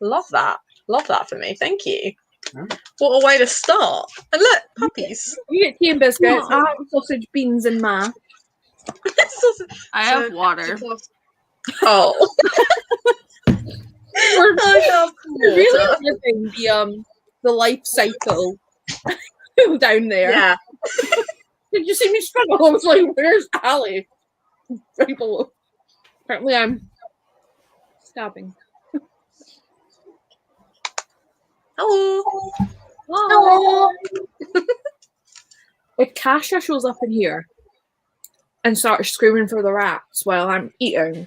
Love that. Love that for me. Thank you. What a way to start. And look, puppies. You get tea and biscuits. I have sausage, beans, and mash. I have water. Oh. We're really living the life cycle down there. Yeah. Did you see me struggle? I was like, where's Ali? Right below. Apparently I'm stabbing. Hello. Hello. If Kasha shows up in here and starts screaming for the rats while I'm eating,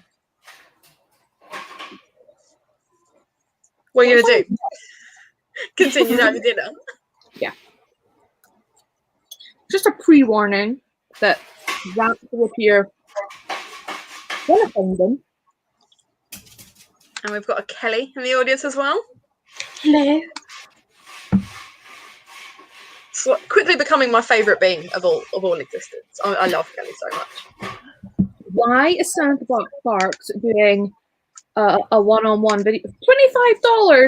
what are you going to do? Continue to have your dinner? Yeah. Just a pre-warning that rats will appear when I find them. And we've got a Kelly in the audience as well. Hello. So quickly becoming my favourite being of all existence. I love Kelly so much. Why is Santa Barks doing a one-on-one video? $25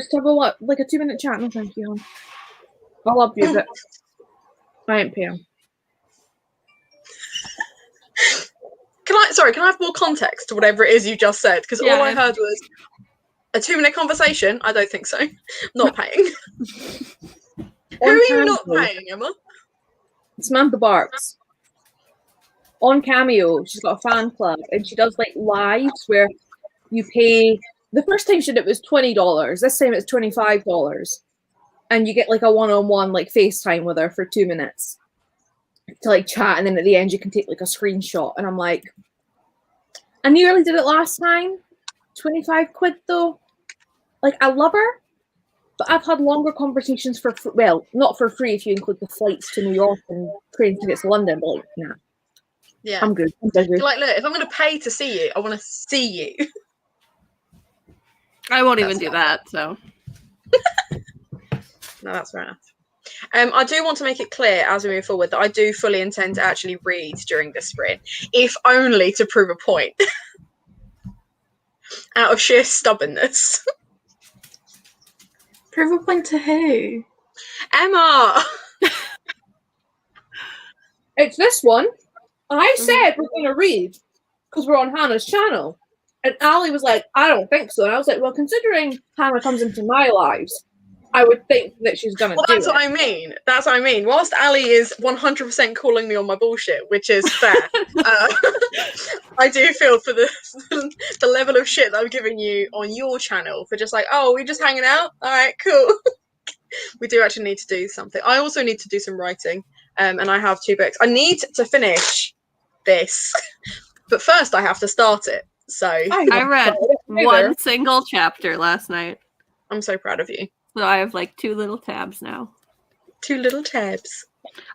to have a 2-minute chat. No, thank you. I love you, but I ain't paying. Can I have more context to whatever it is you just said? Because all I heard was a 2-minute conversation. I don't think so. Not paying. Who are you not paying, Emma? Samantha Barks. On Cameo, she's got a fan club, and she does like lives where you pay. The first time she did it was $20. This time it's $25, and you get like a one-on-one like FaceTime with her for 2 minutes to like chat, and then at the end you can take like a screenshot. And I'm like, I nearly did it last time. 25 quid though. Like, I love her, but I've had longer conversations for not for free if you include the flights to New York and train tickets to London, but like, nah. Yeah. I'm good. I'm busy. You're like, look, if I'm going to pay to see you, I want to see you. I won't even do that, so. No, that's fair enough. I do want to make it clear as we move forward that I do fully intend to actually read during this sprint, if only to prove a point. Out of sheer stubbornness. Prove a point to who? Emma! It's this one. I said we're going to read because we're on Hannah's channel. And Ali was like, I don't think so. And I was like, well, considering Hannah comes into my lives, I would think that she's going to do it. That's what I mean. That's what I mean. Whilst Ali is 100% calling me on my bullshit, which is fair, I do feel for the level of shit that I'm giving you on your channel for just like, oh, we're just hanging out? All right, cool. We do actually need to do something. I also need to do some writing, and I have 2 books. I need to finish this, but first I have to start it. So I read one single chapter last night. I'm so proud of you. So I have like 2 little tabs now. 2 little tabs.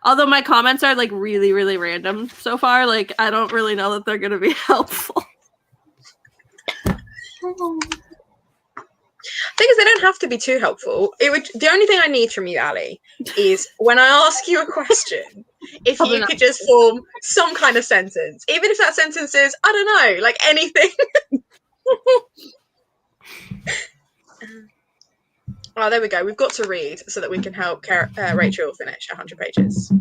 Although my comments are like really, really random so far. Like, I don't really know that they're going to be helpful. Thing is, they don't have to be too helpful. The only thing I need from you, Ali, is when I ask you a question, if you could just form some kind of sentence, even if that sentence is, I don't know, like anything. Oh, there we go. We've got to read so that we can help Rachel finish 100 pages.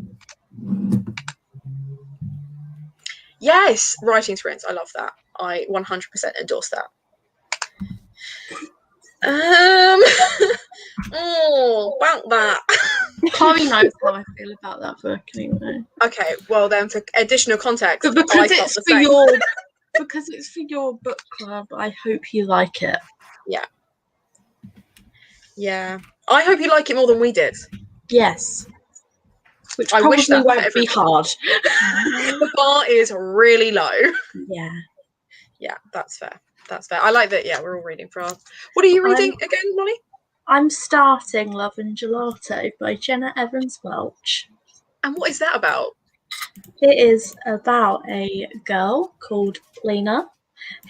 Yes, writing sprints. I love that. I 100% endorse that. Oh, about that. Chloe knows how I feel about that book anyway. Okay, well then, for additional context, but because it's for your book club, I hope you like it. Yeah. Yeah. I hope you like it more than we did. Yes. Which I wish that won't be hard. The bar is really low. Yeah. Yeah, that's fair. That's fair. I like that. Yeah, we're all reading for our... What are you reading again, Mollie? I'm starting Love and Gelato by Jenna Evans Welch. And what is that about? It is about a girl called Lena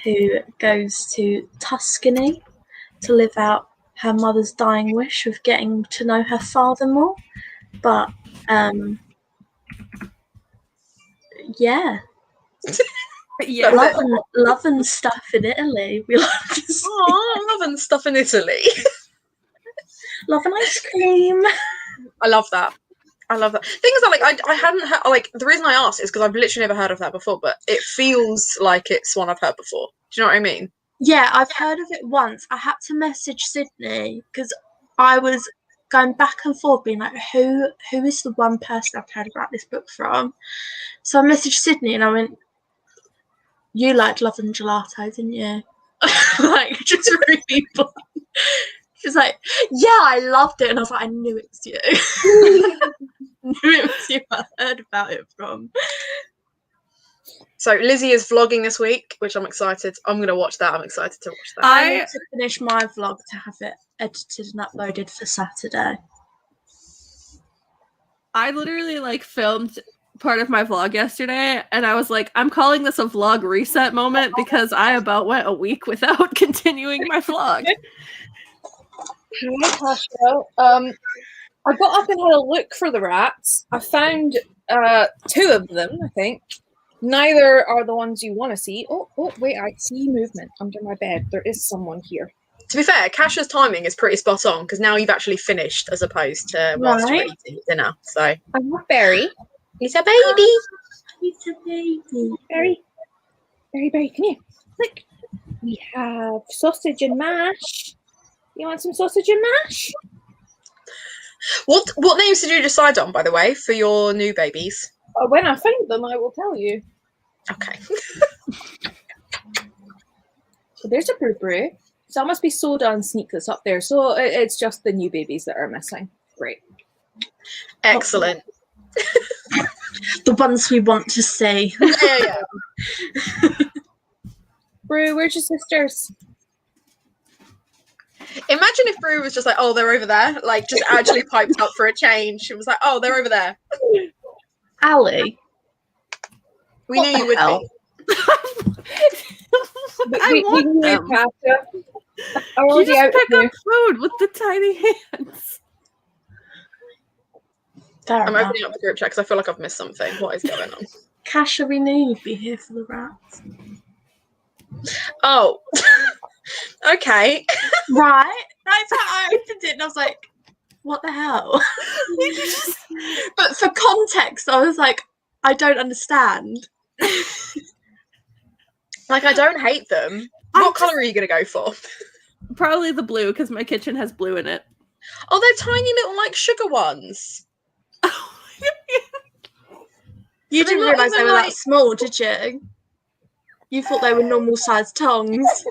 who goes to Tuscany to live out her mother's dying wish of getting to know her father more. But, yeah. Yeah. Loving stuff in Italy. We love to see. Oh, I'm loving stuff in Italy. Loving ice cream. I love that. I love that. Thing is that, like, I hadn't heard, like, the reason I asked is because I've literally never heard of that before, but it feels like it's one I've heard before. Do you know what I mean? Yeah, I've heard of it once. I had to message Sydney because I was going back and forth being like, who is the one person I've heard about this book from? So I messaged Sydney and I went, you liked Love and Gelato, didn't you? Like, just really blunt. She's like, yeah, I loved it. And I was like, I knew it was you. I knew it was you I heard about it from. So Lizzie is vlogging this week, which I'm excited. I'm going to watch that. I'm excited to watch that. I need to finish my vlog to have it edited and uploaded for Saturday. I literally like filmed part of my vlog yesterday, and I was like, I'm calling this a vlog reset moment because I about went a week without continuing my vlog. Hi, Tasha. I got up and had a look for the rats. I found 2 of them, I think. Neither are the ones you want to see. Oh, wait, I see movement under my bed. There is someone here. To be fair, Kasha's timing is pretty spot on because now you've actually finished as opposed to whilst you're eating dinner. So I'm with Berry. he's a baby. It's a baby. Berry, come here. Look, we have sausage and mash. You want some sausage and mash? What names did you decide on, by the way, for your new babies? When I find them, I will tell you. Okay. So there's a brew. So that must be Soda and Sneak that's up there. So it's just the new babies that are missing. Great. Excellent. The ones we want to see. Yeah. Brew, where's your sisters? Imagine if Brew was just like, oh, they're over there. Like, just actually piped up for a change. She was like, oh, they're over there. Ali. We knew you would be. I want them. You just pick up food with the tiny hands. I'm opening up the group chat because I feel like I've missed something. What is going on? Kasha, we knew you'd be here for the rats. Oh. Okay. Right? That's how I opened it and I was like, what the hell? But for context, I was like, I don't understand. Like, I don't hate them. What colour are you going to go for? Probably the blue because my kitchen has blue in it. Oh, they're tiny little, like, sugar ones. You didn't realise they were that small, did you? You thought they were normal sized tongs.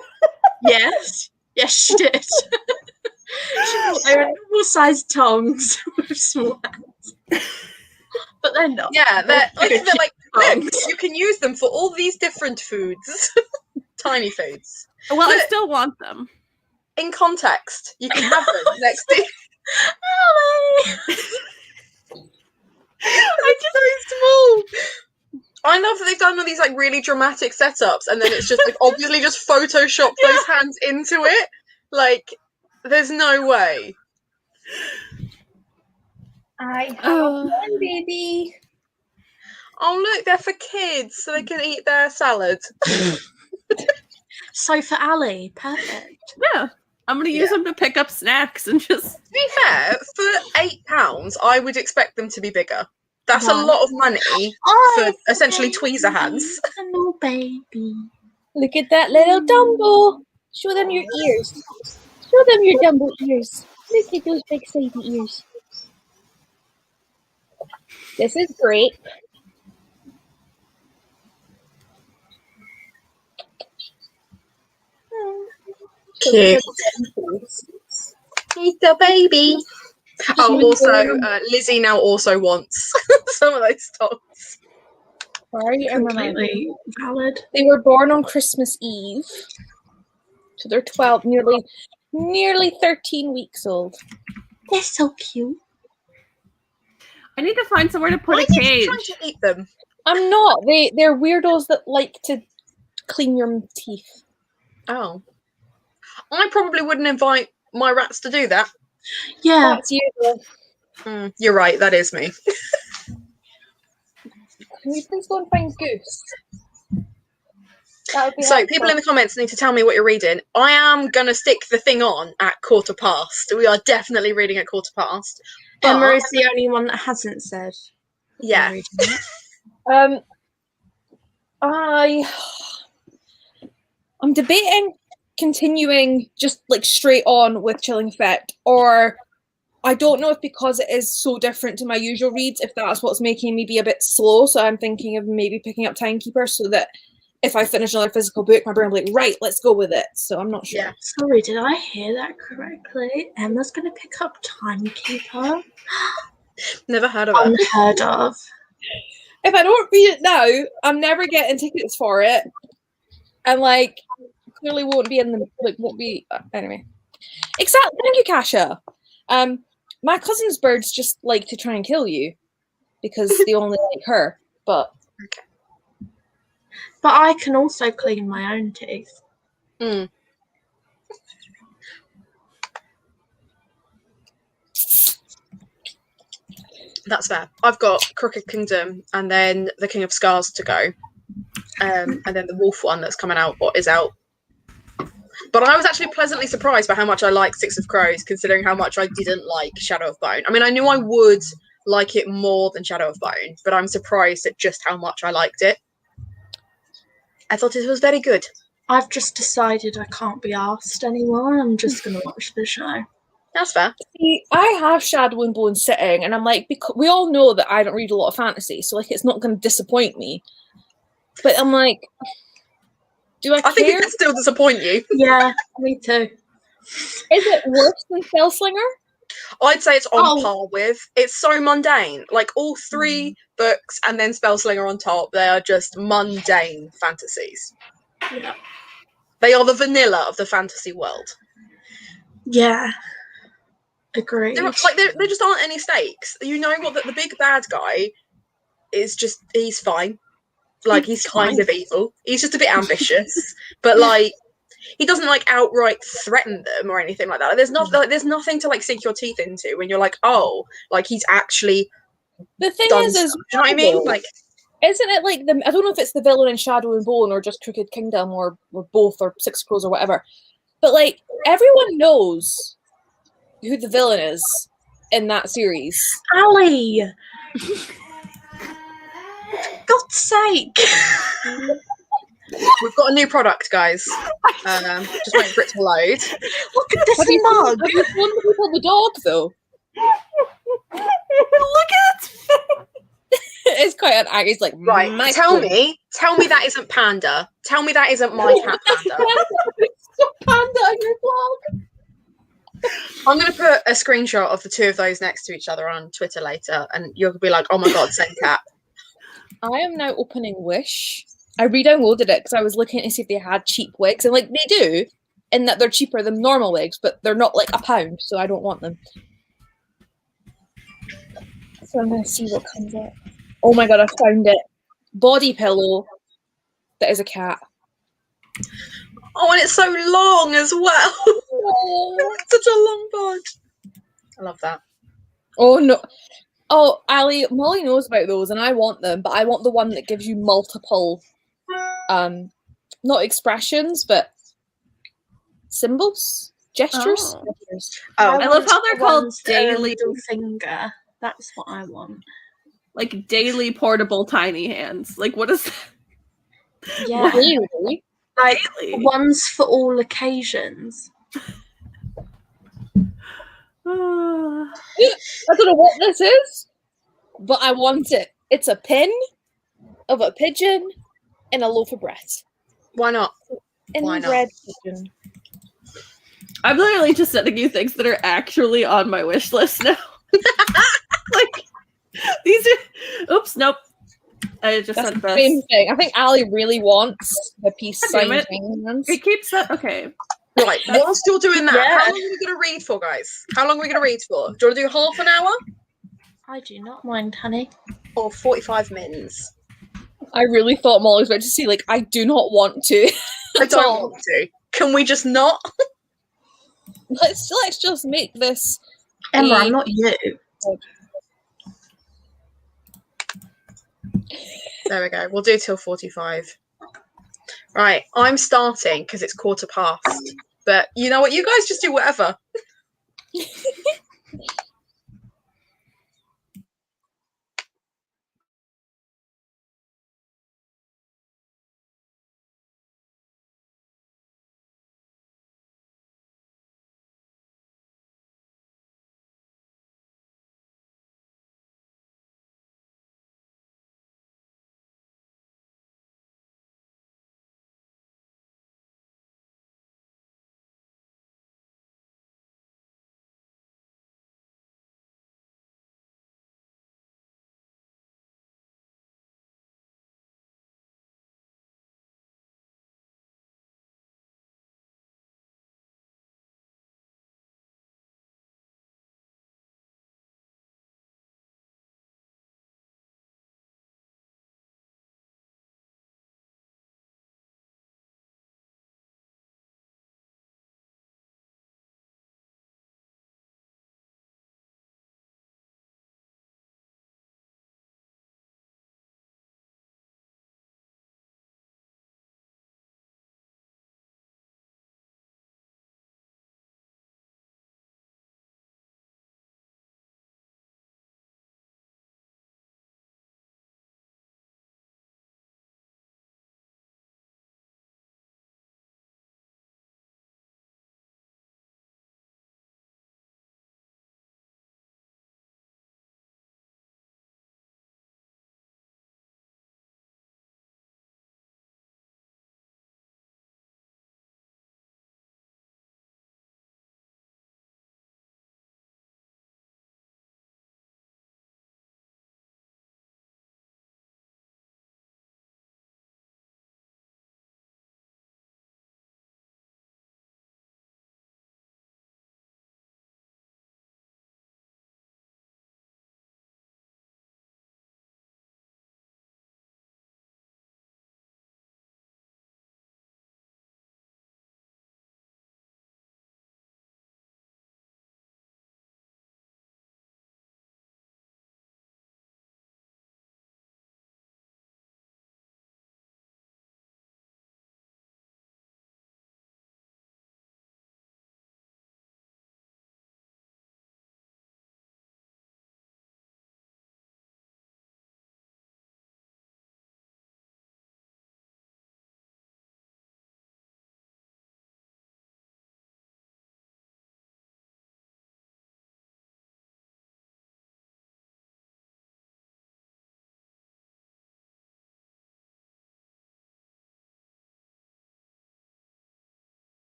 Yes. Yes, she did. She thought they were normal sized tongs with small hands. But they're not. Yeah, they're like look, you can use them for all these different foods. Tiny foods. Well, Look, I still want them. in context, you can have them next to I'm just very small. I love that they've done all these like really dramatic setups and then it's just like obviously just photoshopped those hands into it. Like, there's no way. I have one baby. Oh look, they're for kids, so they can eat their salad. So for Ali, perfect. Yeah. I'm going to use them to pick up snacks and just... To be fair, for £8, I would expect them to be bigger. That's a lot of money for essentially tweezer hands. A little baby. Look at that little Dumbo. Show them your ears. Show them your Dumbo ears. Look at those big safety ears. This is great. Cute. He's the baby. Oh, also, Lizzie now also wants some of those stocks. Sorry, Completely valid. They were born on Christmas Eve. So they're 12, nearly 13 weeks old. They're so cute. I need to find somewhere to put Why a are you cage. trying to eat them? I'm not. They're weirdos that like to clean your teeth. Oh. I probably wouldn't invite my rats to do that. Yeah. That's you. You're right, that is me. Can you please go and find Goose? That would be So, helpful. people in the comments need to tell me what you're reading. I am going to stick the thing on at 1:15. We are definitely reading at 1:15. But, Emma is the only one that hasn't said. yeah. they're reading it. I'm debating continuing just like straight on with Chilling Effect, or I don't know if because it is so different to my usual reads, if that's what's making me be a bit slow. So I'm thinking of maybe picking up Timekeeper so that if I finish another physical book, my brain will be like, right, let's go with it. So I'm not sure. Yeah. Sorry, did I hear that correctly? Emma's going to pick up Timekeeper. Never heard of it. Unheard of. If I don't read it now, I'm never getting tickets for it. And like, clearly won't be in the, like, won't be, anyway. Exactly. Thank you, Kasha. My cousin's birds just like to try and kill you because they only like her. But I can also clean my own teeth. Mm. That's fair. I've got Crooked Kingdom and then The King of Scars to go. And then the Wolf one that's coming out, or is out. But I was actually pleasantly surprised by how much I liked Six of Crows, considering how much I didn't like Shadow of Bone. I mean, I knew I would like it more than Shadow of Bone, but I'm surprised at just how much I liked it. I thought it was very good. I've just decided I can't be asked anymore. I'm just going to watch the show. That's fair. see, I have Shadow and Bone sitting, and I'm like, because we all know that I don't read a lot of fantasy, so like, it's not going to disappoint me. But I'm like, do I care? I think it can still disappoint you. Yeah, me too. Is it worse than Spellslinger? I'd say it's on Oh. par with. It's so mundane. Like all three books and then Spellslinger on top, they are just mundane fantasies. Yeah. They are the vanilla of the fantasy world. Yeah. Agreed. There just aren't any stakes. You know what? The big bad guy is just, he's fine. Like, he's kind of evil. He's just a bit ambitious. But, like, he doesn't, like, outright threaten them or anything like that. There's nothing to, like, sink your teeth into when you're like, oh, like, he's actually The thing done is stuff. Do you know what I mean? Like, isn't it like I don't know if it's the villain in Shadow and Bone or just Crooked Kingdom or both or Six Crows or whatever, but like everyone knows who the villain is in that series. Ali! God's sake! we've got a new product, guys. Just waiting for it to load. Look at this Have you mug! Have you shown people the dog though? Look at its face. It's quite an act. He's like, Right, my tell foot. me that isn't Panda. Tell me that isn't my cat Panda. Panda on your blog. I'm going to put a screenshot of the two of those next to each other on Twitter later, and you'll be like, oh my god, same cat. I am now opening Wish. I re-downloaded it because I was looking to see if they had cheap wigs, and like they do, in that they're cheaper than normal wigs, but they're not like £1, so I don't want them. So I'm gonna see what comes up. Oh my god, I found it. Body pillow that is a cat. Oh, and it's so long as well. Oh, Such a long bud. I love that. oh no. Oh, Ali, Mollie knows about those, and I want them, but I want the one that gives you multiple, not expressions, but symbols, gestures. Oh. Oh, I love how they're called Ones that are a daily- middle finger. That's what I want. Like daily portable tiny hands. Like what is that? Yeah. Really? Like Daily? ones for all occasions. I don't know what this is, but I want it. It's a pin of a pigeon and a loaf of bread. why not? Why not? Inbred pigeon. I'm literally just sending you things that are actually on my wish list now. Like these are oops, nope. I just That's sent the this. same thing. I think Ali really wants the piece God damn signed it. Tiny Hands. It keeps that okay. Right, whilst you're doing that, Yeah. how long are we going to read for, guys? How long are we going to read for? Do you want to do half an hour I do not mind, honey. or 45 minutes? I really thought Molly was about to say, like, I do not want to. I at all. don't want to. Can we just not? Let's just make this. Emma, a- I'm not you. There we go. We'll do till 45. Right, I'm starting because it's 1:15. But you know what? You guys just do whatever.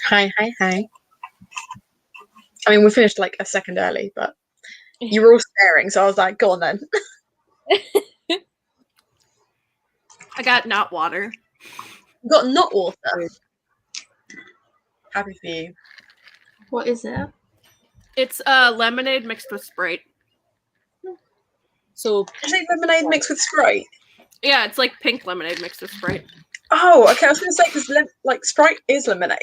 Hi. I mean, we finished like a second early, but you were all staring, so I was like, go on then. I got not water. You got not water. Happy for you. What is it? It's lemonade mixed with Sprite. So Is it lemonade mixed with Sprite? Yeah, it's like pink lemonade mixed with Sprite. Oh, okay. I was going to say because like Sprite is lemonade.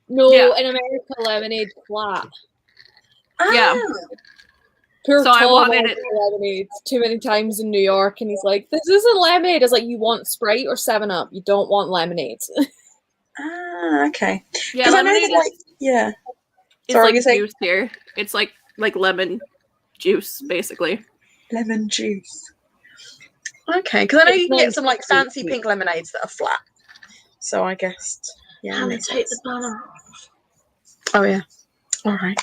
no, Yeah. in America, lemonade flat. Yeah. Poor So I Tom wanted ordered it- lemonade too many times in New York, and he's like, "This isn't lemonade." I was like, "You want Sprite or 7-Up? You don't want lemonade." Okay. Yeah, 'Cause I know lemonade that, like, yeah. is Sorry, like you say juice here. It's like lemon juice, basically. lemon juice. Okay, because I know you can get some like It's fancy sweet. pink lemonades that are flat. So I guess, yeah. Can I makes take the sense. banner? Oh yeah. All right.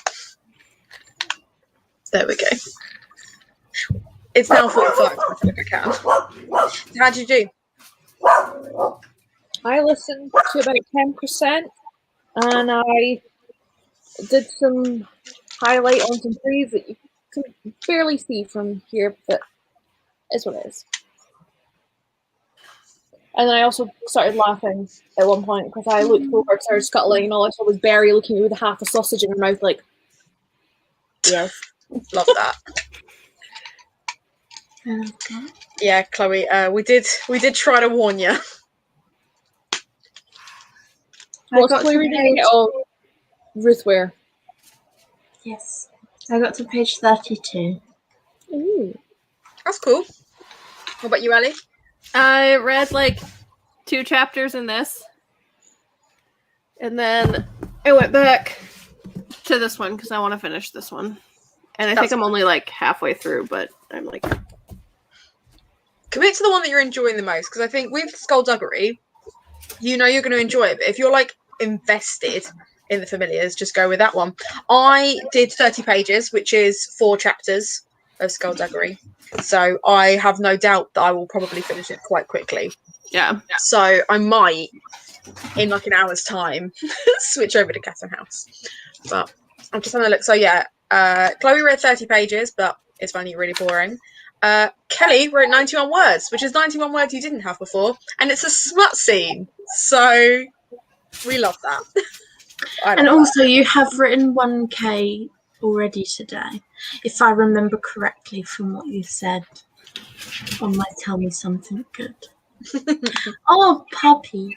There we go. It's now 45. I feel like I can. How'd you do? I listened to about 10%, and I did some highlight on some trees that you can barely see from here, but it's what it is. And then I also started laughing at one point because I looked over because I was scuttling and all I saw was Barry looking at me with half a sausage in her mouth, like, yes. Love that. Yeah, Chloe. We did try to warn you. What's got Chloe to reading? page- Oh, Ruth Ware. Yes. I got to page 32. Ooh. That's cool. What about you, Ellie? I read like 2 chapters in this, and then I went back to this one because I want to finish this one. And I think That's I'm only like halfway through, but I'm like, Commit to the one that you're enjoying the most, because I think with Skullduggery, you know you're going to enjoy it. But if you're like invested in the familiars, just go with that one. I did 30 pages, which is 4 chapters of Skullduggery. So I have no doubt that I will probably finish it quite quickly. yeah. So I might, in like an hour's time, switch over to Cat and House. But I'm just having a look. So yeah, Chloe read 30 pages, but it's finding it really boring. Kelly wrote 91 words, which is 91 words you didn't have before, and it's a smut scene. So we love that. And also, you have written 1K already today, if I remember correctly from what you said. Or might tell me something good. Oh, puppy.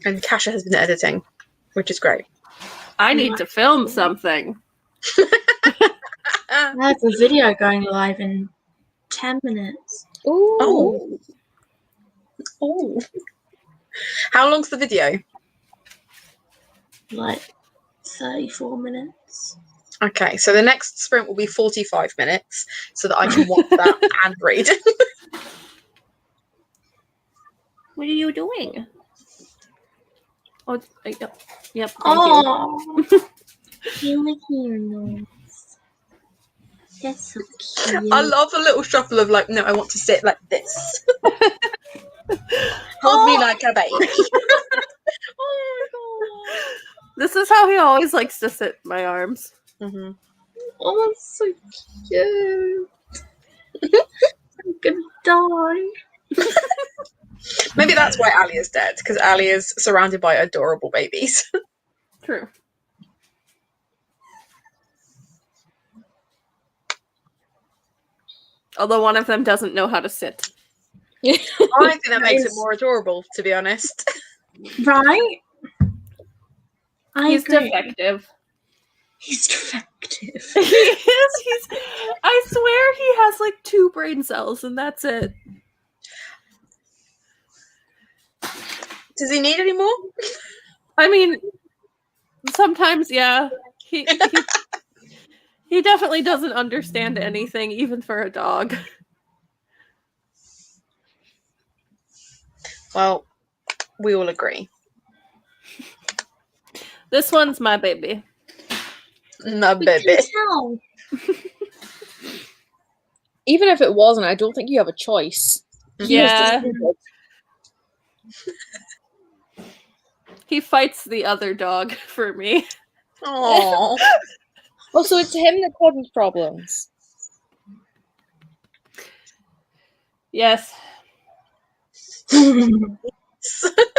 And Kasha has been editing, which is great. I need to film something. I have a video going live in 10 minutes. Ooh. Oh. How long's the video? Like 34 minutes. Okay, so the next sprint will be 45 minutes so that I can watch that and read. What are you doing? Oh, yep. Thank Oh, you like your nose. That's so cute. I love a little shuffle of like, no, I want to sit like this. Hold me like a baby. This is how he always likes to sit in my arms. Mm-hmm. Oh, that's so cute. I'm gonna die. Maybe that's why Ali is dead, because Ali is surrounded by adorable babies. True. Although one of them doesn't know how to sit. I think that makes it more adorable, to be honest. Right? He's agree. defective. He's defective. He is. I swear he has like 2 brain cells and that's it. Does he need any more? I mean, sometimes, yeah. He definitely doesn't understand anything, even for a dog. Well, we all agree. This one's my baby. My We baby. can tell. Even if it wasn't, I don't think you have a choice. He Yeah. has decided. He fights the other dog for me. Oh. Also, it's him that causes problems. Yes.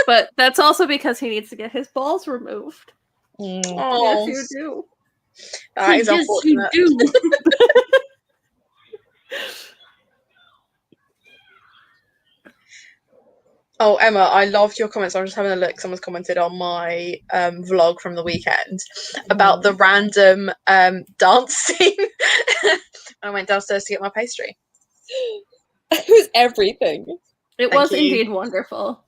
But that's also because he needs to get his balls removed. Oh, Yes, you do. that is Yes, you unfortunate. do. Oh, Emma, I loved your comments. I'm just having a look. Someone's commented on my vlog from the weekend about the random dance scene. I went downstairs to get my pastry. It was everything. It Thank was you. indeed wonderful.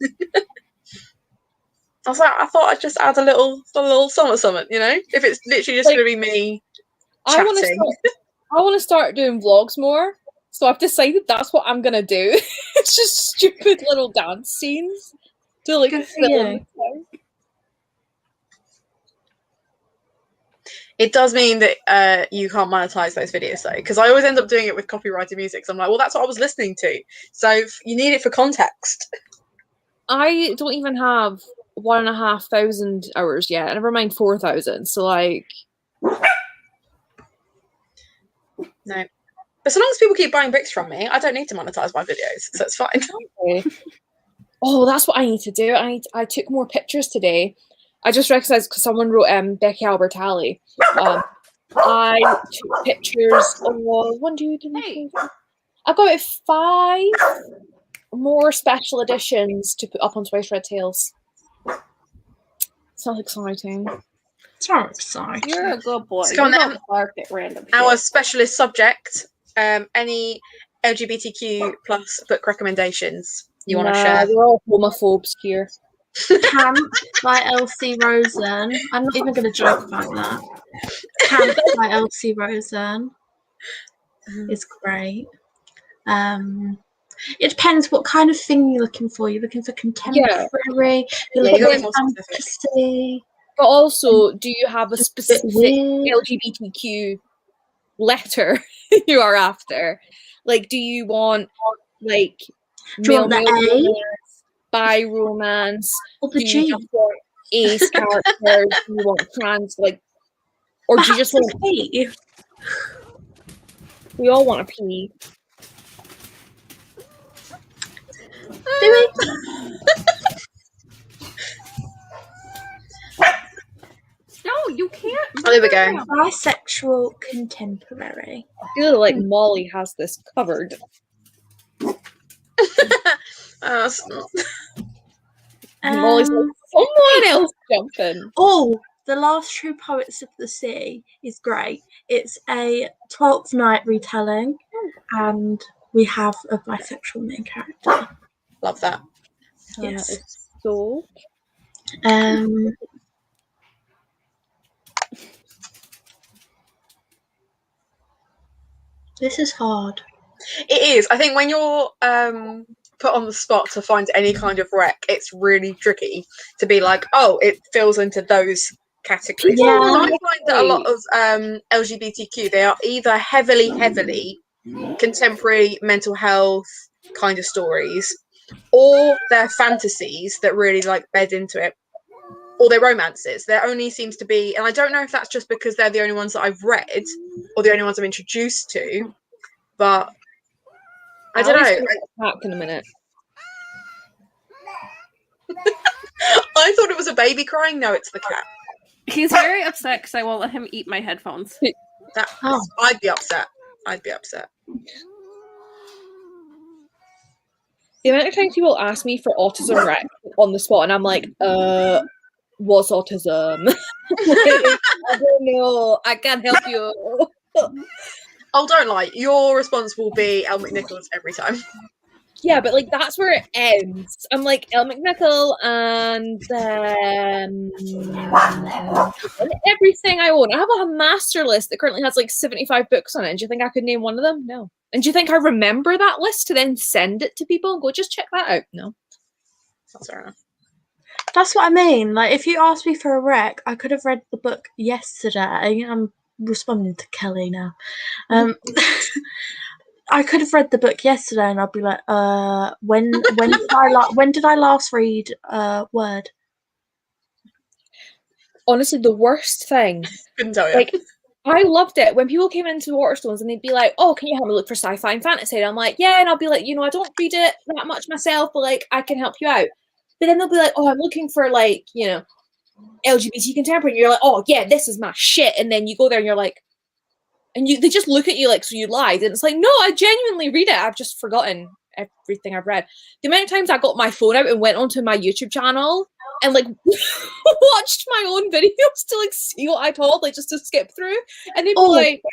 I was like, I thought I'd just add a little something, you know? If it's literally just Like, going to be me I chatting. want to start doing vlogs more. So I've decided that's what I'm gonna do. It's just stupid little dance scenes to like Good for film. It does mean that you can't monetize those videos though, because I always end up doing it with copyrighted music. So I'm like, well, that's what I was listening to. So you need it for context. I don't even have 1,500 hours yet. Never mind 4,000. So like, No. But so long as people keep buying books from me, I don't need to monetize my videos, so it's fine. okay. Oh, that's what I need to do. I took more pictures today. I just recognized because someone wrote Becky Albertalli. I took pictures of 1, 2, 3, Hey. 4, 5. I've got about 5 more special editions to put up on Twice Red Tails. Sounds exciting. So exciting. You're a good boy. So go on You then. don't bark at random Our shit. specialist subject, any LGBTQ plus book recommendations you want to share? We're all homophobes here. Camp by Elsie Rosen. I'm not even going to joke about that. Camp by Elsie Rosen is great. It depends what kind of thing you're looking for. You're looking for contemporary. You're Yeah, you looking gotta be for more specific. fantasy. But also, do you have a Just a bit specific weird. LGBTQ letter you are after? Like, do you want like Do you want the A? romance, bi romance? Or the Do you G? just want ace characters? Do you want trans or do you just Perhaps want? a P. We all want a P. Do we? No, you can't. Oh, there we go. Bisexual contemporary. I feel like Mollie has this covered. Mollie's like, someone else jump in. Oh, The Last True Poets of the Sea is great. It's a 12th Night retelling, and we have a bisexual main character. Love that. Yes. Yes. So This is hard. It is. I think when you're put on the spot to find any kind of rec, it's really tricky to be like, oh, it fills into those categories. Yeah. I find that a lot of LGBTQ, they are either heavily contemporary mental health kind of stories, or they're fantasies that really like bed into it, or they're romances. There only seems to be, and I don't know if that's just because they're the only ones that I've read or the only ones I'm introduced to, but I don't know. Back in a minute. I thought it was a baby crying. No, it's the cat. He's very upset because I won't let him eat my headphones. I'd be upset. I'd be upset. The amount of times people ask me for autism rec on the spot, and I'm like, what's autism? I don't know. I can't help you. Oh, don't lie. Your response will be Elle McNichols every time. Yeah, but like that's where it ends. I'm like Elle McNichol and everything I own. I have a master list that currently has like 75 books on it. And do you think I could name one of them? No. And do you think I remember that list to then send it to people and go, just check that out? No. That's fair enough. That's what I mean. Like, if you asked me for a rec, I could have read the book yesterday. I'm responding to Kelly now. I could have read the book yesterday, and I'd be like, when did I last read Word? Honestly, the worst thing. Couldn't tell you. Like, I loved it when people came into Waterstones and they'd be like, "Oh, can you help me look for sci-fi and fantasy?" And I'm like, "Yeah," and I'll be like, I don't read it that much myself, but like, I can help you out. But then they'll be like, "Oh, I'm looking for like, LGBT contemporary." And you're like, "Oh, yeah, this is my shit." And then you go there and you're like, they just look at you like, "So you lied?" And it's like, no, I genuinely read it. I've just forgotten everything I've read. The amount of times I got my phone out and went onto my YouTube channel and like watched my own videos to like see what I told, like just to skip through, and they'd be like,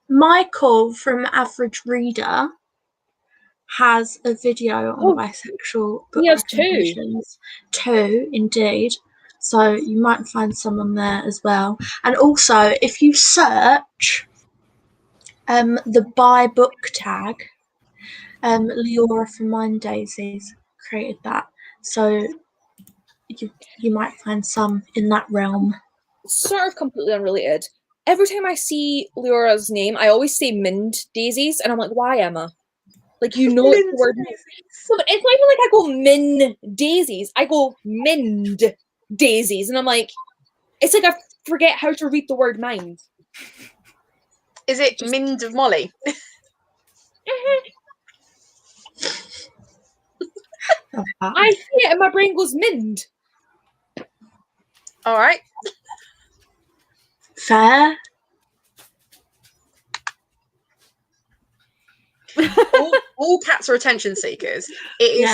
Michael from Average Reader has a video on bisexual book recommendations. 2, indeed. So you might find some on there as well. And also, if you search the buy book tag, Leora from Mind Daisies created that. So you might find some in that realm. Sort of completely unrelated. Every time I see Leora's name, I always say Mind Daisies, and I'm like, why, Emma? Like, it's the word. So it's not even like I go Min Daisies. I go Mind Daisies, and I'm like, it's like I forget how to read the word mind. Is it Mind of Mollie? I see it and my brain goes Mind. All right. Fair. all cats are attention seekers. It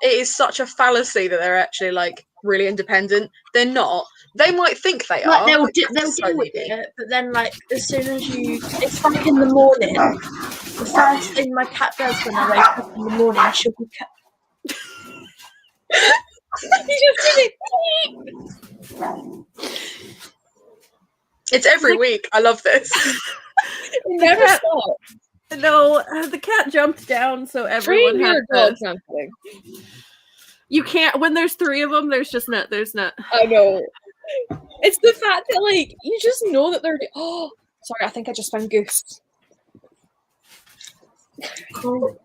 is such a fallacy that they're actually like really independent. They're not. They might think they are. They'll deal with it, but then like as soon as it's like in the morning. The first thing my cat does when I wake up in the morning, she'll be It's every week. I love this. It never stops. No, the cat jumped down, so everyone had to. Something. You can't. When there's 3 of them, there's not. I know. It's the fact that like you just know that they're. Oh, sorry. I think I just found Goose. cool.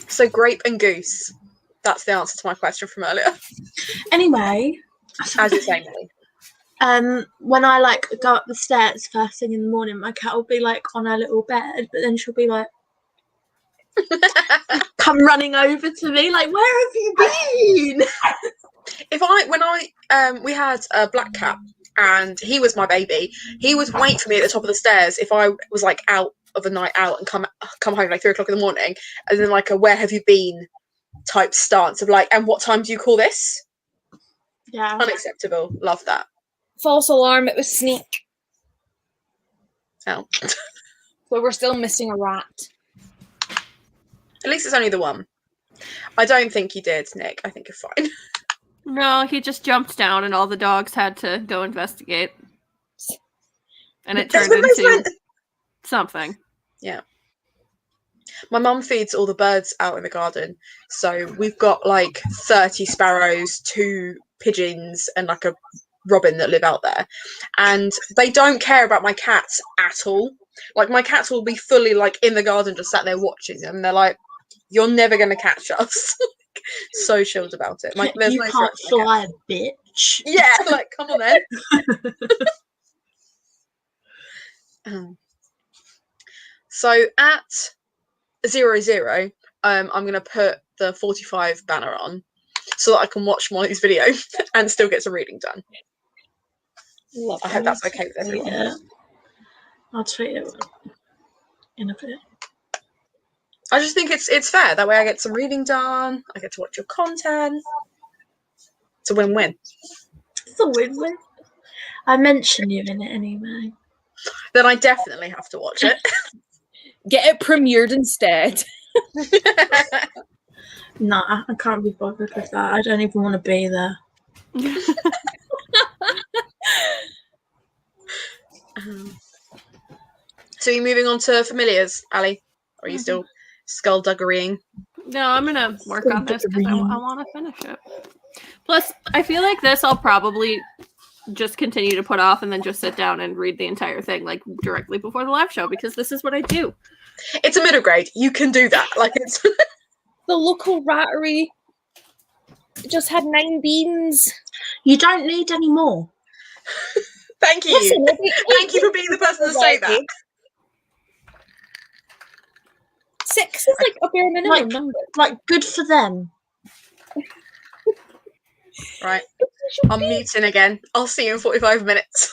So grape and goose. That's the answer to my question from earlier. Anyway, As you're saying, Mollie. when I like go up the stairs first thing in the morning, my cat will be like on her little bed, but then she'll be like come running over to me, like, where have you been? We had a black cat and he was my baby. He would wait for me at the top of the stairs if I was like out of a night out and come home like 3 o'clock in the morning, and then like a where have you been type stance of like, and what time do you call this? Yeah. Unacceptable. Love that. False alarm. It was Snake. Oh. So we're still missing a rat. At least it's only the one. I don't think you did, Nick. I think you're fine. No, he just jumped down, and all the dogs had to go investigate, and it turned into something. Yeah. My mum feeds all the birds out in the garden, so we've got like 30 sparrows, 2 pigeons, and like a robin that live out there, and they don't care about my cats at all. Like my cats will be fully like in the garden just sat there watching them. They're like, you're never gonna catch us. So chilled about it. Like, you can't fly, bitch. Yeah, like come on then. So at 00, I'm gonna put the 45 banner on so that I can watch Mollie's video and still get some reading done. I hope that's okay with everyone. Yeah. I'll tweet it in a bit. I just think it's fair. That way I get some reading done. I get to watch your content. It's a win-win. It's a win-win. I mention you in it anyway. Then I definitely have to watch it. Get it premiered instead. Nah, I can't be bothered with that. I don't even want to be there. So you're moving on to familiars, Ali? Or are you still skullduggerying? No, I'm gonna work on this because I want to finish it. Plus, I feel like this I'll probably just continue to put off and then just sit down and read the entire thing like directly before the live show because this is what I do. It's a middle grade. You can do that. Like it's The local rattery just had 9 beans. You don't need any more. Thank you. Listen, it'll be Thank you for being the person to say that. 6 is like a bare minimum number. Like, good for them. Right. I'm muting again. I'll see you in 45 minutes.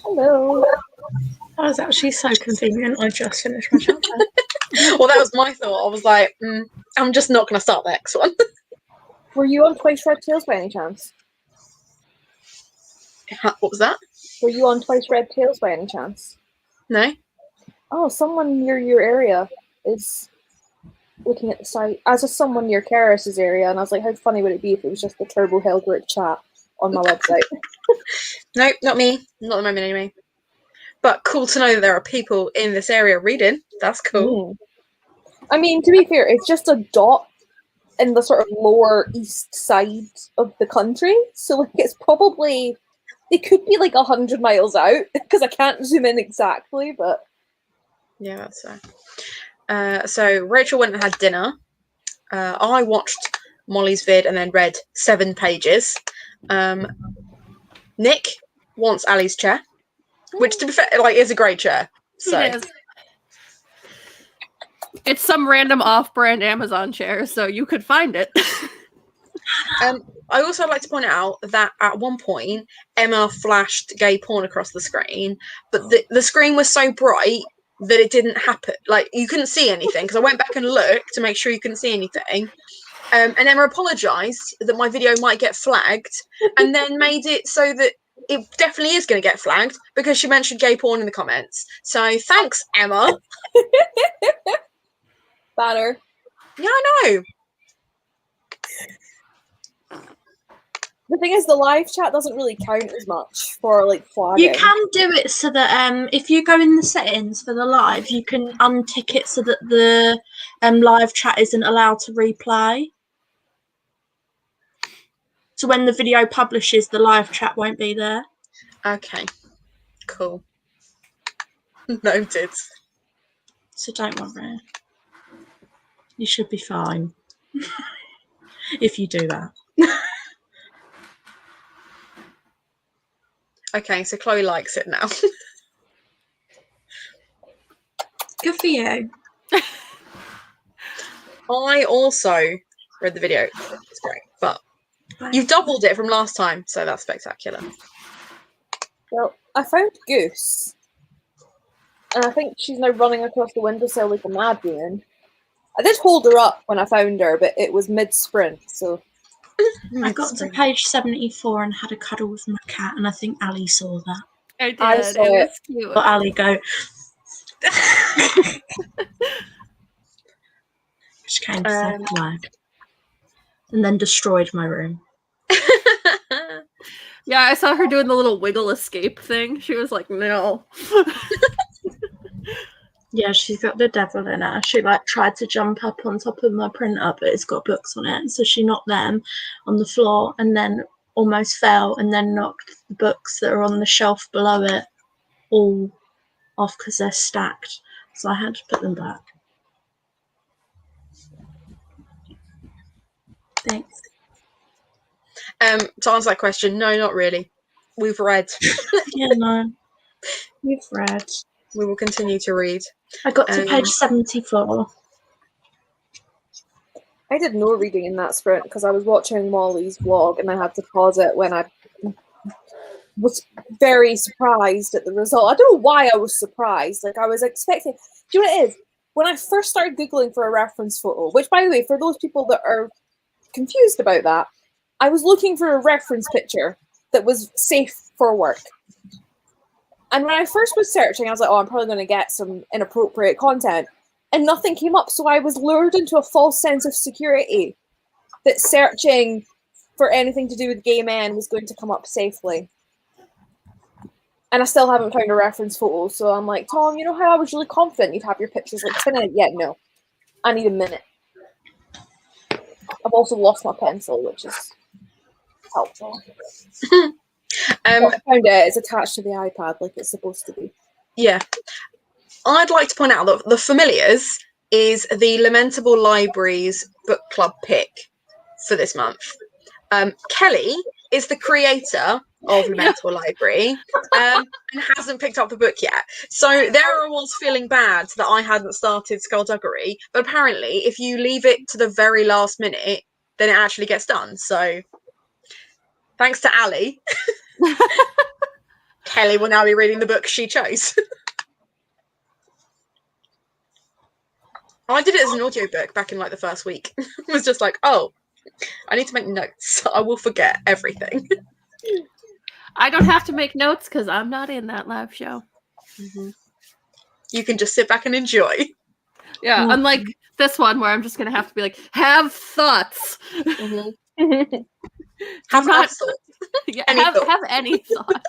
Hello. That was actually so convenient. I just finished my chapter. Well, that was my thought. I was like, I'm just not going to start the next one. Were you on Twice Red Tails by any chance? What was that? Were you on Twice Red Tails by any chance? No? Oh, someone near your area is looking at the site. As a someone near Karis's area, and I was like, how funny would it be if it was just the Turbo Hellgrit chat on my website? No, not me. Not at the moment, anyway. But cool to know that there are people in this area reading. That's cool. I mean, to be fair, it's just a dot in the sort of lower east side of the country. So, like, it's probably... It could be, like, 100 miles out, because I can't zoom in exactly, but... Yeah, that's fair. So Rachel went and had dinner. I watched Mollie's vid and then read 7 pages. Nick wants Ali's chair, which, to be fair, like, is a great chair. So. It is. It's some random off-brand Amazon chair, so you could find it. I also like to point out that at one point Emma flashed gay porn across the screen, but the screen was so bright that it didn't happen. Like, you couldn't see anything, because I went back and looked to make sure you couldn't see anything. And Emma apologised that my video might get flagged, and then made it so that it definitely is going to get flagged because she mentioned gay porn in the comments. So thanks, Emma. Banner. Yeah, I know. The thing is, the live chat doesn't really count as much for, like, flagging. You can do it so that if you go in the settings for the live, you can untick it so that the live chat isn't allowed to replay. So when the video publishes, the live chat won't be there. Okay, cool. Noted. So don't worry. You should be fine if you do that. Okay, so Chloe likes it now. Good for you. I also read the video. It's great, but you've doubled it from last time, so that's spectacular. Well, I found Goose, and I think she's now running across the windowsill like a madwoman. I did hold her up when I found her, but it was mid-sprint, so... I got to page 74 and had a cuddle with my cat, and I think Ali saw that. I did. I saw it it. was cute. But Ali go... She came to say hello. And then destroyed my room. Yeah, I saw her doing the little wiggle escape thing. She was like, no. Yeah, she's got the devil in her. She like tried to jump up on top of my printer, but it's got books on it. So she knocked them on the floor and then almost fell and then knocked the books that are on the shelf below it all off because they're stacked. So I had to put them back. Thanks. To answer that question, no, not really. We've read. Yeah, no. You've read. We will continue to read. I got to page 74. I did no reading in that sprint because I was watching Mollie's vlog and I had to pause it when I was very surprised at the result. I don't know why I was surprised. Like, I was expecting... Do you know what it is? When I first started Googling for a reference photo, which, by the way, for those people that are confused about that, I was looking for a reference picture that was safe for work. And when I first was searching, I was like, oh, I'm probably going to get some inappropriate content. And nothing came up. So I was lured into a false sense of security that searching for anything to do with gay men was going to come up safely. And I still haven't found a reference photo. So I'm like, Tom, you know how I was really confident you'd have your pictures like spinning? Yeah, no. I need a minute. I've also lost my pencil, which is helpful. I found it. It's attached to the iPad like it's supposed to be. Yeah. I'd like to point out that The Familiars is the Lamentable Libraries book club pick for this month. Kelly is the creator of Lamentable Library and hasn't picked up the book yet. So there I was feeling bad that I hadn't started Skullduggery, but apparently if you leave it to the very last minute, then it actually gets done. So thanks to Ali. Kelly will now be reading the book she chose. I did it as an audiobook back in like the first week. It was just like, oh, I need to make notes. I will forget everything. I don't have to make notes because I'm not in that live show. Mm-hmm. You can just sit back and enjoy. Yeah, unlike this one where I'm just going to have to be like, have thoughts. Mm-hmm. have thoughts. Yeah, have any thoughts.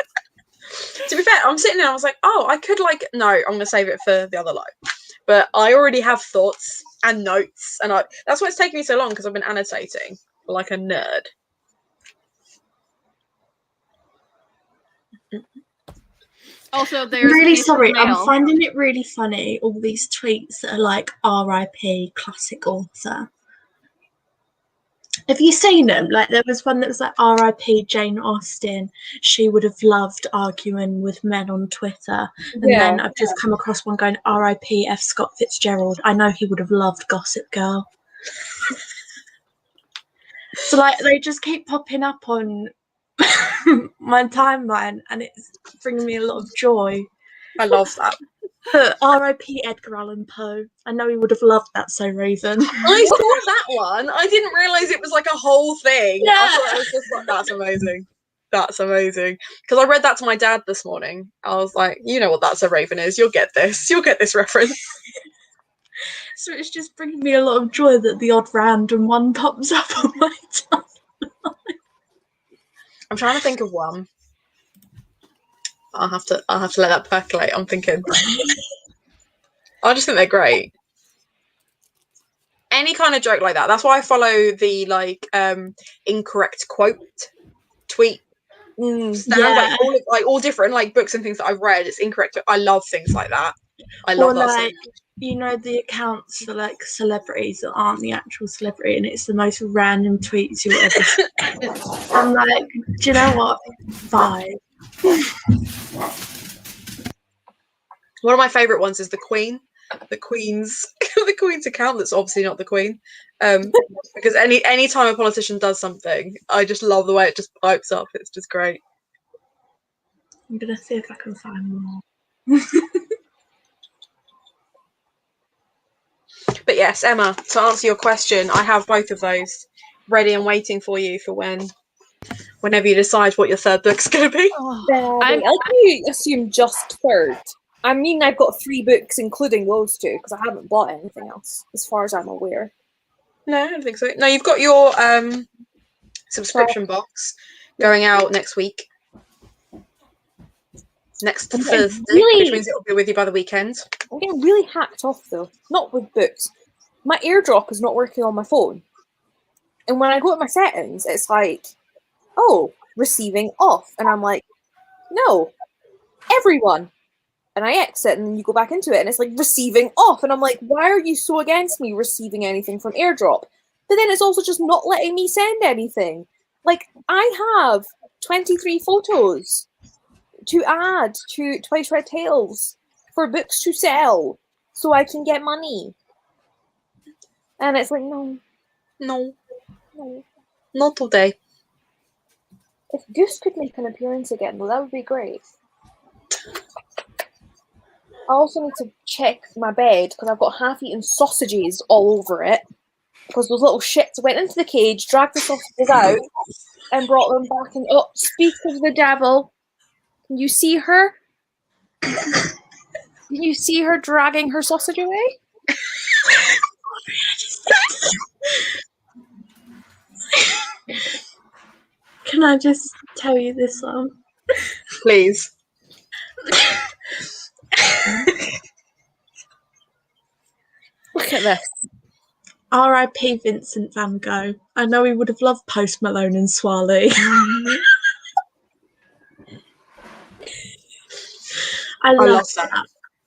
To be fair, I'm sitting there, I was like, oh, I could like, no, I'm going to save it for the other live. But I already have thoughts and notes, and that's why it's taking me so long, because I've been annotating like a nerd. Also, there's I'm really piece of sorry. I'm mail. finding it really funny, all these tweets that are like RIP classic author. Have you seen them? Like, there was one that was like RIP Jane Austen. She would have loved arguing with men on Twitter. And then I've just come across one going RIP F. Scott Fitzgerald. I know he would have loved Gossip Girl. So like they just keep popping up on my timeline, and it's bringing me a lot of joy. I love that. R.I.P. Edgar Allan Poe. I know he would have loved that, so Raven. I saw that one. I didn't realise it was like a whole thing. Yeah. I thought it was just like, that's amazing. That's amazing. Because I read that to my dad this morning. I was like, you know what That's a Raven is. You'll get this. You'll get this reference. So it's just bringing me a lot of joy that the odd random one pops up on my timeline. I'm trying to think of one. I'll have to let that percolate. I'm thinking. I just think they're great. Any kind of joke like that. That's why I follow the like incorrect quote tweet stand. Yeah. Like all different like books and things that I've read. It's incorrect. I love things like that. I love that. Like, you know, the accounts for like celebrities that aren't the actual celebrity, and it's the most random tweets you'll ever see. I'm like, do you know what? Vibe. One of my favourite ones is the Queen. The Queen's the Queen's account that's obviously not the Queen. Because any time a politician does something, I just love the way it just pipes up. It's just great. I'm gonna see if I can find more. But yes, Emma, to answer your question, I have both of those ready and waiting for you for whenever you decide what your third book's going to be. How do you assume just third? I mean, I've got 3 books, including those 2, because I haven't bought anything else, as far as I'm aware. No, I don't think so. No, you've got your subscription box going out next week. Next Thursday, which means it'll be with you by the weekend. I'm getting really hacked off, though. Not with books. My AirDrop is not working on my phone. And when I go to my settings, it's like, oh, receiving off. And I'm like, no, everyone. And I exit, and then you go back into it, and it's like receiving off. And I'm like, why are you so against me receiving anything from AirDrop? But then it's also just not letting me send anything. Like, I have 23 photos to add to Twice Red Tales for books to sell so I can get money. And it's like, no. Not today. If Goose could make an appearance again, though, that would be great. I also need to check my bed because I've got half-eaten sausages all over it because those little shits went into the cage, dragged the sausages out, and brought them back. And oh, speak of the devil. Can you see her? Can you see her dragging her sausage away? Can I just tell you this one? Please. Look at this. R.I.P. Vincent van Gogh. I know he would have loved Post Malone and Swally. I love that.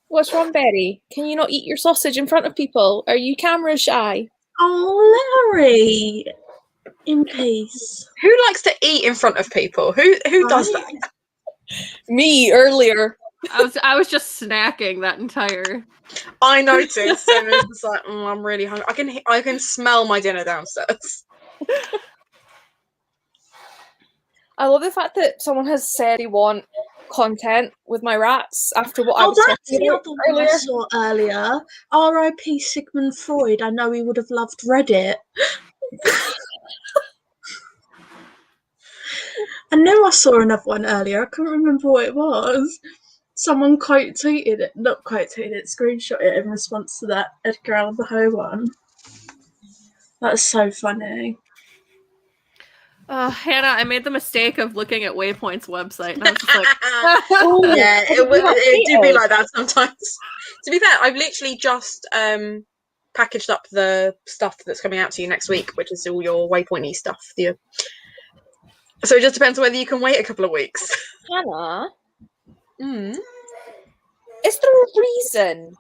What's wrong, Betty? Can you not eat your sausage in front of people? Are you camera shy? Oh, Larry. In peace. Who likes to eat in front of people? Who does that? Me earlier. I was just snacking that entire. I noticed, and it was like, I'm really hungry. I can smell my dinner downstairs. I love the fact that someone has said they want content with my rats after what I Oh, was that's talking the about other one I earlier. saw earlier. R.I.P. Sigmund Freud. I know he would have loved Reddit. I know I saw another one earlier. I couldn't remember what it was. Someone screenshot it in response to that Edgar Allan Poe one. That's so funny. Hannah, I made the mistake of looking at Waypoint's website, and I was just like, Oh, Yeah, what did you it do be update? like that sometimes. To be fair, I've literally just packaged up the stuff that's coming out to you next week, which is all your Waypoint-y stuff. So it just depends on whether you can wait a couple of weeks. Hannah, Mm. is there a reason?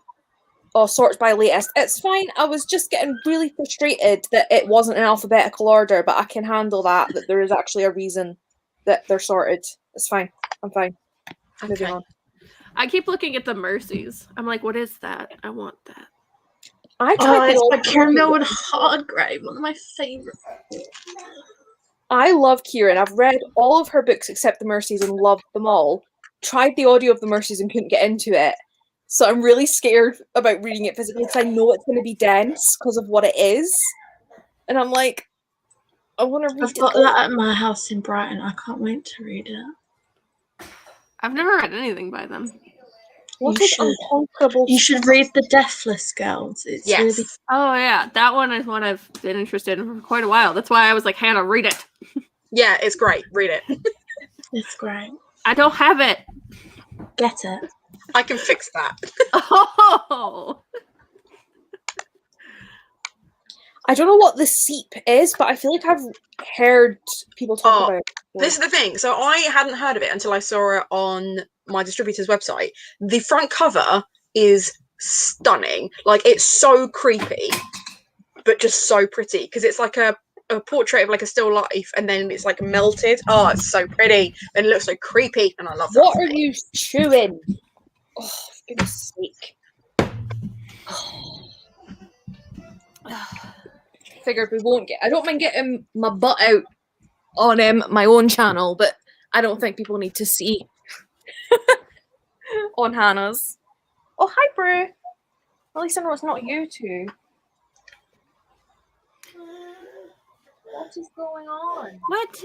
Oh, sorts by latest. It's fine. I was just getting really frustrated that it wasn't in alphabetical order, but I can handle that there is actually a reason that they're sorted. It's fine. I'm fine. Moving Okay. on. I keep looking at the Mercies. I'm like, what is that? I want that. I tried It's the by old Caramel and Hardgrave, one of my favourites. I love Kieran. I've read all of her books except The Mercies and loved them all. Tried the audio of The Mercies and couldn't get into it. So I'm really scared about reading it physically because I know it's going to be dense because of what it is. And I'm like, I want to read I've it. got that at my house in Brighton. I can't wait to read it. I've never read anything by them. What You is should. Unconquerable? You should read The Deathless Girls. It's Yes. really. Oh yeah, that one is one I've been interested in for quite a while. That's why I was like, Hannah, read it. Yeah, it's great. Read it. It's great. I don't have it. Get it. I can fix that. Oh. I don't know what the seep is, but I feel like I've heard people talk about it. This is the thing. So I hadn't heard of it until I saw it on my distributor's website. The front cover is stunning. Like, it's so creepy, but just so pretty because it's like a portrait of like a still life, and then it's like melted. Oh, it's so pretty, and it looks so creepy, and I love that. What are you chewing? Oh, for goodness sake. Figured we won't get. I don't mind getting my butt out on my own channel, but I don't think people need to see on Hannah's. Oh, hi, Brew. At least I know it's not you two. What is going on? What?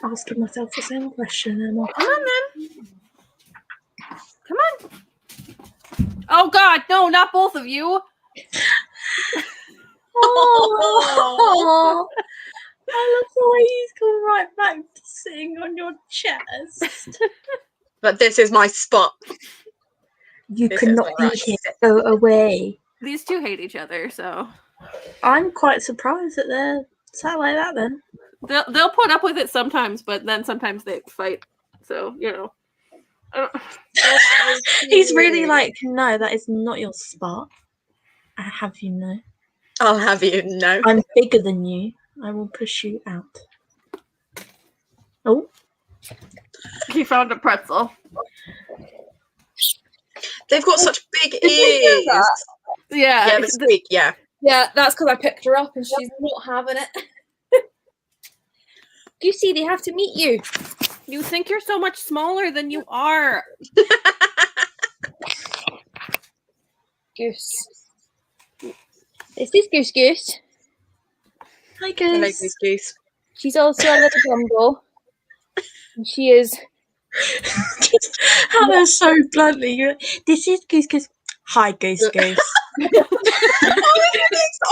Asking myself the same question, Emma. Come on, then. Come on. Oh God, no, not both of you. Oh, I love the way he's come right back to sitting on your chest. But this is my spot. You This cannot is where I be here. sit. Go away. These two hate each other, so I'm quite surprised that they're sat like that then. they'll put up with it sometimes, but then sometimes they fight. So you know. He's really like, no, that is not your spot. I have you know. I'll have you know. I'm bigger than you. I will push you out. Oh, He found a pretzel. They've got such big you hear ears. that? Yeah. Yeah, the squeak. Yeah. Yeah, that's because I picked her up and she's not having it. You see, they have to meet you. You think you're so much smaller than you are. Goose. This is Goose Goose. hi Hello, guys. Goose Goose. She's also a little bundle. And she is. Hannah so bluntly. This is Goose Goose. Hi, Goose Goose. I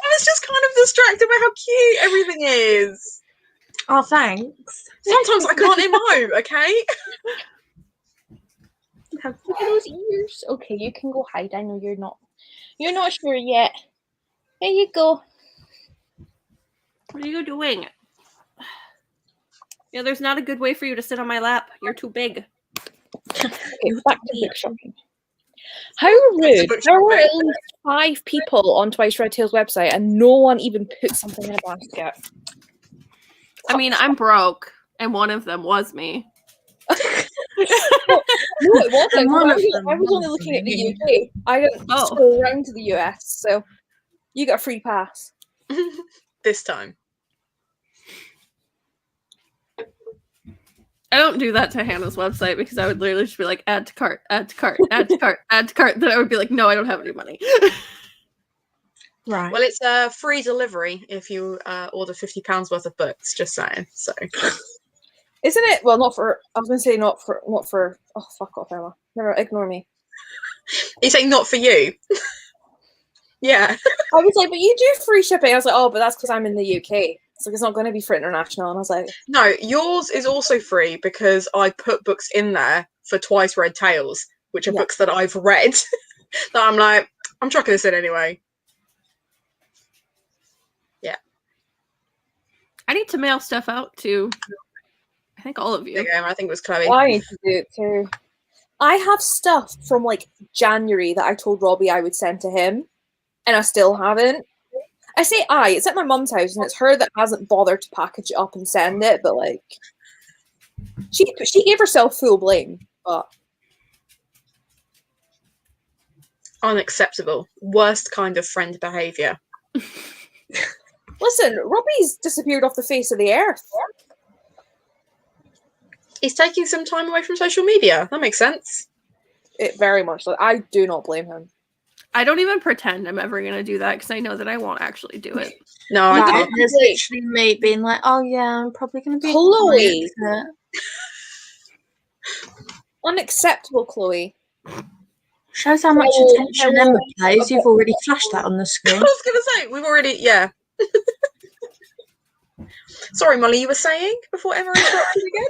was just kind of distracted by how cute everything is. Oh, thanks. Sometimes I can't emote, okay? Look at those ears. Okay, you can go hide. I know you're not. You're not sure yet. There you go. What are you doing? Yeah, there's not a good way for you to sit on my lap. You're too big. Okay, back to book shopping. How Back to rude. book There were shopping. at least 5 people on Twice Red Tail's website and no one even put something in a basket. I mean, I'm broke, and one of them was me. No, it wasn't. And one of them I was only was looking at the me. UK. I didn't Oh. scroll around to the US, so you got a free pass. This time. I don't do that to Hannah's website because I would literally just be like, add to cart, add to cart, add to cart, add to cart. Then I would be like, no, I don't have any money. Right. Well, it's free delivery if you order £50 worth of books. Just saying. So, Isn't it? Well, not for. I was going to say not for. Oh, fuck off, Emma. Never ignore me. you saying not for you? Yeah. I was like, but you do free shipping. I was like, oh, but that's because I'm in the UK. It's like it's not going to be for international. And I was like, No, yours is also free because I put books in there for Twice Read Tales, which are books that I've read. That I'm like, I'm chucking this in anyway. Yeah. I need to mail stuff out to, I think, all of you. I think it was Chloe. I need to do it too. I have stuff from like January that I told Robbie I would send to him, and I still haven't. I say it's at my mum's house, and it's her that hasn't bothered to package it up and send it. But like, she gave herself full blame. But Unacceptable. Worst kind of friend behaviour. listen, Robbie's disappeared off the face of the earth. He's taking some time away from social media. That makes sense. It very much. Like, I do not blame him. I don't even pretend I'm ever going to do that because I know that I won't actually do it. No, I Right, do. there's literally me being like, oh yeah, I'm probably going to be Chloe. quiet. Unacceptable, Chloe. Shows how much attention Emma pays. You've already flashed that on the I screen. was going to say, we've already, yeah. Sorry, Molly, you were saying before Emma interrupted again?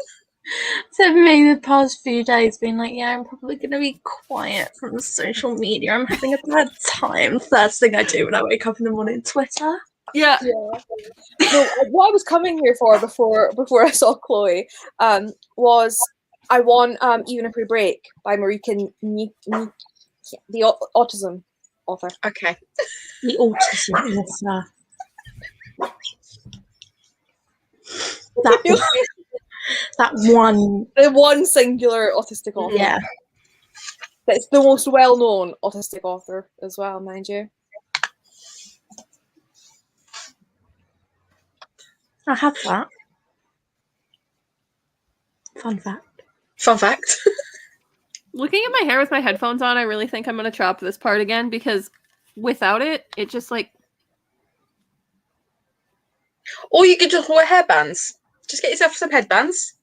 So me the past few days being like, yeah, I'm probably going to be quiet from social media. I'm having a bad time. First thing I do when I wake up in the morning, Twitter. Yeah. No, what I was coming here for before I saw Chloe was I won Even If We Break by Marika the autism author. Okay. The autism author. That one. The one singular autistic author. Yeah. That's the most well-known autistic author as well, mind you. I have that. Fun fact. Fun fact. Looking at my hair with my headphones on, I really think I'm going to chop this part again because without it, it just like... Or you could just wear hairbands. Just get yourself some headbands.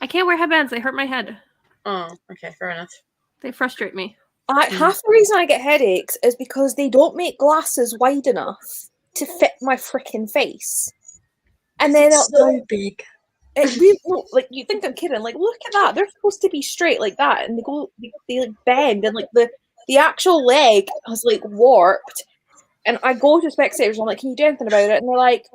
I can't wear headbands. They hurt my head. Oh, okay, fair enough. They frustrate me. Half the reason I get headaches is because they don't make glasses wide enough to fit my freaking face. And then It's so big. like you think I'm kidding? Like, look at that. They're supposed to be straight like that, and they like bend, and like the actual leg has like warped. And I go to Specsavers, I'm like, can you do anything about it? And they're like,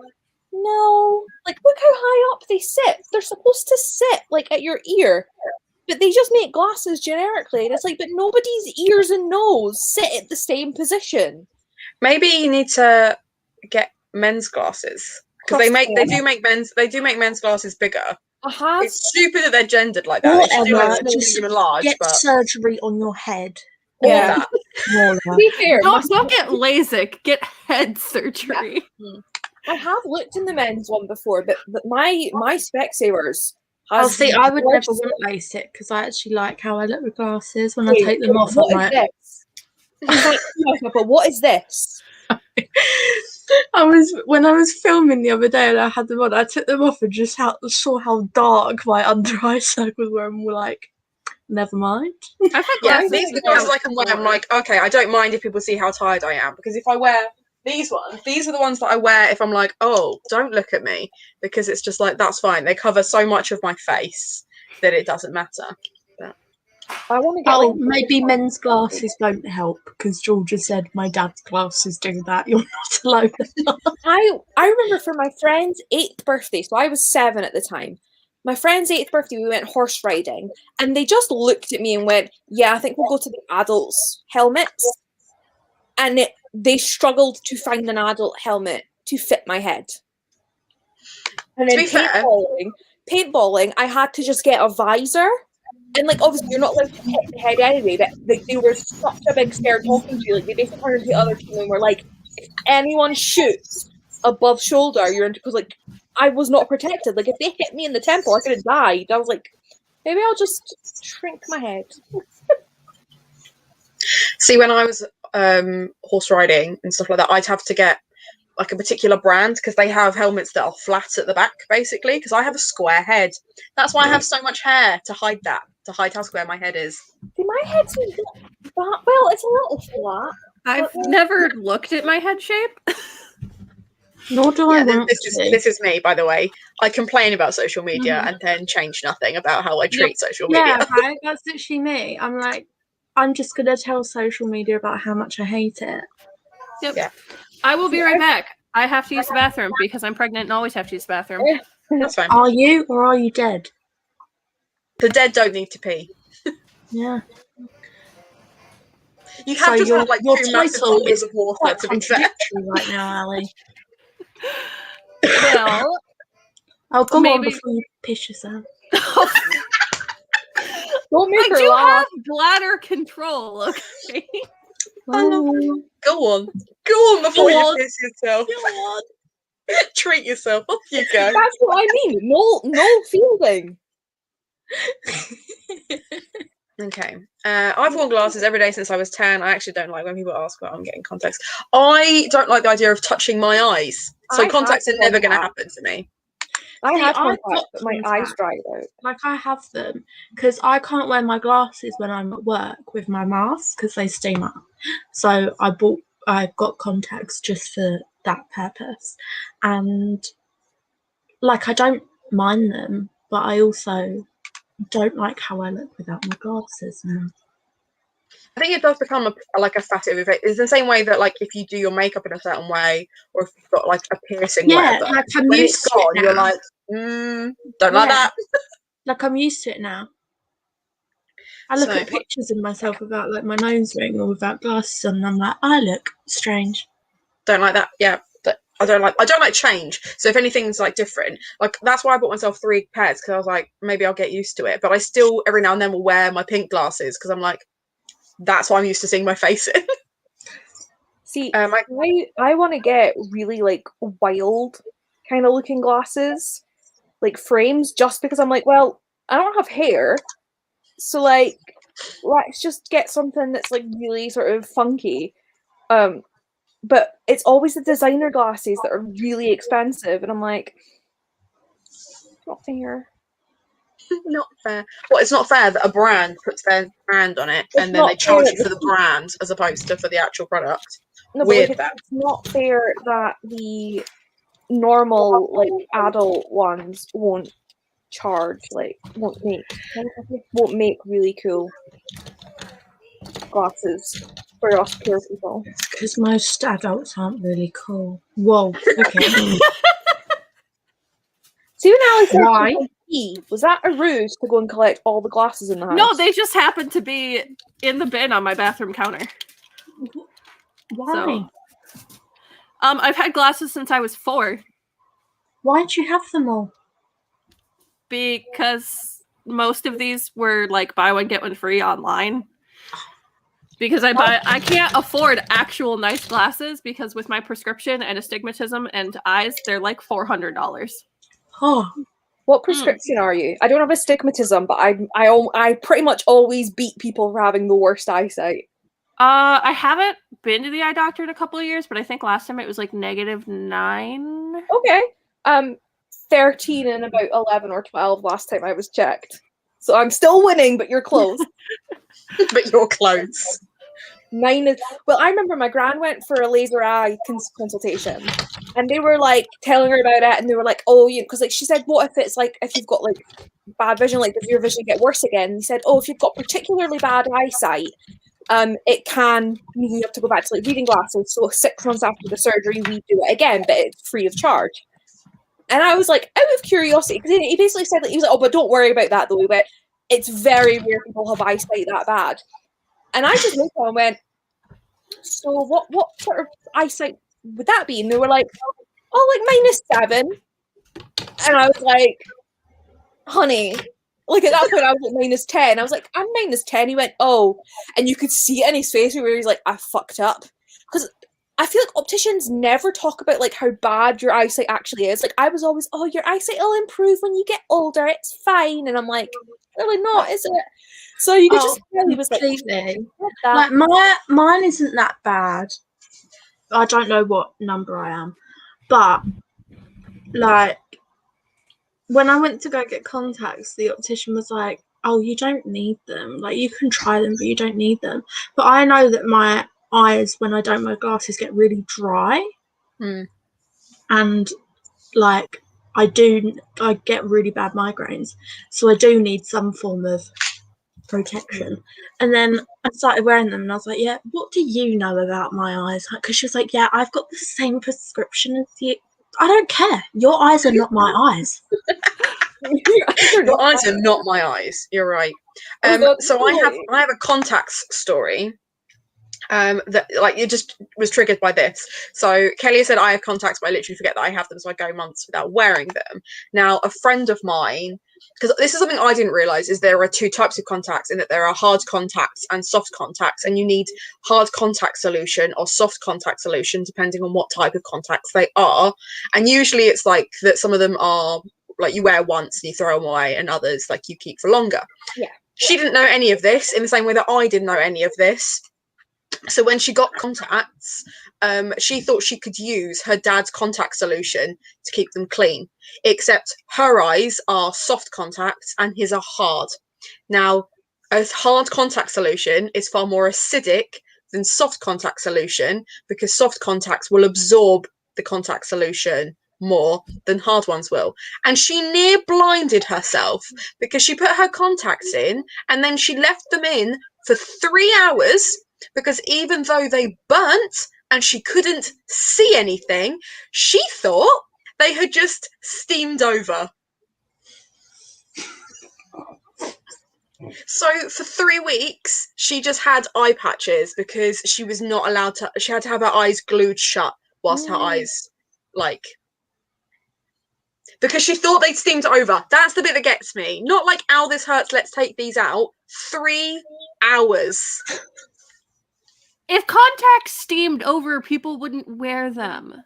no. Like, look how high up they sit. They're supposed to sit like at your ear, but they just make glasses generically. And it's like, but nobody's ears and nose sit at the same position. Maybe you need to get men's glasses because they do make men's glasses bigger. I have. It's stupid that they're gendered like that. They should do Whatever, it small, just medium, and large. Get But surgery on your head. Yeah. that. To be fair, Don't get LASIK. Get head surgery. I have looked in the men's one before, but my Specsavers. Oh, see, I would never want LASIK because I actually like how I look with glasses. When I take them off, I'm like, but what is this? when I was filming the other day and I had them on, I took them off and just saw how dark my under eye circles were, and were like, never mind. I've had Yeah, glasses these are the glasses I can wear. I'm like, okay, I don't mind if people see how tired I am, because if I wear these ones, these are the ones that I wear if I'm like, oh, don't look at me, because it's just like, that's fine. They cover so much of my face that it doesn't matter. But I want to get. Oh, maybe men's glasses won't help because Georgia said my dad's glasses do that. You're not alone. I remember for my friend's 8th birthday, so I was 7 at the time. My friend's 8th birthday, we went horse riding, and they just looked at me and went, yeah, I think we'll go to the adults' helmets. And they struggled to find an adult helmet to fit my head. And then paintballing, I had to just get a visor. And like, obviously, you're not allowed to hit the head anyway, but like, they were such a big scare talking to you. Like, they basically turned to the other team and were like, if anyone shoots above shoulder, you're into, because like, I was not protected. Like if they hit me in the temple, I could have died. I was like, maybe I'll just shrink my head. See, when I was horse riding and stuff like that, I'd have to get like a particular brand because they have helmets that are flat at the back, basically. Because I have a square head. That's why I have so much hair, to hide that, to hide how square my head is. See, my head's well, it's a little flat. I've never looked at my head shape. Nor do I want this is me, by the way. I complain about social media and then change nothing about how I treat social media. Yeah, right. That's literally me. I'm like, I'm just gonna tell social media about how much I hate it. Yep. Yeah. I will be right back. I have to use the bathroom because I'm pregnant and always have to use the bathroom. That's fine. Are you or are you dead? The dead don't need to pee. Yeah. You have to have like your two massive title bubbles is of water quite to be fair. contradictory right now, Ali. Well, Oh, go on maybe- before you piss yourself. Don't make I her do laugh. have bladder control, okay? Oh, Go on. Go on before Go you on. piss yourself. Treat yourself. Off you go. That's what I mean. No fielding. Okay. I've worn glasses every day since I was 10. I actually don't like when people ask why I'm getting contacts. I don't like the idea of touching my eyes. So I contacts are have never going to contacts. happen to me. I See, have I've contacts, got but my eyes contacts. dried out. like I have them because I can't wear my glasses when I'm at work with my mask because they steam up. So I've got contacts just for that purpose, and like I don't mind them, but I also don't like how I look without my glasses now. I think it does become a facet of it. It's the same way that, like, if you do your makeup in a certain way, or if you've got like a piercing, Yeah, whatever, like I'm when used it's to gone, it you're now. like, don't like Yeah. that. Like I'm used to it now. I look So- at pictures of myself without like my nose ring or without glasses on, and I'm like, I look strange. Don't like that. Yeah, but I don't like change. So if anything's like different, like that's why I bought myself 3 pairs because I was like, maybe I'll get used to it. But I still every now and then will wear my pink glasses because I'm like, that's what I'm used to seeing my face in. See, I want to get really like wild kind of looking glasses, like frames, just because I'm like, well, I don't have hair, so like, let's just get something that's like really sort of funky. But it's always the designer glasses that are really expensive, and I'm like, not fair. not fair. Well, it's not fair that a brand puts their brand on it It's and then they not fair charge you that for the brand as opposed to for the actual product. No, but Weird like, that. it's not fair that the normal like adult ones won't charge, like won't make really cool glasses for us poor people. Because most adults aren't really cool. Whoa, okay. See, when Ali said Why? was that a ruse to go and collect all the glasses in the house? No, they just happen to be in the bin on my bathroom counter. Why? So, I've had glasses since I was 4 Why'd you have them all? because most of these were like buy one get one free online. Because I can't afford actual nice glasses because with my prescription and astigmatism and eyes, they're like $400. Oh, What prescription are you? I don't have astigmatism, but I pretty much always beat people for having the worst eyesight. I haven't been to the eye doctor in a couple of years, but I think last time it was like -9. Okay. 13 and about 11 or 12 last time I was checked. So I'm still winning, but you're close. But you're close. 9 is well. I remember my gran went for a laser eye consultation, and they were like telling her about it, and they were like, "Oh, you," because like she said, "What if it's like if you've got like bad vision, like does your vision get worse again?" And he said, "Oh, if you've got particularly bad eyesight, it can mean you have to go back to like reading glasses. So 6 months after the surgery, we do it again, but it's free of charge." And I was like, out of curiosity, because he basically said that he was like, "Oh, but don't worry about that though." He went, "It's very rare people have eyesight that bad." And I just looked at him and went, "So what sort of eyesight would that be?" And they were like, "Oh, like -7." And I was like, "Honey," like at that point I was like -10. I was like, "I'm -10." He went, "Oh," and you could see it in his face where he's like, "I fucked up," because I feel like opticians never talk about like how bad your eyesight actually is. Like I was always, oh, your eyesight will improve when you get older. It's fine, and I'm like, really not, is it? So you could just tell he was like, completely. Like mine isn't that bad. I don't know what number I am, but like when I went to go get contacts, the optician was like, "Oh, you don't need them. Like you can try them, but you don't need them." But I know that my eyes, when I don't wear glasses, get really dry, and like I get really bad migraines, so I do need some form of protection. And then I started wearing them, and I was like, "Yeah, what do you know about my eyes?" Because she was like, "Yeah, I've got the same prescription as you." I don't care. Your eyes are not my eyes. Your eyes are not my eyes. You're right. So I have a contacts story. That like it just was triggered by this. So Kelly said I have contacts, but I literally forget that I have them, so I go months without wearing them. Now, a friend of mine, because this is something I didn't realize, is there are two types of contacts, in that there are hard contacts and soft contacts, and you need hard contact solution or soft contact solution depending on what type of contacts they are. And usually it's like that some of them are like you wear once and you throw them away, and others like you keep for longer. Yeah. She didn't know any of this, in the same way that I didn't know any of this. So when she got contacts, she thought she could use her dad's contact solution to keep them clean, except her eyes are soft contacts and his are hard. Now, a hard contact solution is far more acidic than soft contact solution, because soft contacts will absorb the contact solution more than hard ones will. And she near blinded herself because she put her contacts in and then she left them in for 3 hours, because even though they burnt and she couldn't see anything, she thought they had just steamed over. So for 3 weeks, she just had eye patches because she was not allowed to, she had to have her eyes glued shut whilst her eyes, like, because she thought they'd steamed over. That's the bit that gets me. Not like, ow, this hurts, let's take these out. 3 hours. If contacts steamed over, people wouldn't wear them.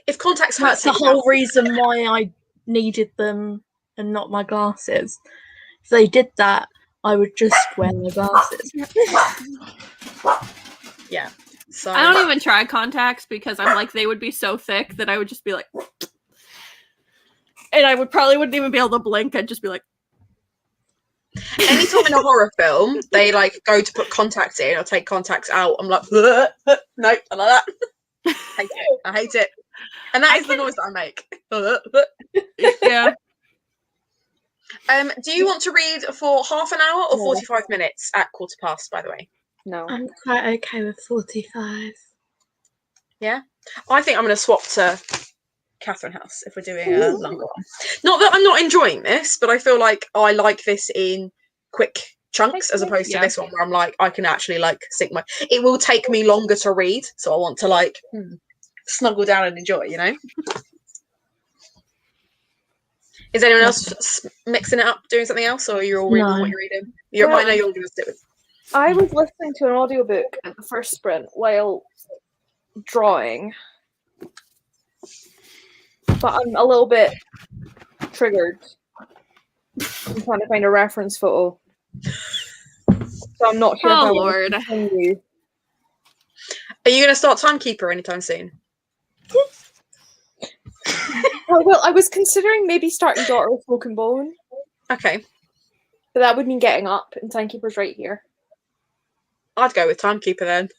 If contacts hurt, That's the whole reason why I needed them and not my glasses. If they did that, I would just wear my glasses. Yeah. So I don't even try contacts because I'm like, they would be so thick that I would just be like, and I wouldn't even be able to blink. I'd just be like. Anytime in a horror film they like go to put contacts in or take contacts out, I'm like, nope, I like that. I hate it. And that is the noise that I make. Yeah. Do you want to read for half an hour or 45 minutes at 15:15, by the way? No. I'm quite okay with 45. Yeah? I think I'm going to swap to Catherine House if we're doing a longer one. Not that I'm not enjoying this, but I feel like I like this in quick chunks as opposed to this one where I'm like, I can actually like sink my... It will take me longer to read, so I want to like snuggle down and enjoy, you know? Is anyone else mixing it up, doing something else, or you're all reading what you're reading? I know you're going to stick with. I was listening to an audiobook at the first sprint while drawing, but I'm a little bit triggered. I'm trying to find a reference photo, so I'm not sure. Oh Lord! Are you going to start Timekeeper anytime soon? Oh, well, I was considering maybe starting Daughter of Smoke and Bone. Okay. But that would mean getting up, and Timekeeper's right here. I'd go with Timekeeper then.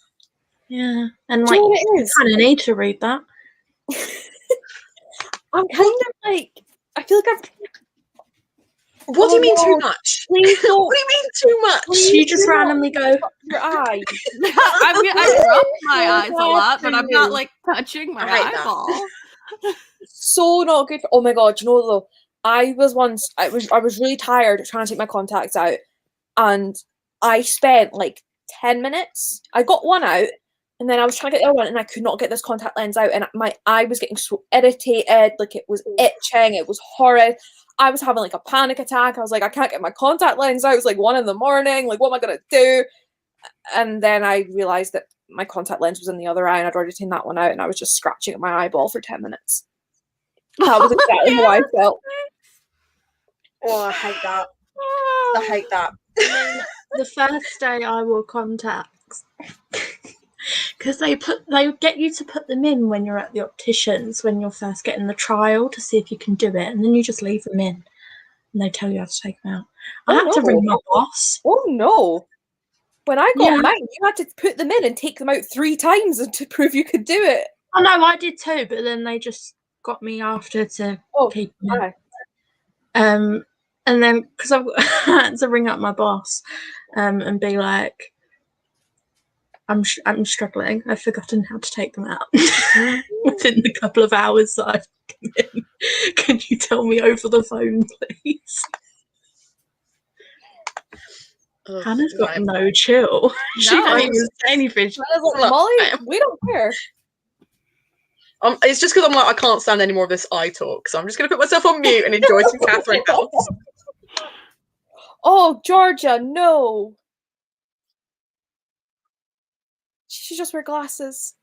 Yeah, and like, you kind of need to read that. I'm kind of like, I feel like I've... What do you mean too much? Please don't. What do you mean too much? You just randomly go, your eye. I rub my eyes a lot, but I'm not like touching my eyeball. So not good. Oh my god! You know though, I was really tired trying to take my contacts out, and I spent like 10 minutes. I got one out, and then I was trying to get the other one, and I could not get this contact lens out, and my eye was getting so irritated, like it was itching, it was horrid. I was having like a panic attack. I was like, I can't get my contact lens out. It was like 1 a.m. Like, what am I gonna do? And then I realised that my contact lens was in the other eye, and I'd already taken that one out, and I was just scratching at my eyeball for 10 minutes. That was exactly how I felt. Oh, I hate that. I hate that. The first day I wore contacts, because they get you to put them in when you're at the opticians, when you're first getting the trial to see if you can do it, and then you just leave them in, and they tell you how to take them out. I had to ring my boss. Oh no! When I got Yeah. mine, you had to put them in and take them out 3 times to prove you could do it. Oh no, I did too, but then they just got me after to keep them in. Okay. And then because I had to ring up my boss, and be like, I'm struggling. I've forgotten how to take them out. Within the couple of hours that I've come in, can you tell me over the phone, please? Ugh, Hannah's got no chill. She No. don't even say anything. She's I was like, Look, Mollie, we don't care. it's just because I'm like, I can't stand any more of this eye talk, so I'm just going to put myself on mute and enjoy some Catherine House. Oh, Georgia, no. She should just wear glasses.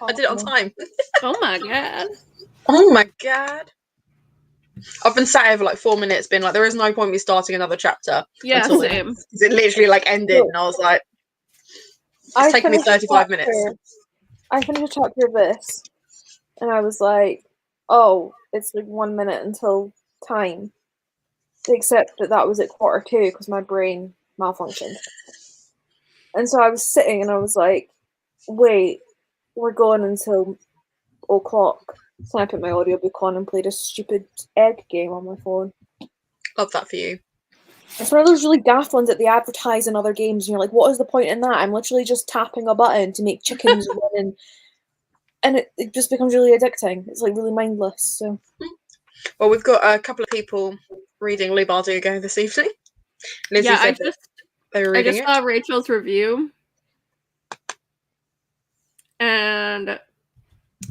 I did it on time. Oh my god. Oh my god. I've been sat here for like 4 minutes, being like, there is no point me starting another chapter. Yeah, until same. it literally like ended, and I was like, it's taken me 35 minutes. I finished a chapter of this, and I was like, oh, it's like 1 minute until time. Except that was at 1:45 because my brain malfunctioned. And so I was sitting and I was like, wait, we're going until o'clock. So I put my audiobook on and played a stupid egg game on my phone. Love that for you. It's one of those really daft ones that they advertise in other games, and you're like, what is the point in that? I'm literally just tapping a button to make chickens run, and it just becomes really addicting. It's like really mindless. So, well, we've got a couple of people reading Lee Bardugo this evening. Lizzie said they were reading saw Rachel's review, and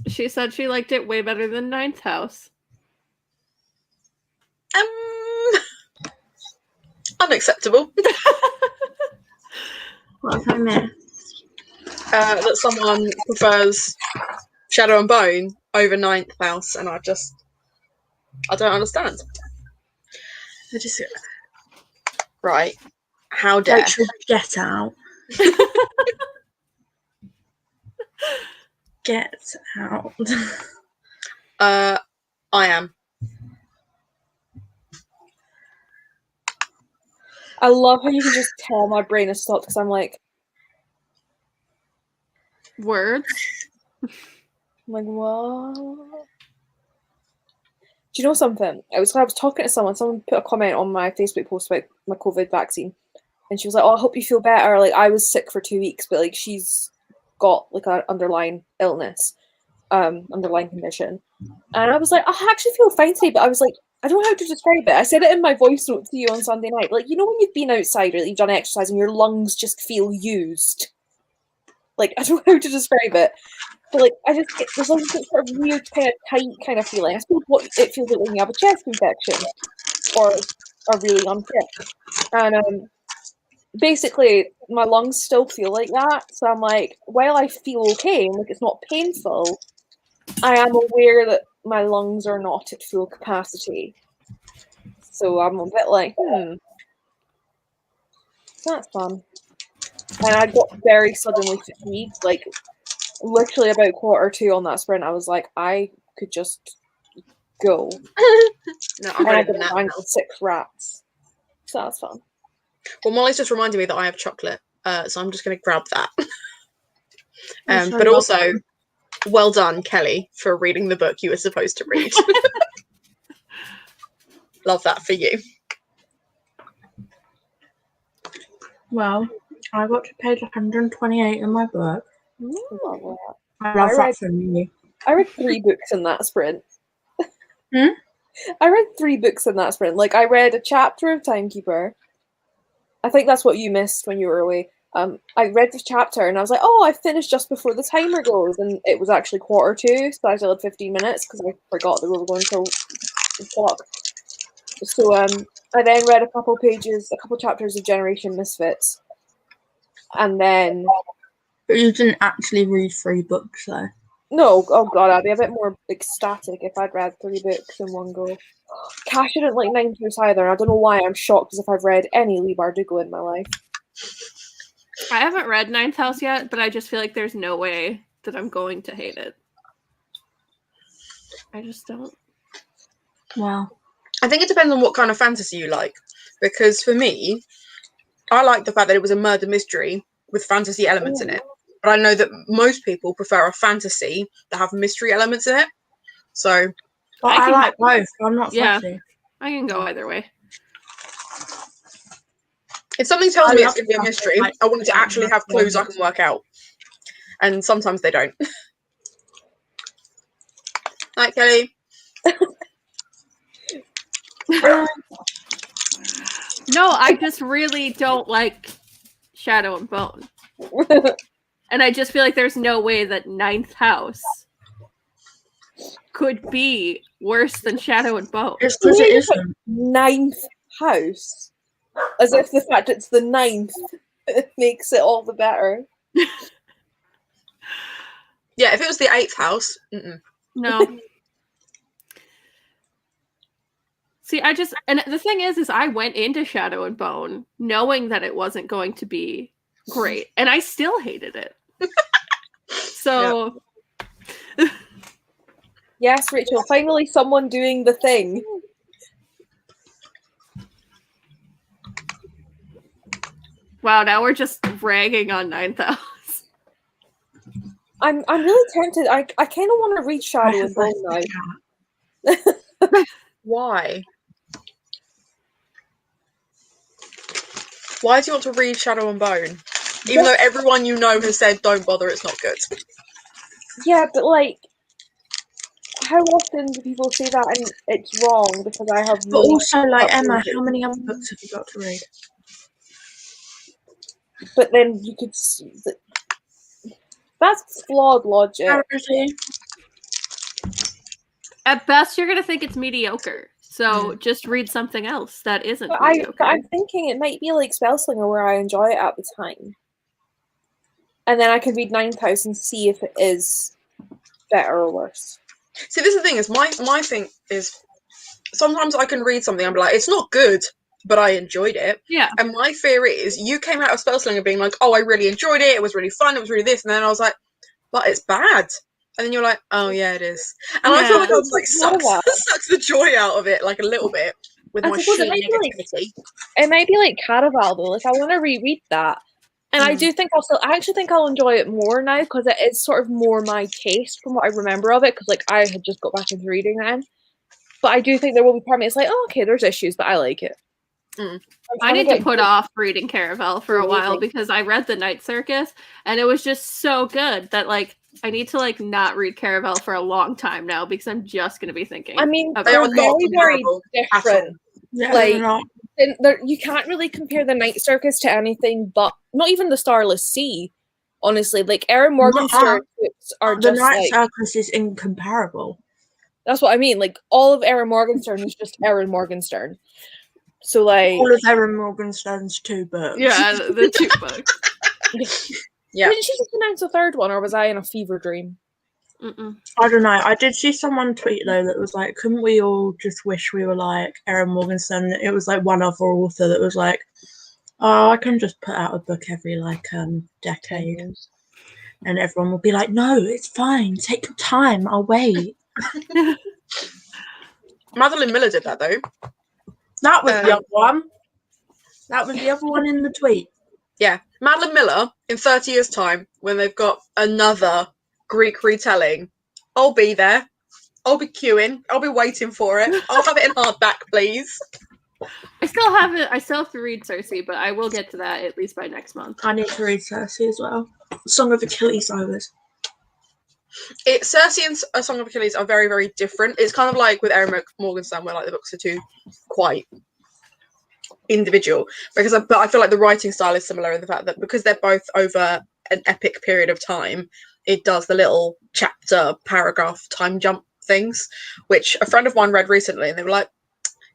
she said she liked it way better than Ninth House. Unacceptable. What have I missed? That someone prefers Shadow and Bone over Ninth House, and I don't understand. Right. How dare. Rachel, get out. Get out. I am. I love how you can just tell my brain has stopped because I'm like, words. I'm like, what? Do you know something? I was talking to someone put a comment on my Facebook post about my COVID vaccine, and she was like, oh, I hope you feel better. Like, I was sick for 2 weeks, but like she's got like an underlying illness, underlying condition. And I was like, I actually feel fine today, but I was like, I don't know how to describe it. I said it in my voice note to you on Sunday night. Like, you know when you've been outside or you've done exercise and your lungs just feel used? Like, I don't know how to describe it. But like, I just get there's like this sort of weird kind of tight kind of feeling. I suppose what it feels like when you have a chest infection or are really unfit. And basically my lungs still feel like that. So I'm like, while I feel okay and like it's not painful, I am aware that my lungs are not at full capacity. So I'm a bit like, that's fun. And I got very suddenly fatigued, like literally about 1:45 on that sprint. I was like, I could just go. No, And I got banged with 6 rats. So that's fun. Well, Mollie's just reminded me that I have chocolate, so I'm just going to grab that. But also, well done, Kelly, for reading the book you were supposed to read. Love that for you. Well, I got to page 128 in my book. Love that. I love that for me. I read 3 books in that sprint. Hmm? I read 3 books in that sprint. Like, I read a chapter of Timekeeper. I think that's what you missed when you were away. I read the chapter and I was like, oh, I finished just before the timer goes. And it was actually 1:45, so I still had 15 minutes because I forgot that we were going till the clock. So I then read a couple chapters of Generation Misfits. And then... But you didn't actually read 3 books, though. No, oh god, I'd be a bit more ecstatic if I'd read 3 books in one go. Cash didn't like Ninth House either, and I don't know why I'm shocked as if I've read any Lee Bardugo in my life. I haven't read Ninth House yet, but I just feel like there's no way that I'm going to hate it. I just don't. Wow. I think it depends on what kind of fantasy you like. Because for me, I like the fact that it was a murder mystery with fantasy elements in it. But I know that most people prefer a fantasy that have mystery elements in it. So... But I like both. I'm not fussy. I can go either way. If something tells me it's going to be a mystery, I want it to actually have clues I can work out. And sometimes they don't. Night, Kelly. No, I just really don't like Shadow and Bone. And I just feel like there's no way that Ninth House could be worse than Shadow and Bone. It's because it isn't. Ninth House. As if the fact it's the 9th makes it all the better. Yeah, if it was the 8th house, No. See, and the thing is I went into Shadow and Bone knowing that it wasn't going to be great, and I still hated it. So, Yes, Rachel, finally someone doing the thing. wow, now we're just ragging on 9th house. I'm really tempted. I kind of want to read Shadow and Bone now. why? Why do you want to read Shadow and Bone? Even though everyone you know has said, don't bother, it's not good. Yeah, but like, how often do people say that and it's wrong because I have But also, like, Emma, updated. how many other books have you got to read? But then you could see that that's flawed logic. Charity. At best, you're going to think it's mediocre. So just read something else that isn't mediocre. But I'm thinking it might be like Spellslinger where I enjoy it at the time. And then I can read 9th house and see if it is better or worse. See, this is the thing, is my thing is sometimes I can read something and be like, it's not good, but I enjoyed it. Yeah. And my fear is you came out of Spellslinger being like, oh, I really enjoyed it, it was really fun, it was really this, and then I was like, but it's bad. And then you're like, oh yeah, it is. And I feel like I was like sucks the joy out of it like a little bit with my shitty negativity. It might be like Caraval though. Like I want to reread that. And I actually think I'll enjoy it more now because it is sort of more my taste from what I remember of it. Because like I had just got back into reading then, but I do think there will be part of me. It's like, oh, okay, there's issues, but I like it. I need to put off reading Caraval for a while because I read The Night Circus and it was just so good that like I need to like not read Caraval for a long time now because I'm just going to be thinking. I mean, they are not very different. Yeah, like you can't really compare The Night Circus to anything, but not even The Starless Sea. Honestly, like Erin Morgenstern are The just Night Circus is incomparable. That's what I mean. Like all of Erin Morgenstern is just Erin Morgenstern. So like all of Erin Morgenstern's 2 books. Yeah, the 2 books. Yeah. Didn't she just announce a 3rd one, or was I in a fever dream? I don't know. I did see someone tweet though that was like, couldn't we all just wish we were like Erin Morgenstern? It was like one other author that was like, oh, I can just put out a book every like decade. And everyone will be like, no, it's fine. Take your time. I'll wait. Madeline Miller did that though. That was the other one. That was the other one in the tweet. Yeah. Madeline Miller, in 30 years' time, when they've got another Greek retelling, I'll be there. I'll be queuing. I'll be waiting for it. I'll have it in hardback, please. I still have to read Cersei, but I will get to that at least by next month. I need to read Cersei as well. Song of Achilles, Cersei and A Song of Achilles are very, very different. It's kind of like with Erin Morgenstern, where like the books are two quite individual. But I feel like the writing style is similar in the fact that because they're both over an epic period of time, it does the little chapter, paragraph, time jump things, which a friend of mine read recently, and they were like,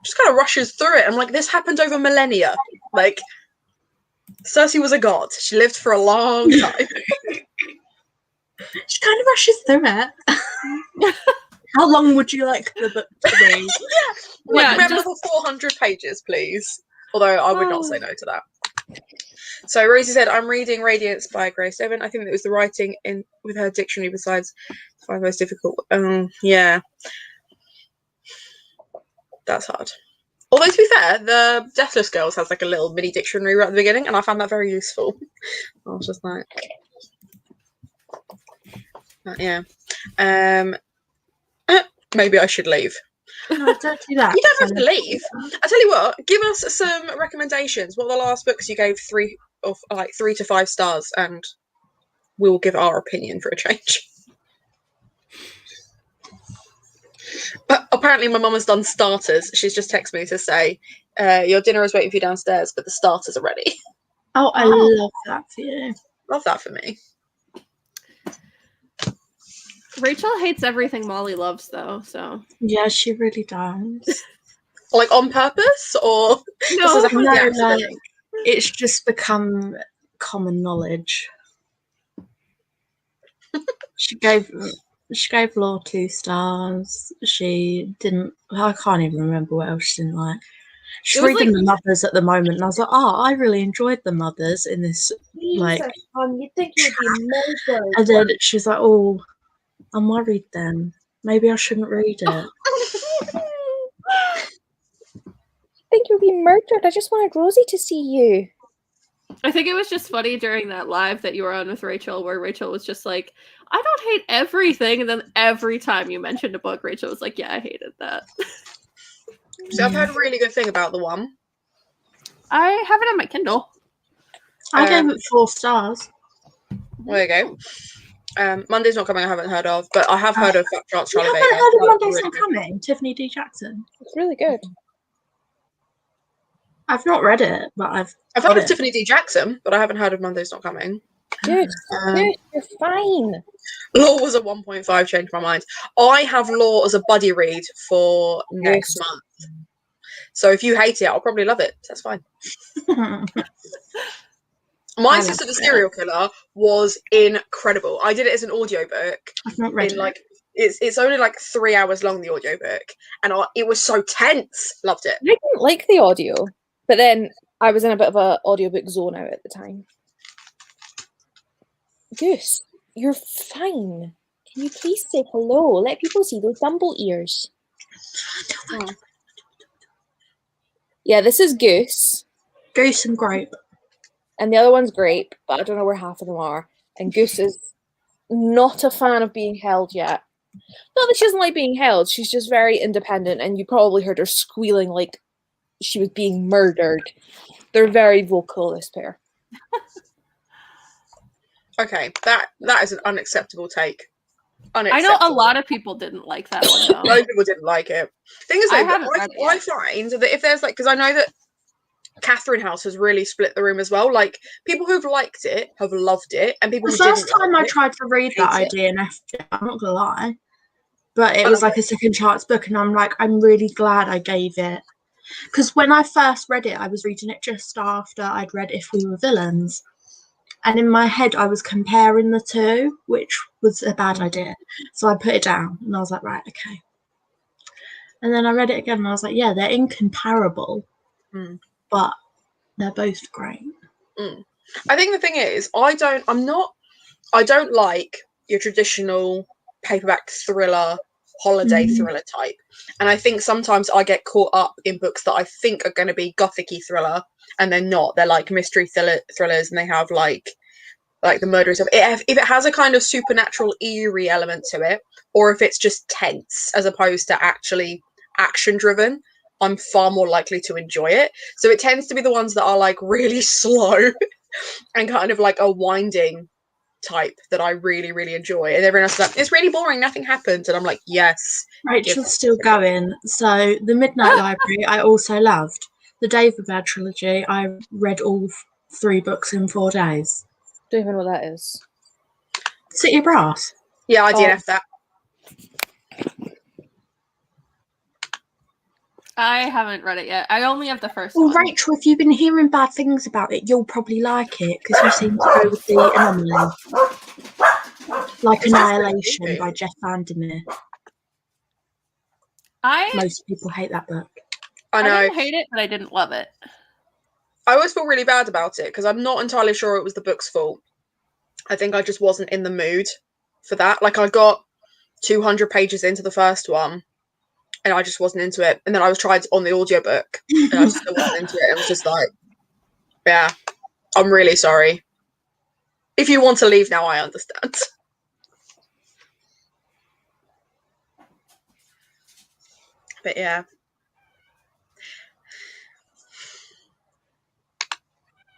just kind of rushes through it. I'm like, this happened over millennia. Like, Cersei was a god. She lived for a long time. She kind of rushes through it. How long would you like the book to be? Remember the 400 pages, please. Although I would not say no to that. So Rosie said, I'm reading Radiance by Grace Evan. I think it was the writing in with her dictionary besides the 5 most difficult. Yeah. That's hard. Although, to be fair, the Deathless Girls has like a little mini dictionary right at the beginning, and I found that very useful. I was just like, yeah. Maybe I should leave. No, don't do that. You don't have to leave. I tell you what, give us some recommendations. What are the last books you gave 3 to 5 stars, and we'll give our opinion for a change. But apparently my mum has done starters. She's just texted me to say, your dinner is waiting for you downstairs, but the starters are ready. Oh, I love that for you. Love that for me. Rachel hates everything Mollie loves, though, so. Yeah, she really does. Like, on purpose, or no, like, it's just become common knowledge. She gave Law 2 stars. She didn't. I can't even remember what else she didn't like. She's reading The Mothers at the moment, and I was like, oh, I really enjoyed The Mothers in this. Like, you'd think you would be murdered. and then she's like, oh, I'm worried then. Maybe I shouldn't read it. I think you'll be murdered. I just wanted Rosie to see you. I think it was just funny during that live that you were on with Rachel, where Rachel was just like, I don't hate everything. And then every time you mentioned a book, Rachel was like, yeah, I hated that. So I've heard a really good thing about the one. I have it on my Kindle. I gave it 4 stars. There you go. Monday's Not Coming I haven't heard of, but I have heard of Fat Chance You Charlie haven't Baker. heard of Monday's Really Not good. Coming? Tiffany D. Jackson. It's really good. I've not read it, but I've I've heard of it. Tiffany D. Jackson, but I haven't heard of Monday's Not Coming. Good. Good. You're fine. Law was a 1.5, changed my mind. I have Law as a buddy read for next month. So if you hate it, I'll probably love it. That's fine. My Sister the Serial Killer was incredible. I did it as an audiobook. I've not read it. It's only like 3 hours long, the audiobook, and it was so tense. Loved it. I didn't like the audio, but then I was in a bit of an audiobook zone out at the time. Goose, you're fine. Can you please say hello? Let people see those Dumble ears. Oh. Yeah, this is Goose. Goose and Grape. And the other one's Grape, but I don't know where half of them are. And Goose is not a fan of being held yet. Not that she doesn't like being held, she's just very independent, and you probably heard her squealing like she was being murdered. They're very vocal, this pair. Okay, that is an unacceptable take. I know a lot of people didn't like that one, though. A lot of people didn't like it. Thing is, though, I I find that if there's because I know that Catherine House has really split the room as well. Like, people who've liked it have loved it, and people The who first didn't time like I tried to read that hate it. idea and effed it, I'm not gonna lie. But it was like a second chance book, and I'm like, I'm really glad I gave it. Because when I first read it, I was reading it just after I'd read If We Were Villains. And in my head, I was comparing the two, which was a bad idea. So I put it down, and I was like, right, okay. And then I read it again, and I was like, yeah, they're incomparable, but they're both great. I think the thing is, I don't like your traditional paperback thriller, holiday thriller type. And I think sometimes I get caught up in books that I think are going to be gothic-y thriller, and they're not. They're like mystery thrillers, and they have like the murder stuff. If it has a kind of supernatural eerie element to it, or if it's just tense as opposed to actually action driven, I'm far more likely to enjoy it. So it tends to be the ones that are like really slow and kind of like a winding type that I really, really enjoy. And everyone else is like, it's really boring, nothing happens. And I'm like, yes. Rachel's still going. So the Midnight Library I also loved. The David trilogy, I read all 3 books in 4 days. Don't even know what that is. City of Brass. Yeah, I DNF that. I haven't read it yet. I only have the first Well, one. Rachel, if you've been hearing bad things about it, you'll probably like it because you seem to go with the anomaly. Like Annihilation by Jeff Vandermeer. Most people hate that book. I know. I didn't hate it, but I didn't love it. I always feel really bad about it because I'm not entirely sure it was the book's fault. I think I just wasn't in the mood for that. Like, I got 200 pages into the first one and I just wasn't into it. And then I was tried on the audiobook and I still wasn't into it. It was just like, yeah, I'm really sorry. If you want to leave now, I understand. But yeah.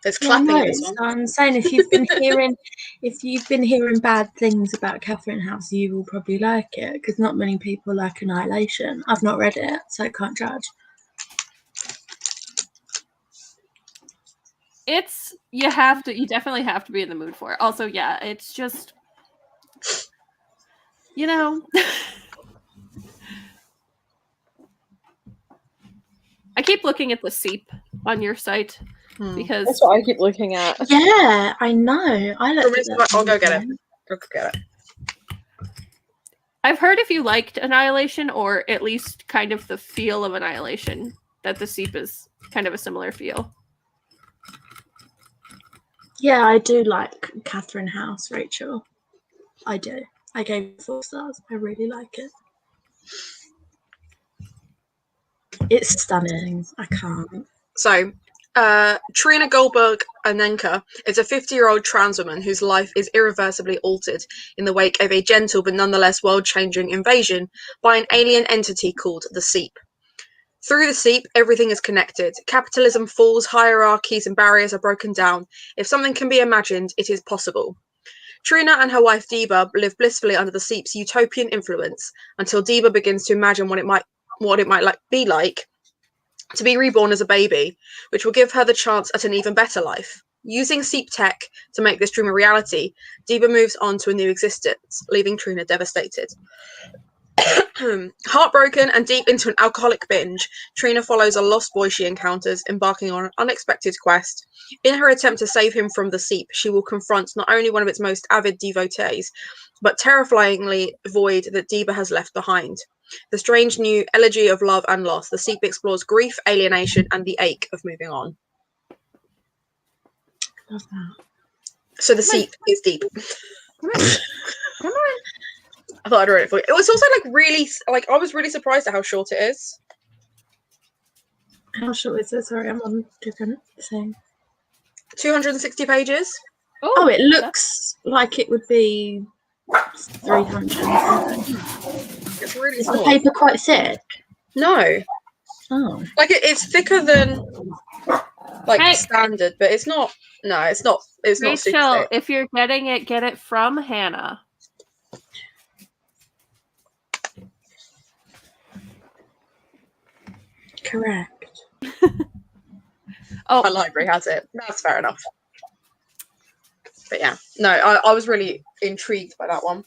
There's clapping in this one. I'm saying if you've been hearing bad things about Catherine House, you will probably like it because not many people like Annihilation. I've not read it, so I can't judge. You definitely have to be in the mood for it. Also, yeah, it's just, I keep looking at the seep on your site because that's what I keep looking at. Yeah, I know. I looked at that. I'll go get it. Go get it. I've heard if you liked Annihilation, or at least kind of the feel of Annihilation, that The Seep is kind of a similar feel. Yeah, I do like Catherine House, Rachel. I do. I gave it 4 stars. I really like it. It's stunning. I can't. So, Trina Goldberg Anenka is a 50-year-old trans woman whose life is irreversibly altered in the wake of a gentle but nonetheless world-changing invasion by an alien entity called the Seep. Through the Seep, everything is connected. Capitalism falls, hierarchies and barriers are broken down. If something can be imagined, it is possible. Trina and her wife Deba live blissfully under the Seep's utopian influence until Deba begins to imagine what it might be like to be reborn as a baby, which will give her the chance at an even better life. Using Seep tech to make this dream a reality, Deba moves on to a new existence, leaving Trina devastated. Heartbroken and deep into an alcoholic binge, Trina follows a lost boy she encounters, embarking on an unexpected quest. In her attempt to save him from the Seep, she will confront not only one of its most avid devotees, but terrifyingly void that Deba has left behind. The strange new elegy of love and loss, the Seep explores grief, alienation, and the ache of moving on. Love that. So the Seep is deep. Come on. I thought I'd read it for you. It was also really, I was really surprised at how short it is. How short is it? Sorry, I'm on different thing. 260 pages. Oh, it looks like it would be 300 something. It's really Is the small. paper quite thick? No. Oh. It's thicker than Hey. standard, but it's not. No, it's not. It's not super Rachel, thick. if you're getting it, get it from Hannah. Correct. Oh, My library has it. That's fair enough. But yeah, no, I was really intrigued by that one.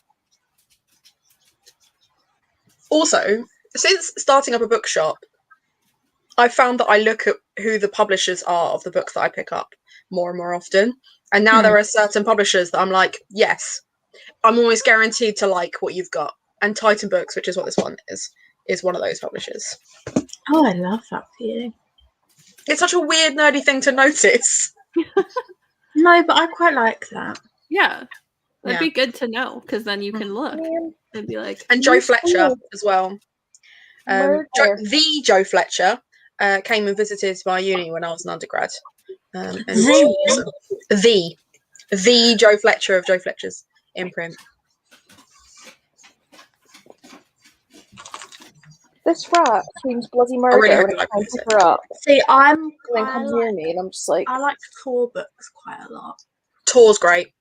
Also, since starting up a bookshop, I found that I look at who the publishers are of the books that I pick up more and more often. And now there are certain publishers that I'm like, yes, I'm almost guaranteed to like what you've got. And Titan Books, which is what this one is one of those publishers. Oh, I love that for you. It's such a weird, nerdy thing to notice. No, but I quite like that. yeah. That'd Yeah. be good to know, because then you can look and be like, And Joe Fletcher as well. Murder. Joe Fletcher came and visited my uni when I was an undergrad. And the Joe Fletcher of Joe Fletcher's imprint. This rat screams bloody really murder hope when I I try to pronounce pick her up. See, And then comes near me, and I'm just like, I like Tor books quite a lot. Tor's great.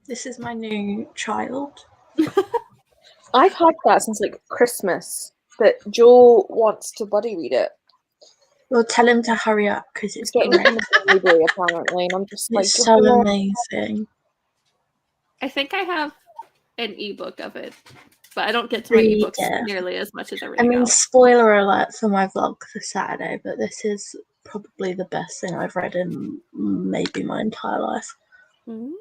This is my new child. I've had that since like Christmas. That Joe wants to buddy read it. Well, tell him to hurry up because It's it's getting great. him a day apparently, and I'm just like, It's so amazing. I think I have an ebook of it, but I don't get to my Read ebooks it. nearly as much as I everything mean, else. spoiler alert for my vlog for Saturday, but this is probably the best thing I've read in maybe my entire life. Mm.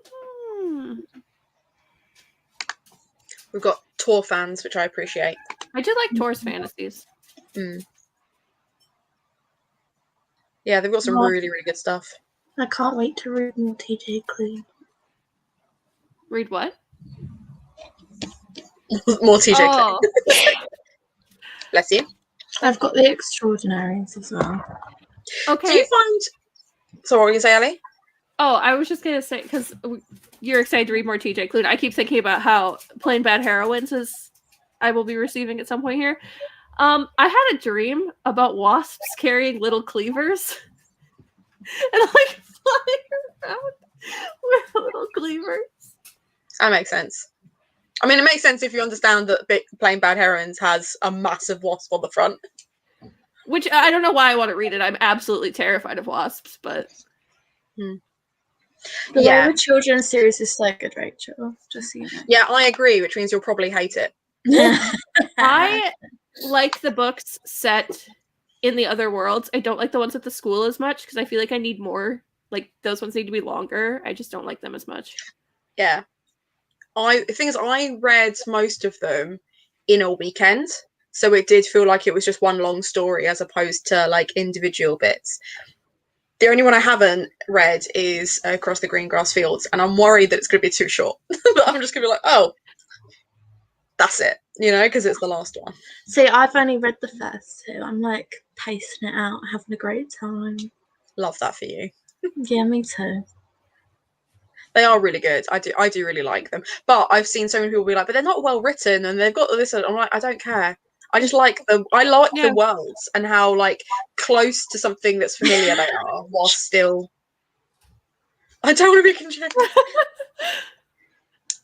We've got Tor fans, which I appreciate. I do like Tor's fantasies. Yeah, they've got some Oh. really, really good stuff. I can't wait to read more TJ Clean. Read what? More TJ Oh, Bless you. I've got The Extraordinaries as well. okay. Do you find... So what were you going to say, Ali? Oh, I was just gonna say, because you're excited to read more TJ Klune. I keep thinking about how Plain Bad Heroines is I will be receiving at some point here. I had a dream about wasps carrying little cleavers and like flying around with little cleavers. That makes sense. I mean, it makes sense if you understand that Plain Bad Heroines has a massive wasp on the front. Which I don't know why I want to read it. I'm absolutely terrified of wasps, but The Yeah. Labour Children's series is so good, Rachel. Just so you know. Yeah, I agree, which means you'll probably hate it. I like the books set in the other worlds. I don't like the ones at the school as much because I feel like I need more Like those ones need to be longer. I just don't like them as much. Yeah. The thing is, I read most of them in a weekend, so it did feel like it was just one long story as opposed to like individual bits. The only one I haven't read is Across the Green Grass Fields, and I'm worried that it's going to be too short. But I'm just going to be like, oh, that's it, you know, because it's the last one. See, I've only read the first two. I'm like pacing it out, having a great time. Love that for you. Yeah, me too. They are really good. I do really like them. But I've seen so many people be like, but they're not well written and they've got this. I'm like, I don't care. I just like them. I like the worlds and how like close to something that's familiar they are, while still. I don't want to be conjectured.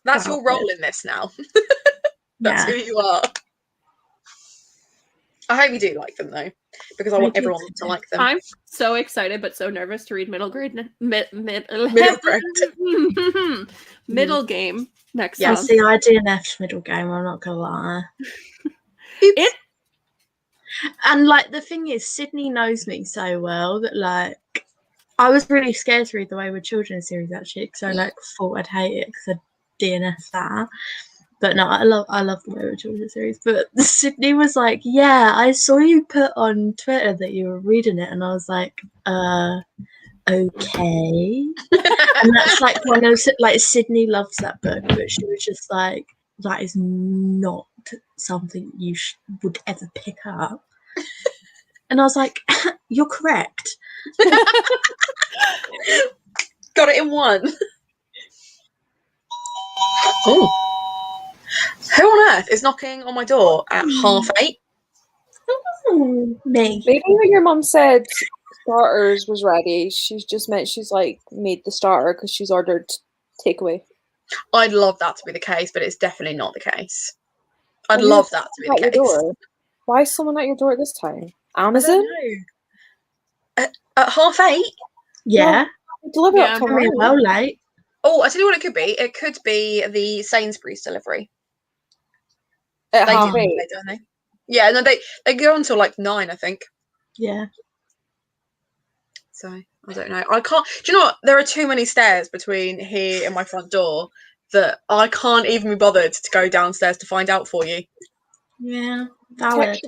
That's your role in this now. That's who you are. I hope you do like them though, because I want everyone to like them. I'm so excited but so nervous to read middle grade middle game next month. See, I DNF'd middle game, I'm not gonna lie. And like the thing is, Sydney knows me so well that like I was really scared to read the Wayward Children series actually, because I like thought I'd hate it because I DNF'd that. But no, I love the Wayward Children series. But Sydney was like, yeah, I saw you put on Twitter that you were reading it, and I was like, okay. And that's like one of like Sydney loves that book, but she was just like, that is not something you would ever pick up. And I was like, you're correct. Got it in one. Oh. Who on earth is knocking on my door at 8:30? Me. Maybe when your mum said starters was ready, she's just meant she's like made the starter because she's ordered takeaway. I'd love that to be the case, but it's definitely not the case. I'd love that to be the case. Why is someone at your door at this time? Amazon? At 8:30? Yeah. Deliver it tomorrow. Well late. Oh, I tell you what it could be. It could be the Sainsbury's delivery. At they 8:30? Don't they? Yeah, no, they go until like 9, I think. Yeah. So I don't know. I can't. Do you know what? There are too many stairs between here and my front door that I can't even be bothered to go downstairs to find out for you. Yeah, valid.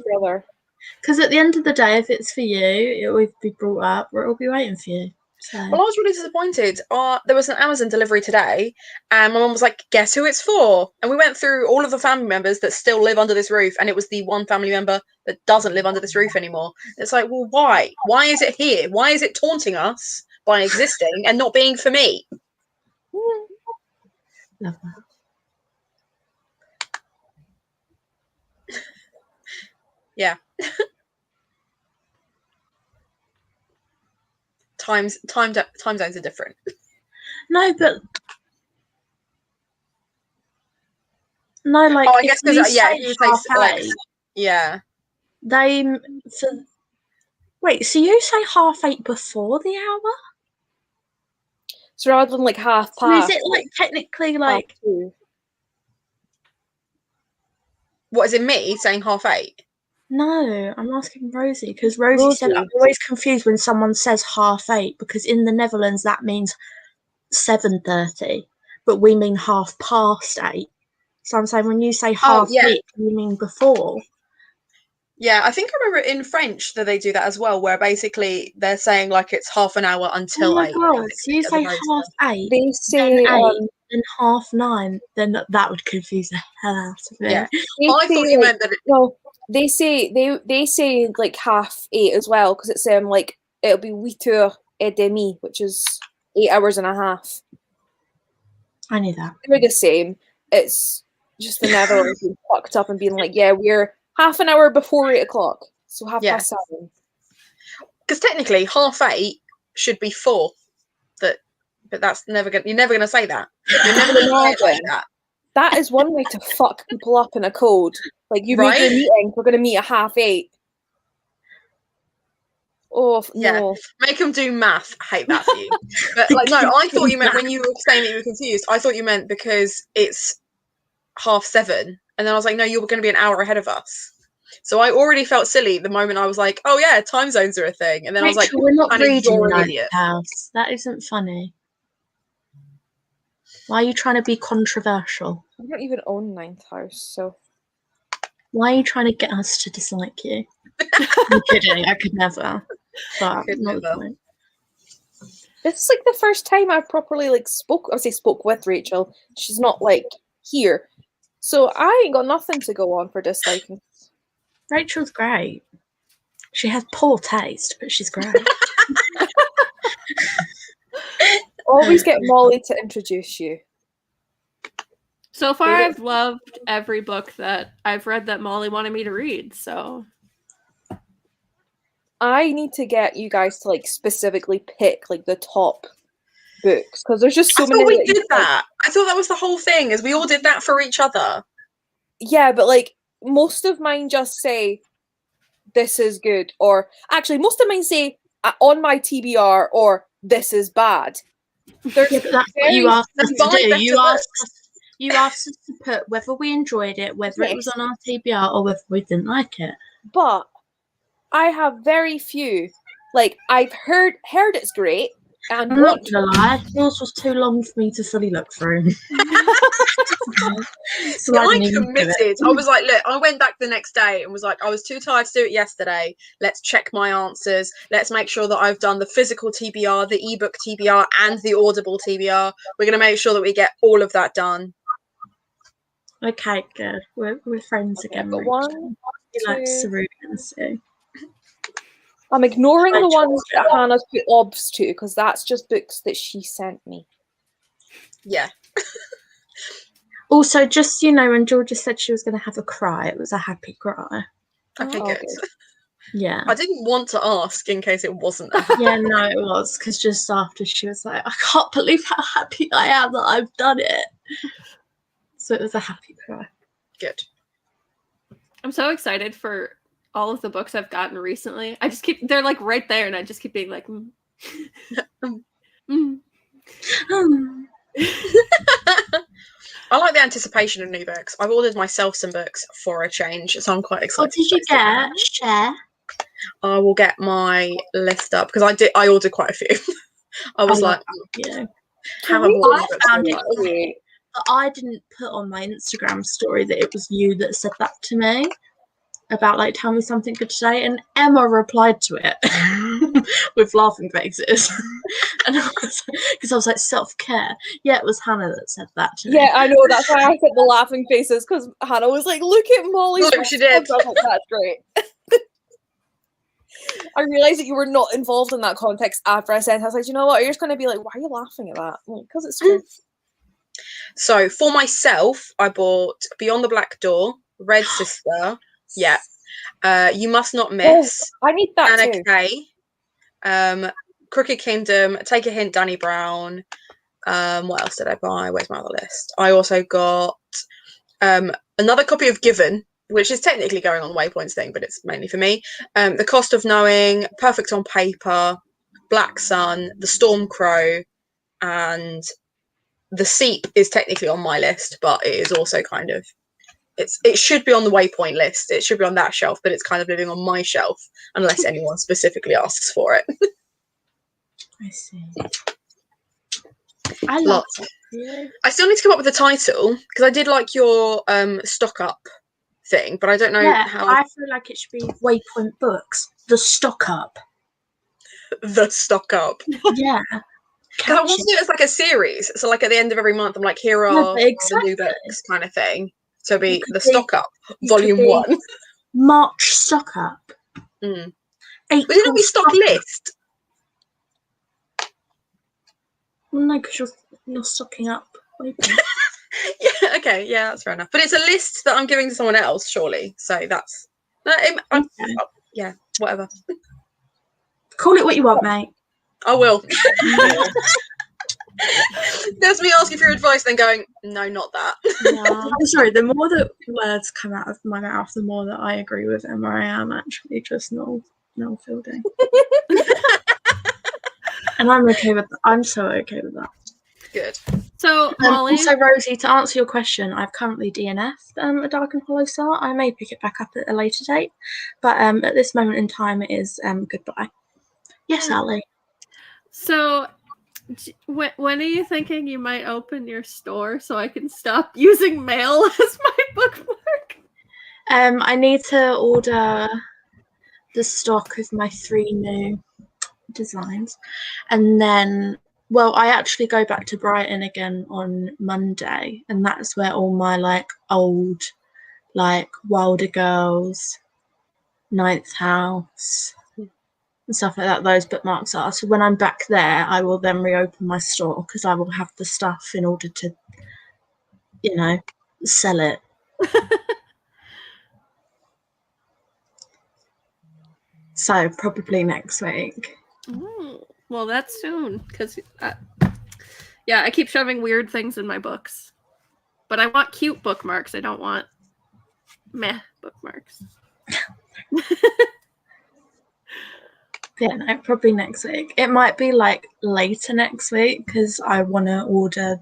Because at the end of the day, if it's for you, it will be brought up or it will be waiting for you. So. Well, I was really disappointed. There was an Amazon delivery today, and my mum was like, guess who it's for? And we went through all of the family members that still live under this roof, and it was the one family member that doesn't live under this roof anymore. It's like, well, why? Why is it here? Why is it taunting us by existing and not being for me? Love that. Yeah. Time zones are different. No, but like I guess because you say like, yeah. They wait. So you say 8:30 before the hour? So rather than like 8:30. So is it like technically like? What is it? Me saying 8:30? No, I'm asking Rosie because Rosie said I'm always confused when someone says 8:30 because in the Netherlands that means 7:30, but we mean 8:30. So I'm saying when you say 8:30, you mean before. Yeah, I think I remember in French that they do that as well, where basically they're saying like it's half an hour until 8. Oh my god! So you say 8:30, they say and 9:30, then that would confuse the hell out of me. Yeah, I thought you meant that. They say like 8:30 as well because it's like it'll be 8h30, which is 8 hours and a half. I knew that. They're the same. It's just the Netherlands being fucked up and being like, yeah, we're half an hour before 8 o'clock, so 7:30. Because technically 8:30 should be 4. But that's never gonna. You're never gonna say that. You're never gonna say it like that. That is one way to fuck people up in a code. Like, you made a meeting, we're going to meet at 8:30. Oh, yeah. No. Make them do math. I hate that for you. But, like, no, I thought you meant when you were saying that you were confused, I thought you meant because it's 7:30. And then I was like, no, you're going to be an hour ahead of us. So I already felt silly the moment I was like, oh yeah, time zones are a thing. And then I was like, Rachel, we're not Annie, reading you're an Night idiot. House. That isn't funny. Why are you trying to be controversial? I don't even own Ninth House, so Why are you trying to get us to dislike you? I'm kidding. I could never. But Could not the never. point. this is like the first time I properly like spoke. I say spoke with Rachel. She's not like here, so I ain't got nothing to go on for disliking. Rachel's great. She has poor taste, but she's great. Always get Mollie to introduce you. So far, I've loved every book that I've read that Mollie wanted me to read. So I need to get you guys to like specifically pick like the top books because there's just so I many. thought we that you did like. that. I thought that was the whole thing, is we all did that for each other. Yeah, but like most of mine just say this is good, or actually most of mine say on my TBR or this is bad. There's Yeah, but that's what you very- asked us to Buy do. better You asked us to put whether we enjoyed it, whether it was Yes. on our TBR, or whether we didn't like it. but I have very few. Like I've heard it's great and I'm not want gonna lie, yours was too long for me to fully look through. So Yeah, I I didn't even do committed. it. I was like, look, I went back the next day and was like, I was too tired to do it yesterday. Let's check my answers. Let's make sure that I've done the physical TBR, the ebook TBR, and the audible TBR. We're going to make sure that we get all of that done. Okay, good. We're friends again. But Rachel. one, We like two- Saru and Sue. I'm ignoring I the ones that Georgia. Hannah's put obs to because that's just books that she sent me. Yeah. Also, just when Georgia said she was going to have a cry, it was a happy cry. Okay, Oh, good. good. Yeah. I didn't want to ask in case it wasn't. Yeah, no, it was because just after she was like, I can't believe how happy I am that I've done it. So it was a happy cry. Good. I'm so excited for all of the books I've gotten recently. They're like right there, and I just keep being like, I like the anticipation of new books. I've ordered myself some books for a change, so I'm quite excited. What did you get? Share. I will get my list up because I ordered quite a few. I was like, Yeah. haven't we- bought I books found in a it while. great, but I didn't put on my Instagram story that it was you that said that to me about like tell me something good today, and Emma replied to it with laughing faces, and because I was like self-care. Yeah, it was Hannah that said that to me. Yeah, I know. That's why I said the laughing faces because Hannah was like, "Look at Molly's." Look, she did. response." I was like, that's great. I realized that you were not involved in that context after I said. I was like, you know what? You're just going to be like, why are you laughing at that? Because it's true. So for myself, I bought Beyond the Black Door, Red Sister. Yeah. You Must Not Miss. I need that Anna too. Kay. Crooked Kingdom. Take a Hint, Danny Brown. What else did I buy? Where's my other list? I also got another copy of Given, which is technically going on the Waypoints thing, but it's mainly for me. The Cost of Knowing, Perfect on Paper, Black Sun, The Storm Crow, and The Seep is technically on my list, but it is also kind of it should be on the Waypoint list. It should be on that shelf, but it's kind of living on my shelf unless anyone specifically asks for it. I see. I love Lots. it. I still need to come up with a title because I did like your stock up thing, but I don't know Yeah, how. I feel like it should be Waypoint Books, the stock up. The stock up. Yeah. Because I want to do it as like a series. So like at the end of every month, I'm like, here are the exactly. new books kind of thing. So it'd be It could the be- stock up, it could volume be 1. March stock up. Mm. April But it'll be stock up. list. Well, no, because you're stocking up. Waypoint. Yeah, okay, yeah, that's fair enough. But it's a list that I'm giving to someone else, surely. So that's yeah, whatever. Call it what you want, mate. I will. There's me asking for your advice, then going, no, not that. No. I'm sorry, the more that words come out of my mouth, the more that I agree with Emma. I am actually just Noel Fielding. And I'm okay with that. I'm so okay with that. good. So, Mollie, Also, Rosie, to answer your question, I've currently DNF'd a Dark and Hollow Star. I may pick it back up at a later date, but at this moment in time, it is goodbye. Yes, Ali. so when are you thinking you might open your store so I can stop using mail as my bookmark? I need to order the stock of my 3 new designs, and then, well, I actually go back to Brighton again on Monday, and that's where all my like old, like Wilder Girls, Ninth House, and stuff like that, those bookmarks are. So when I'm back there, I will then reopen my store because I will have the stuff in order to, you know, sell it. So probably next week. Well, that's soon because yeah, I keep shoving weird things in my books, but I want cute bookmarks. I don't want meh bookmarks. Yeah, no, probably next week. It might be like later next week because I want to order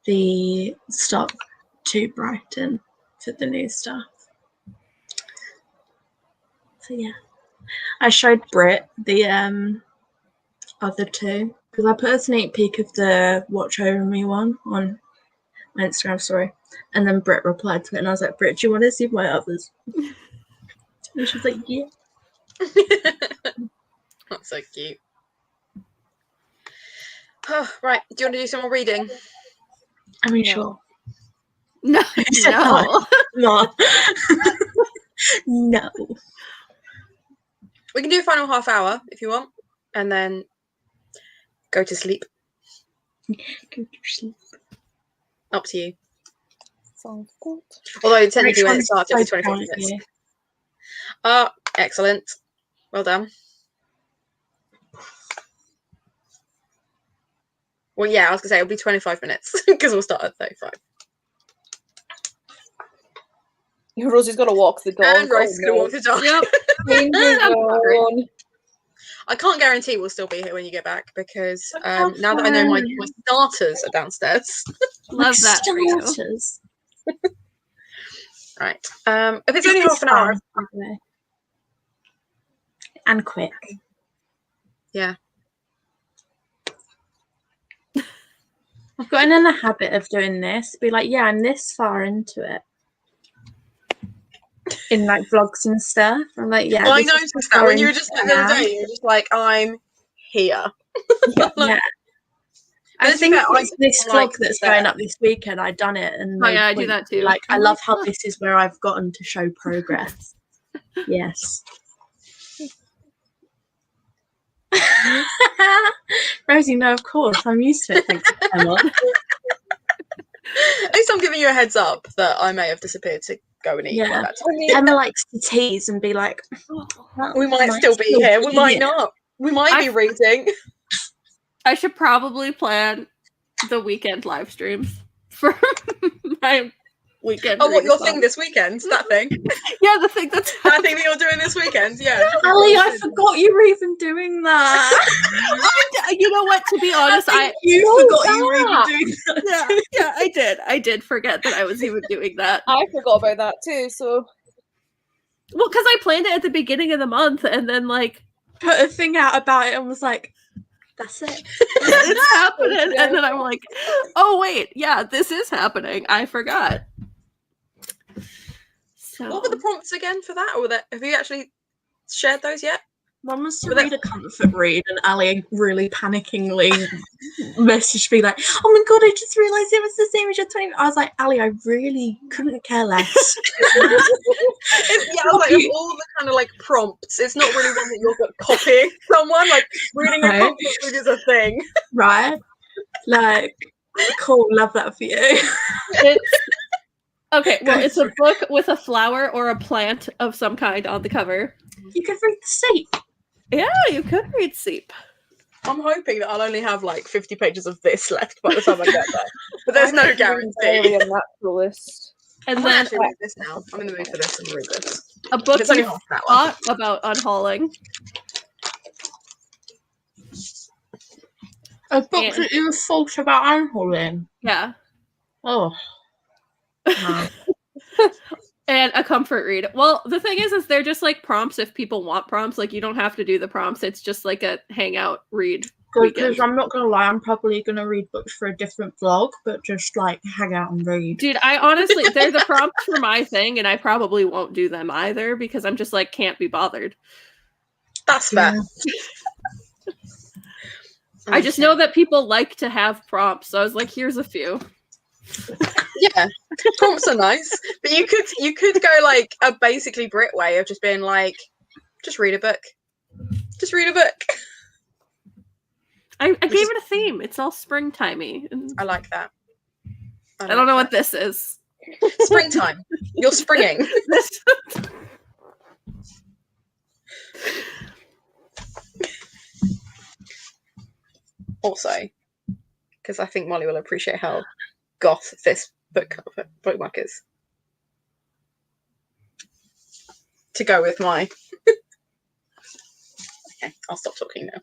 the stock to Brighton for the new stuff. So yeah, I showed Britt the other 2 because I put a sneak peek of the Watch Over Me one on my Instagram story, and then Britt replied to it, and I was like, Britt, do you want to see my others? And she was like, yeah. That's so cute. Oh, right, do you want to do some more reading? I mean, No. sure. No, no. No. No. We can do a final half hour if you want, and then go to sleep. Go to sleep. Up to you. Sounds good. Although technically when it I'm starts, so it's 25 proud of minutes. you. Excellent. Well done. Well, yeah, I was going to say it'll be 25 minutes because we'll start at 35. Rosie's got to walk the dog. And Rosie's going to walk the dog. Yep. Danger zone. I can't guarantee we'll still be here when you get back because now that I know my starters are downstairs. Love that for you. Starters. Right. If it's only half an hour. And quick. Yeah. I've gotten in the habit of doing this. Be like, yeah, I'm this far into it. In like vlogs and stuff. I'm like, yeah. Well, I this is noticed how that far when you were into just it like the other now. day, you were just like, I'm here. Yeah. I Let's be think fair, it's this like vlog that's there. going up this weekend. I done it, and Oh, yeah, I made do that points. too. Like, I I'm love like, how "Look." this is where I've gotten to show progress. Yes. Rosie, no, of course, I'm used to it. Thanks, Emma. At least I'm giving you a heads up that I may have disappeared to go and eat. Yeah. While that's Emma likes to tease and be like, we might still be here. We might not. We might be reading. I should probably plan the weekend live streams for my weekend. Oh, what, your readathon. thing this weekend? That thing? Yeah, the thing that's That thing that you're doing this weekend? Yeah. Ali, I forgot you were even doing that. You know what? To be honest, you forgot you were even doing that. yeah, I did forget that I was even doing that. I forgot about that too, so. Well, because I planned it at the beginning of the month, and then like Put a thing out about it and was like, that's it. it's happening, and then I'm like, oh wait, yeah, this is happening. I forgot. So What were the prompts again for that? Or have you actually shared those yet? Mum was to read a comfort read, and Ali really panickingly messaged me like, "Oh my god, I just realised it was the same as your 20." I was like, "Ali, I really couldn't care less." Yeah, I was like, of all the kind of like prompts, it's not really one that you're copying someone. Like reading a comfort read is a thing, right? Like, cool, love that for you. Okay, well, it's a book with a flower or a plant of some kind on the cover. You could read the seat. Yeah, you could read Seep. I'm hoping that I'll only have like 50 pages of this left by the time I get there. But there's no guarantee. A naturalist. And I'm then actually read this now. I'm in the mood for this and read this. a book It's only you half an hour. thought about unhauling. A book And- that you thought about unholding. Yeah. Oh. No. And a comfort read. Well, the thing is they're just like prompts if people want prompts. Like you don't have to do the prompts. It's just like a hangout read. Because I'm not gonna lie, I'm probably gonna read books for a different vlog, but just like hang out and read. Dude, I honestly, they're the prompts for my thing, and I probably won't do them either because I'm just like can't be bothered. That's fair. Yeah. I just know that people like to have prompts, so I was like, here's a few. Yeah, prompts are nice, but you could go like a basically Brit way of just being like, just read a book. Just read a book. I gave it a theme. It's all springtimey. I like that. I don't know what this is. Springtime. You're springing. Also, because I think Molly will appreciate how goth this bookmark is. To go with my... Okay, I'll stop talking now.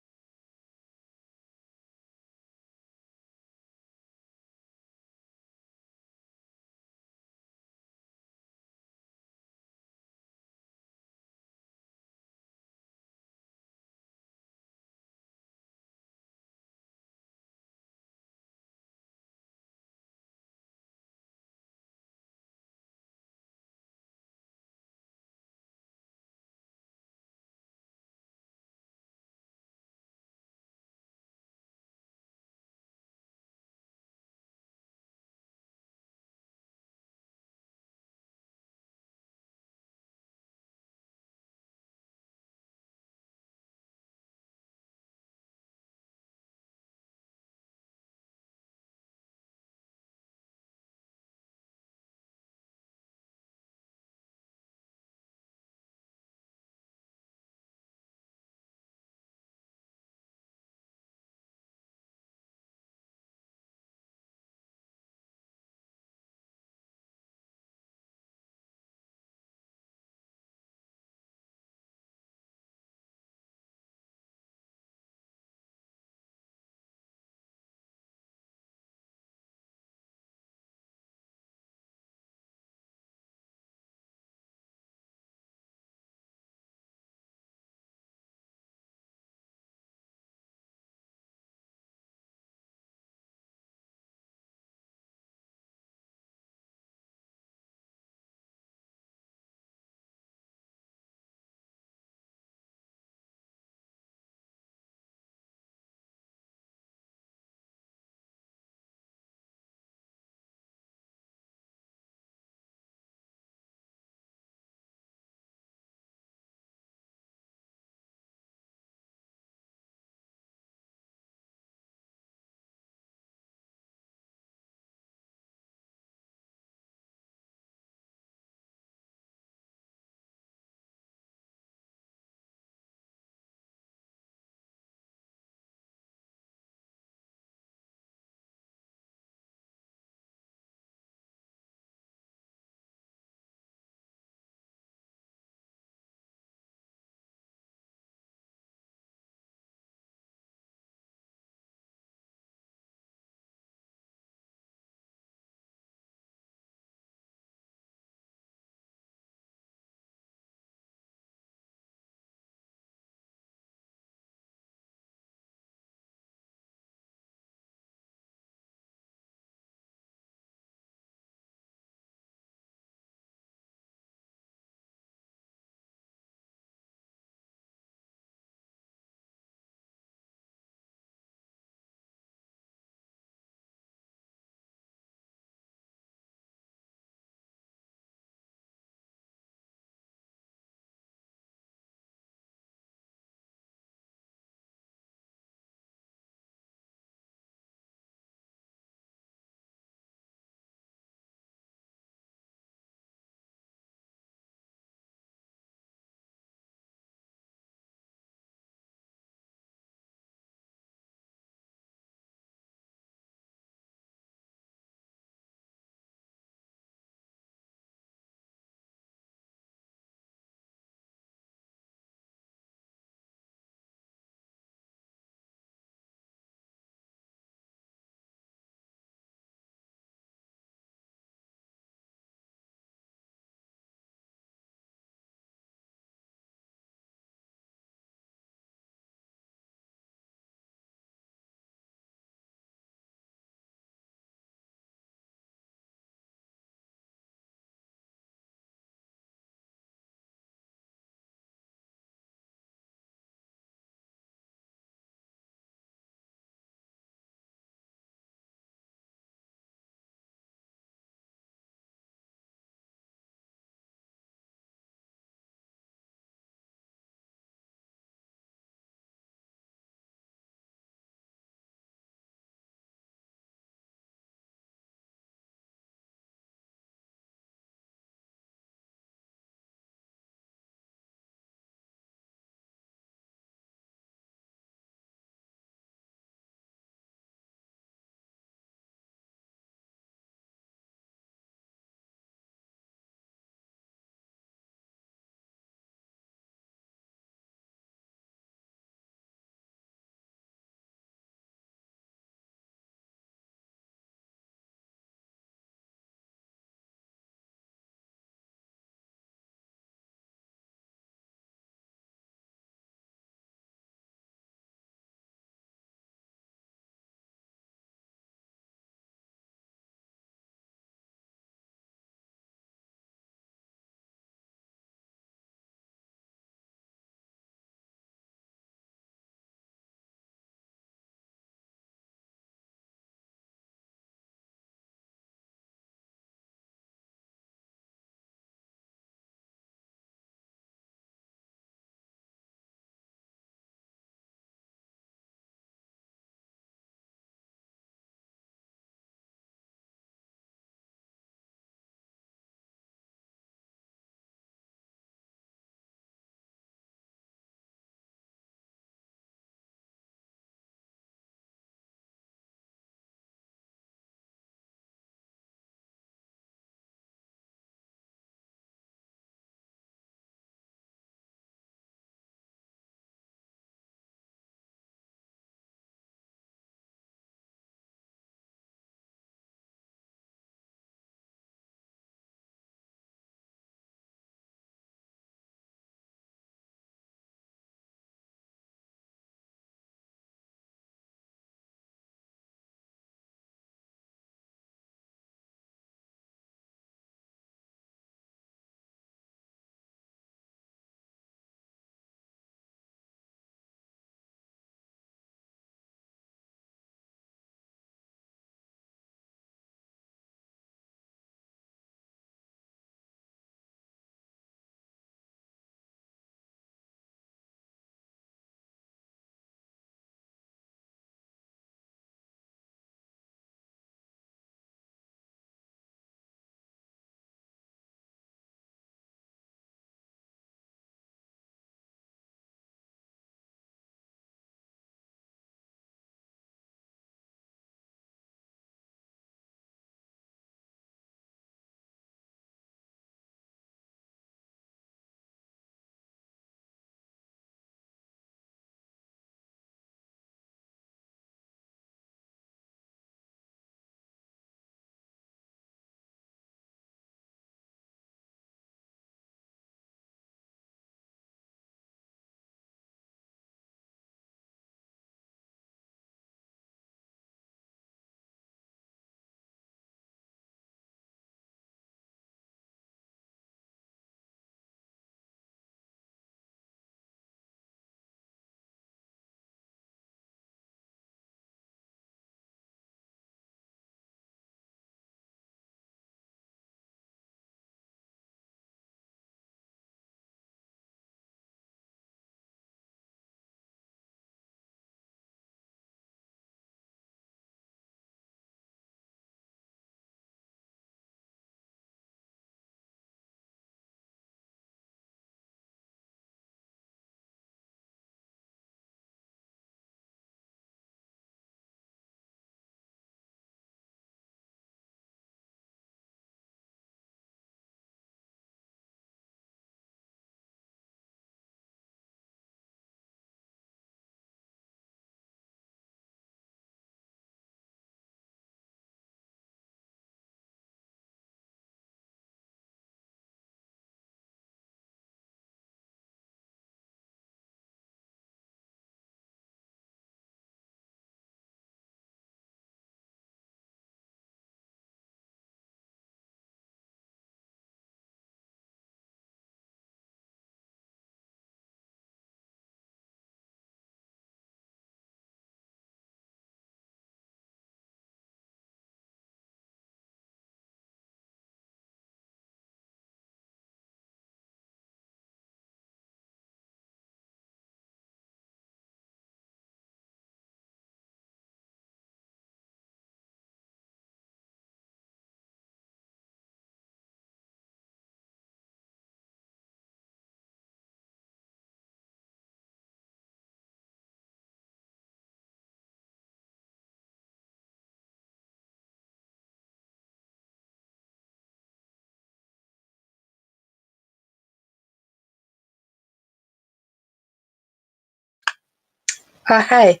Hey.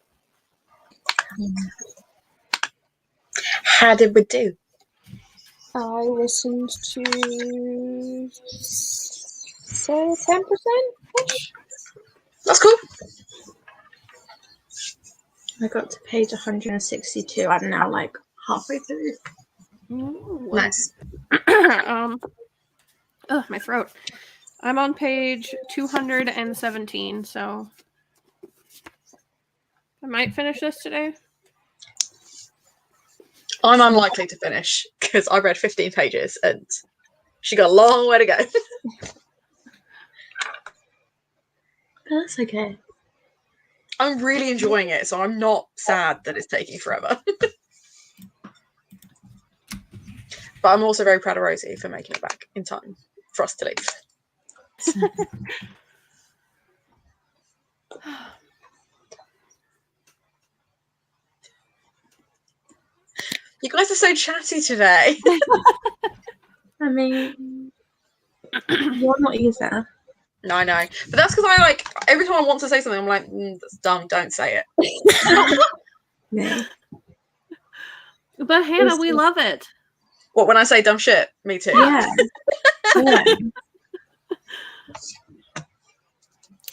How did we do? I listened to say 10%-ish. That's cool. I got to page 162. I'm now like halfway through. Ooh. Nice. My throat. I'm on page 217, so I might finish this today. I'm unlikely to finish because I read 15 pages and she got a long way to go. That's okay. I'm really enjoying it, so I'm not sad that it's taking forever. But I'm also very proud of Rosie for making it back in time for us to leave. You guys are so chatty today. I mean, you're not either. No, I know. But that's because I like, every time I want to say something, I'm like, that's dumb, don't say it. Yeah. But Hannah, we love it. What, when I say dumb shit? Me too. Yeah. Yeah.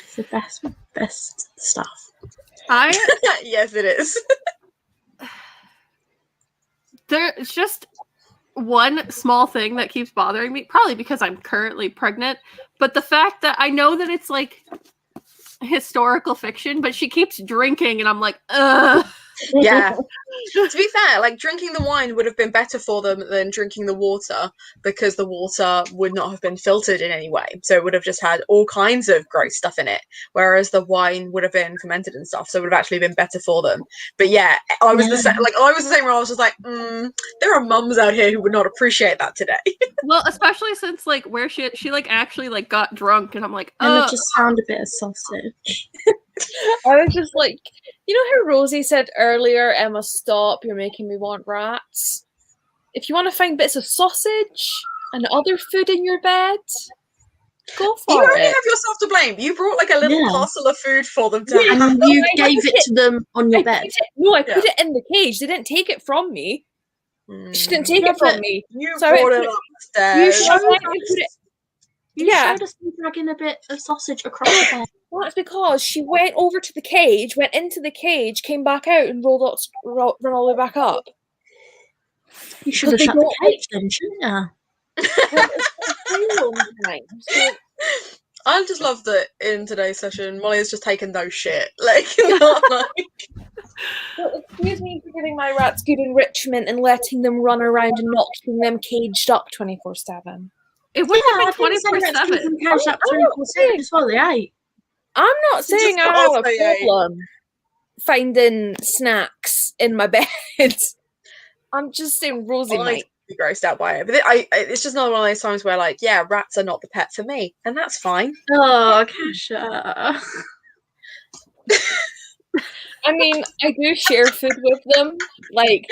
It's the best stuff. Yes, it is. There's just one small thing that keeps bothering me, probably because I'm currently pregnant, but the fact that I know that it's like historical fiction, but she keeps drinking and I'm like, ugh. Yeah. To be fair, like drinking the wine would have been better for them than drinking the water because the water would not have been filtered in any way. So it would have just had all kinds of gross stuff in it, whereas the wine would have been fermented and stuff. So it would have actually been better for them. But yeah, I was the same. Like I was the same where I was just like, there are mums out here who would not appreciate that today. Well, especially since like where she like actually like got drunk and I'm like, And it just found a bit of sausage. I was just like, you know how Rosie said earlier, Emma, stop, you're making me want rats. If you want to find bits of sausage and other food in your bed, go for You only it. have yourself to blame. You brought like a little parcel of food for them to have. And you gave it to them on your bed. I put it in the cage. They didn't take it from me. She didn't take it from me. You So brought it upstairs. You showed us me dragging a bit of sausage across the bed. Well, that's because she went over to the cage, went into the cage, came back out, and run all the way back up. You should have shut the cage then, shouldn't you? I just love that in today's session, Molly has just taken no shit. Like, not like. Well, excuse me for giving my rats good enrichment and letting them run around and not keeping them caged up 24/7. It wouldn't have been 24/7. Caged up 24/7 as well, they ate. I'm not saying I have a problem finding snacks in my bed. I'm just saying Rosie might be grossed out by it. But it's just another one of those times where, like, yeah, rats are not the pet for me, and that's fine. Oh, Kasha. I mean, I do share food with them. Like,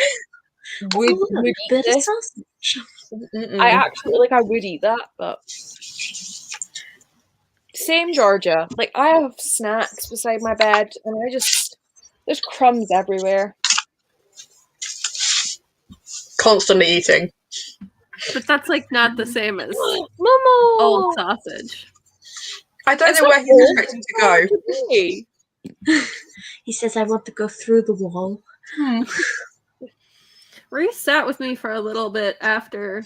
would bit eat of this. sausage. I actually, I would eat that, but... Same, Georgia. Like, I have snacks beside my bed, and there's crumbs everywhere. Constantly eating. But that's, like, not the same as Momo! old sausage. I don't know where he's expecting to go. He says, I want to go through the wall. Reese sat with me for a little bit after,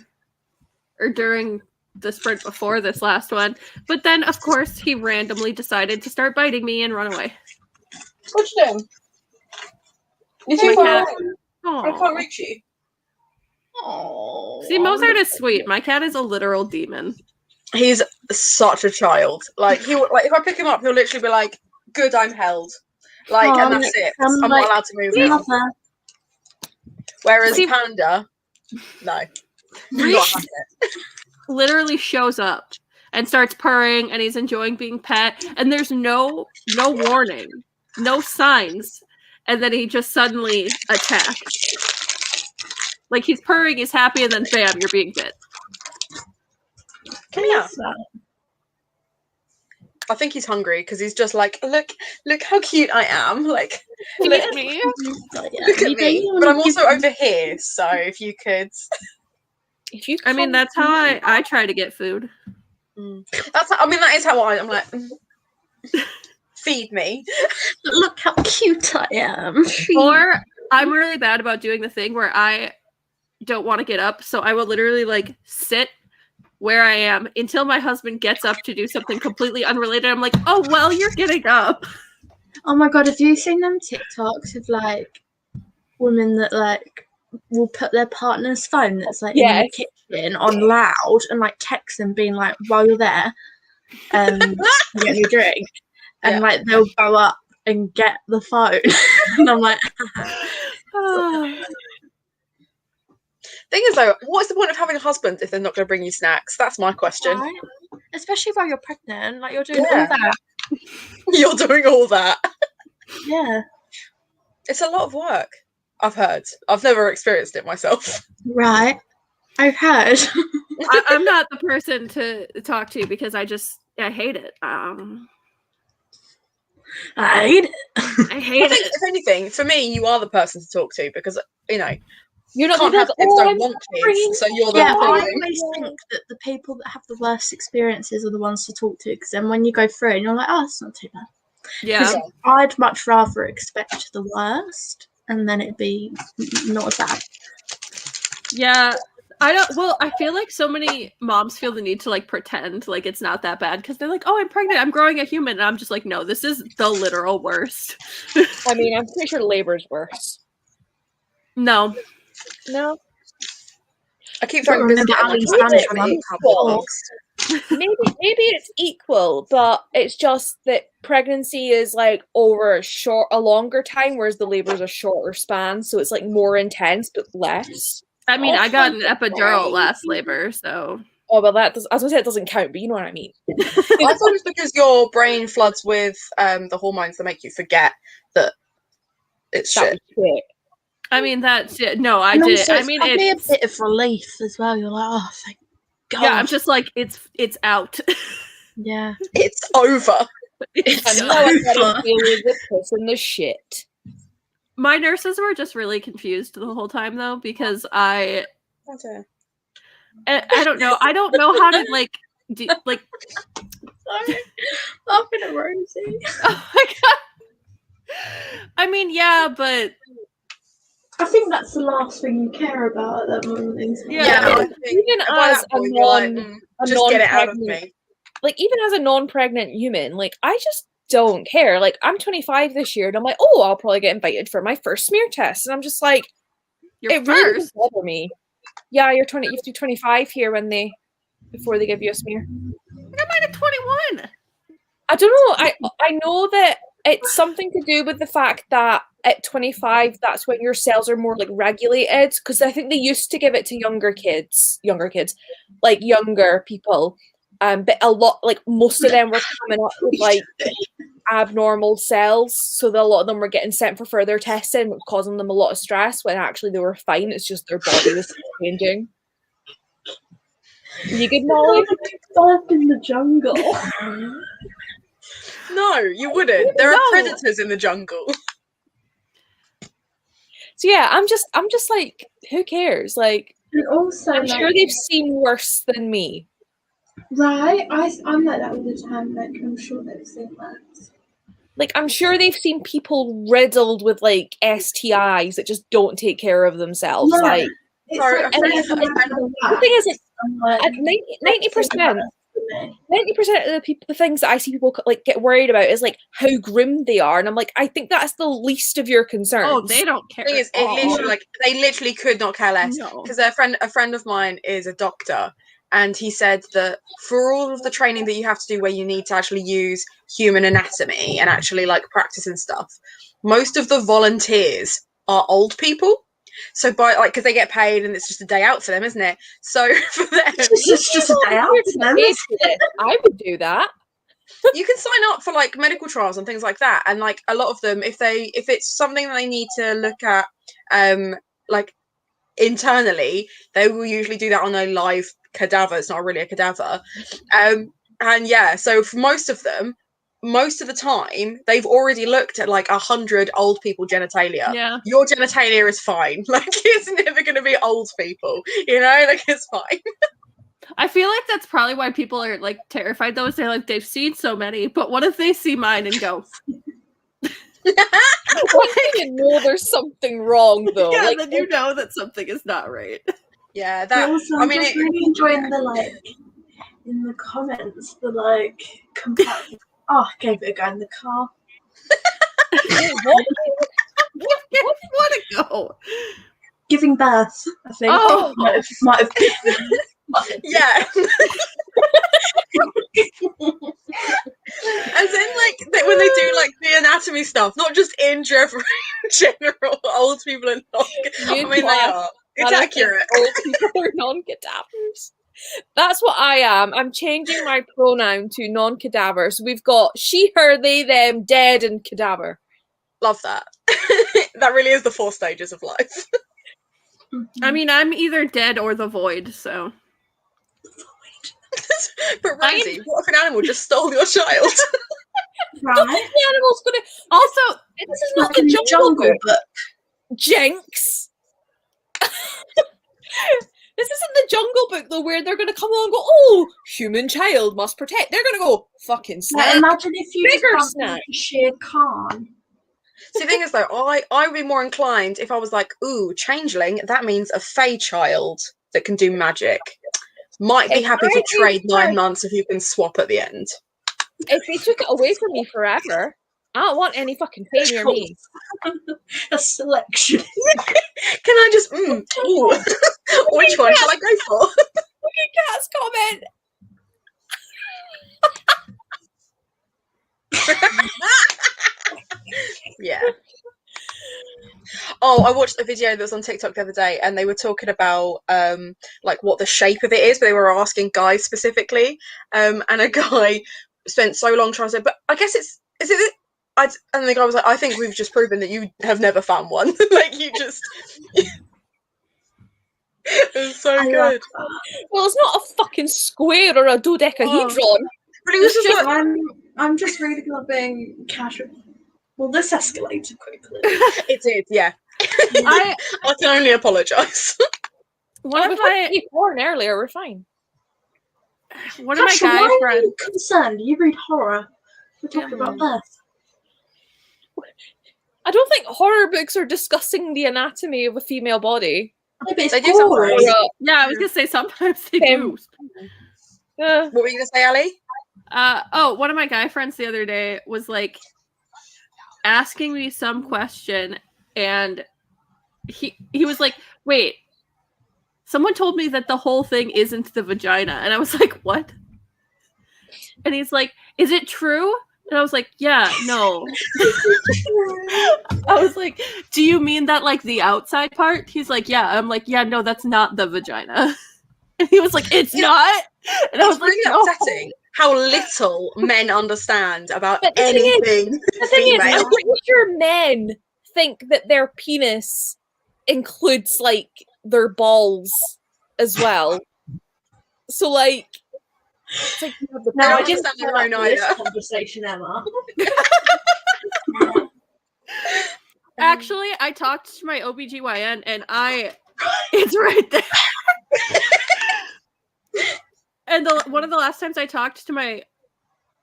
or during the sprint before this last one, but then, of course, he randomly decided to start biting me and run away. What you doing? You too far away. I can't reach you. See, Mozart is sweet. My cat is a literal demon. He's such a child. Like, if I pick him up, he'll literally be like, good, I'm held. Like, and that's it. I'm not allowed to move now. Whereas Panda, no. Reese literally shows up and starts purring, and he's enjoying being pet, and there's no warning, no signs, and then he just suddenly attacks. Like, he's purring, he's happy, and then bam, you're being bit. Come here. I think he's hungry because he's just like, look how cute I am. Like, Feed look, me. look at me. But I'm also over here, so if you could. If you, I mean, that's how I try to get food. That is how I'm like. Feed me. Look how cute I am. Or I'm really bad about doing the thing where I don't want to get up, so I will literally like sit where I am until my husband gets up to do something completely unrelated. I'm like, oh well, you're getting up. Oh my god, have you seen them TikToks of like women that like will put their partner's phone that's like in the kitchen on loud and like text them being like, while you're there, getting your drink, and like they'll go up and get the phone. And I'm like, thing is though, what's the point of having a husband if they're not going to bring you snacks? That's my question. right? Especially while you're pregnant, like you're doing all that. You're doing all that. Yeah. It's a lot of work. I've heard. I've never experienced it myself. Right. I've heard. I'm not the person to talk to because I hate it. I hate it. I hate think, it. if anything, for me, you are the person to talk to because, you know, you're not can't have kids, don't want kids, so you're the I problem. always think that the people that have the worst experiences are the ones to talk to, because then when you go through it, you're like, oh, it's not too bad. Yeah. I'd much rather expect the worst and then it'd be not as bad. Yeah. I feel like so many moms feel the need to like pretend like it's not that bad because they're like, oh, I'm pregnant, I'm growing a human. And I'm just like, no, this is the literal worst. I mean, I'm pretty sure labor's worse. No. I keep throwing biscuit at my Spanish maybe it's equal, but it's just that pregnancy is like over a longer time, whereas the labor is a shorter span, so it's like more intense but less. I mean, I got an epidural last labor, so. Oh well, I was gonna say it doesn't count, but you know what I mean. I thought it's because your brain floods with the hormones that make you forget that it's shit. I mean, that's it. No, I did. I mean, it's a bit of relief as well. You're like, oh, thank God. Yeah, I'm just like, it's out. Yeah, it's over. It's over. In the shit. My nurses were just really confused the whole time, though, because I don't know. I don't know how to like do like. Sorry, laughing at Rosie. Oh my god. I mean, yeah, but I think that's the last thing you care about at that moment. Yeah, even as just get it out of me. Like even as a non-pregnant human, like I just don't care. Like I'm 25 this year, and I'm like, oh, I'll probably get invited for my first smear test, and I'm just like, it really doesn't bother me. Yeah, you're 20. You have to do 25 here before they give you a smear. I might have 21. I don't know. I know that it's something to do with the fact that at 25, that's when your cells are more like regulated. Because I think they used to give it to younger kids, like younger people. But a lot, like most of them were coming up with like abnormal cells, so that a lot of them were getting sent for further testing, causing them a lot of stress when actually they were fine. It's just their body was changing. You good, Mollie? Birth in the jungle. No, you wouldn't. There are predators in the jungle. So yeah, I'm just like, who cares? Like, and also, I'm sure they've seen worse than me. Right, I'm like that all the time. Like, I'm sure they've seen that. Like, I'm sure they've seen people riddled with like STIs that just don't take care of themselves. No, like, the thing is, like, 90%. 90% of the things that I see people like get worried about is like how grim they are, and I'm like, I think that's the least of your concerns. Oh, they don't care. The thing is, they literally could not care less, because a friend of mine is a doctor, and he said that for all of the training that you have to do where you need to actually use human anatomy and actually like practice and stuff, most of the volunteers are old people. So because they get paid and it's just a day out for them, isn't it? So for them, it's just a day out for them. I would do that. You can sign up for like medical trials and things like that, and like a lot of them, if it's something that they need to look at, like internally, they will usually do that on a live cadaver. It's not really a cadaver, and And yeah, so for most of them, most of the time, they've already looked at like 100 old people genitalia. Yeah. Your genitalia is fine. Like, it's never going to be old people, you know? Like, it's fine. I feel like that's probably why people are like terrified though, is they're like, they've seen so many, but what if they see mine and go, You know there's something wrong though. yeah, Like, then you know that something is not right. Yeah, But that. also, I I'm mean, just really enjoying the like in the comments, the like comparison. Oh, I gave it a go in the car. what? Want to go? Giving birth, I think. Oh. might have been. yeah. As in, like, when they do like the anatomy stuff, not just in general, old people are not. I mean, they are. It's accurate. Old people are non-cadavers. That's what I am. I'm changing my pronoun to non-cadaver. So we've got she, her, they, them, dead, and cadaver. Love that. That really is the 4 stages of life. I mean, I'm either dead or the void, so. But Rosie, what if an animal just stole your child? Right. The animal's gonna. Also, This is not Like in the the Jungle Jungle Book. Book. Jinx. This isn't the Jungle Book though, where they're gonna come along and go, "Oh, human child must protect." They're gonna go, "Fucking Like, snap." imagine if you Bigger just snack. Shere Khan. See, the thing is, though, I would be more inclined if I was like, ooh, changeling, that means a fey child that can do magic. Might be If happy I to do trade 9 that- months if you can swap at the end. If they took it away from me forever, I don't want any fucking pain near me. A selection. Can I just, ooh, which one shall I go for? Look at Kat's comment. Yeah. Oh, I watched a video that was on TikTok the other day, and they were talking about like what the shape of it is, but they were asking guys specifically. And a guy spent so long trying to say, but I guess is it? And the guy was like, I think we've just proven that you have never found one. Like, you just. It was so I love good. that. Well, it's not a fucking square or a dodecahedron. But it was just like, I'm just really good at being casual. Well, this escalated quickly. it did, yeah. I can only apologise. One of we my eat porn earlier. We're fine. Tasha, guy why are friends. you concerned? You read horror. We're talking about birth. I don't think horror books are discussing the anatomy of a female body. Yeah, but it's They do gory. sometimes. Yeah, I was gonna say sometimes they do. What were you gonna say, Ali? One of my guy friends the other day was like asking me some question, and he was like, wait, someone told me that the whole thing isn't the vagina. And I was like, what? And he's like, is it true? And I was like, yeah, no. I was like, do you mean that like the outside part? He's like, yeah. I'm like, yeah, no, that's not the vagina. And he was like, it's not. And I was like, really no. upsetting how little men understand about But the thing is- anything The thing is, female. I'm pretty sure men think that their penis includes like their balls as well. So like, it's like you have the Now I penis- just understand their own this either. conversation, Emma. Actually, I talked to my OBGYN and it's right there. And one of the last times I talked to my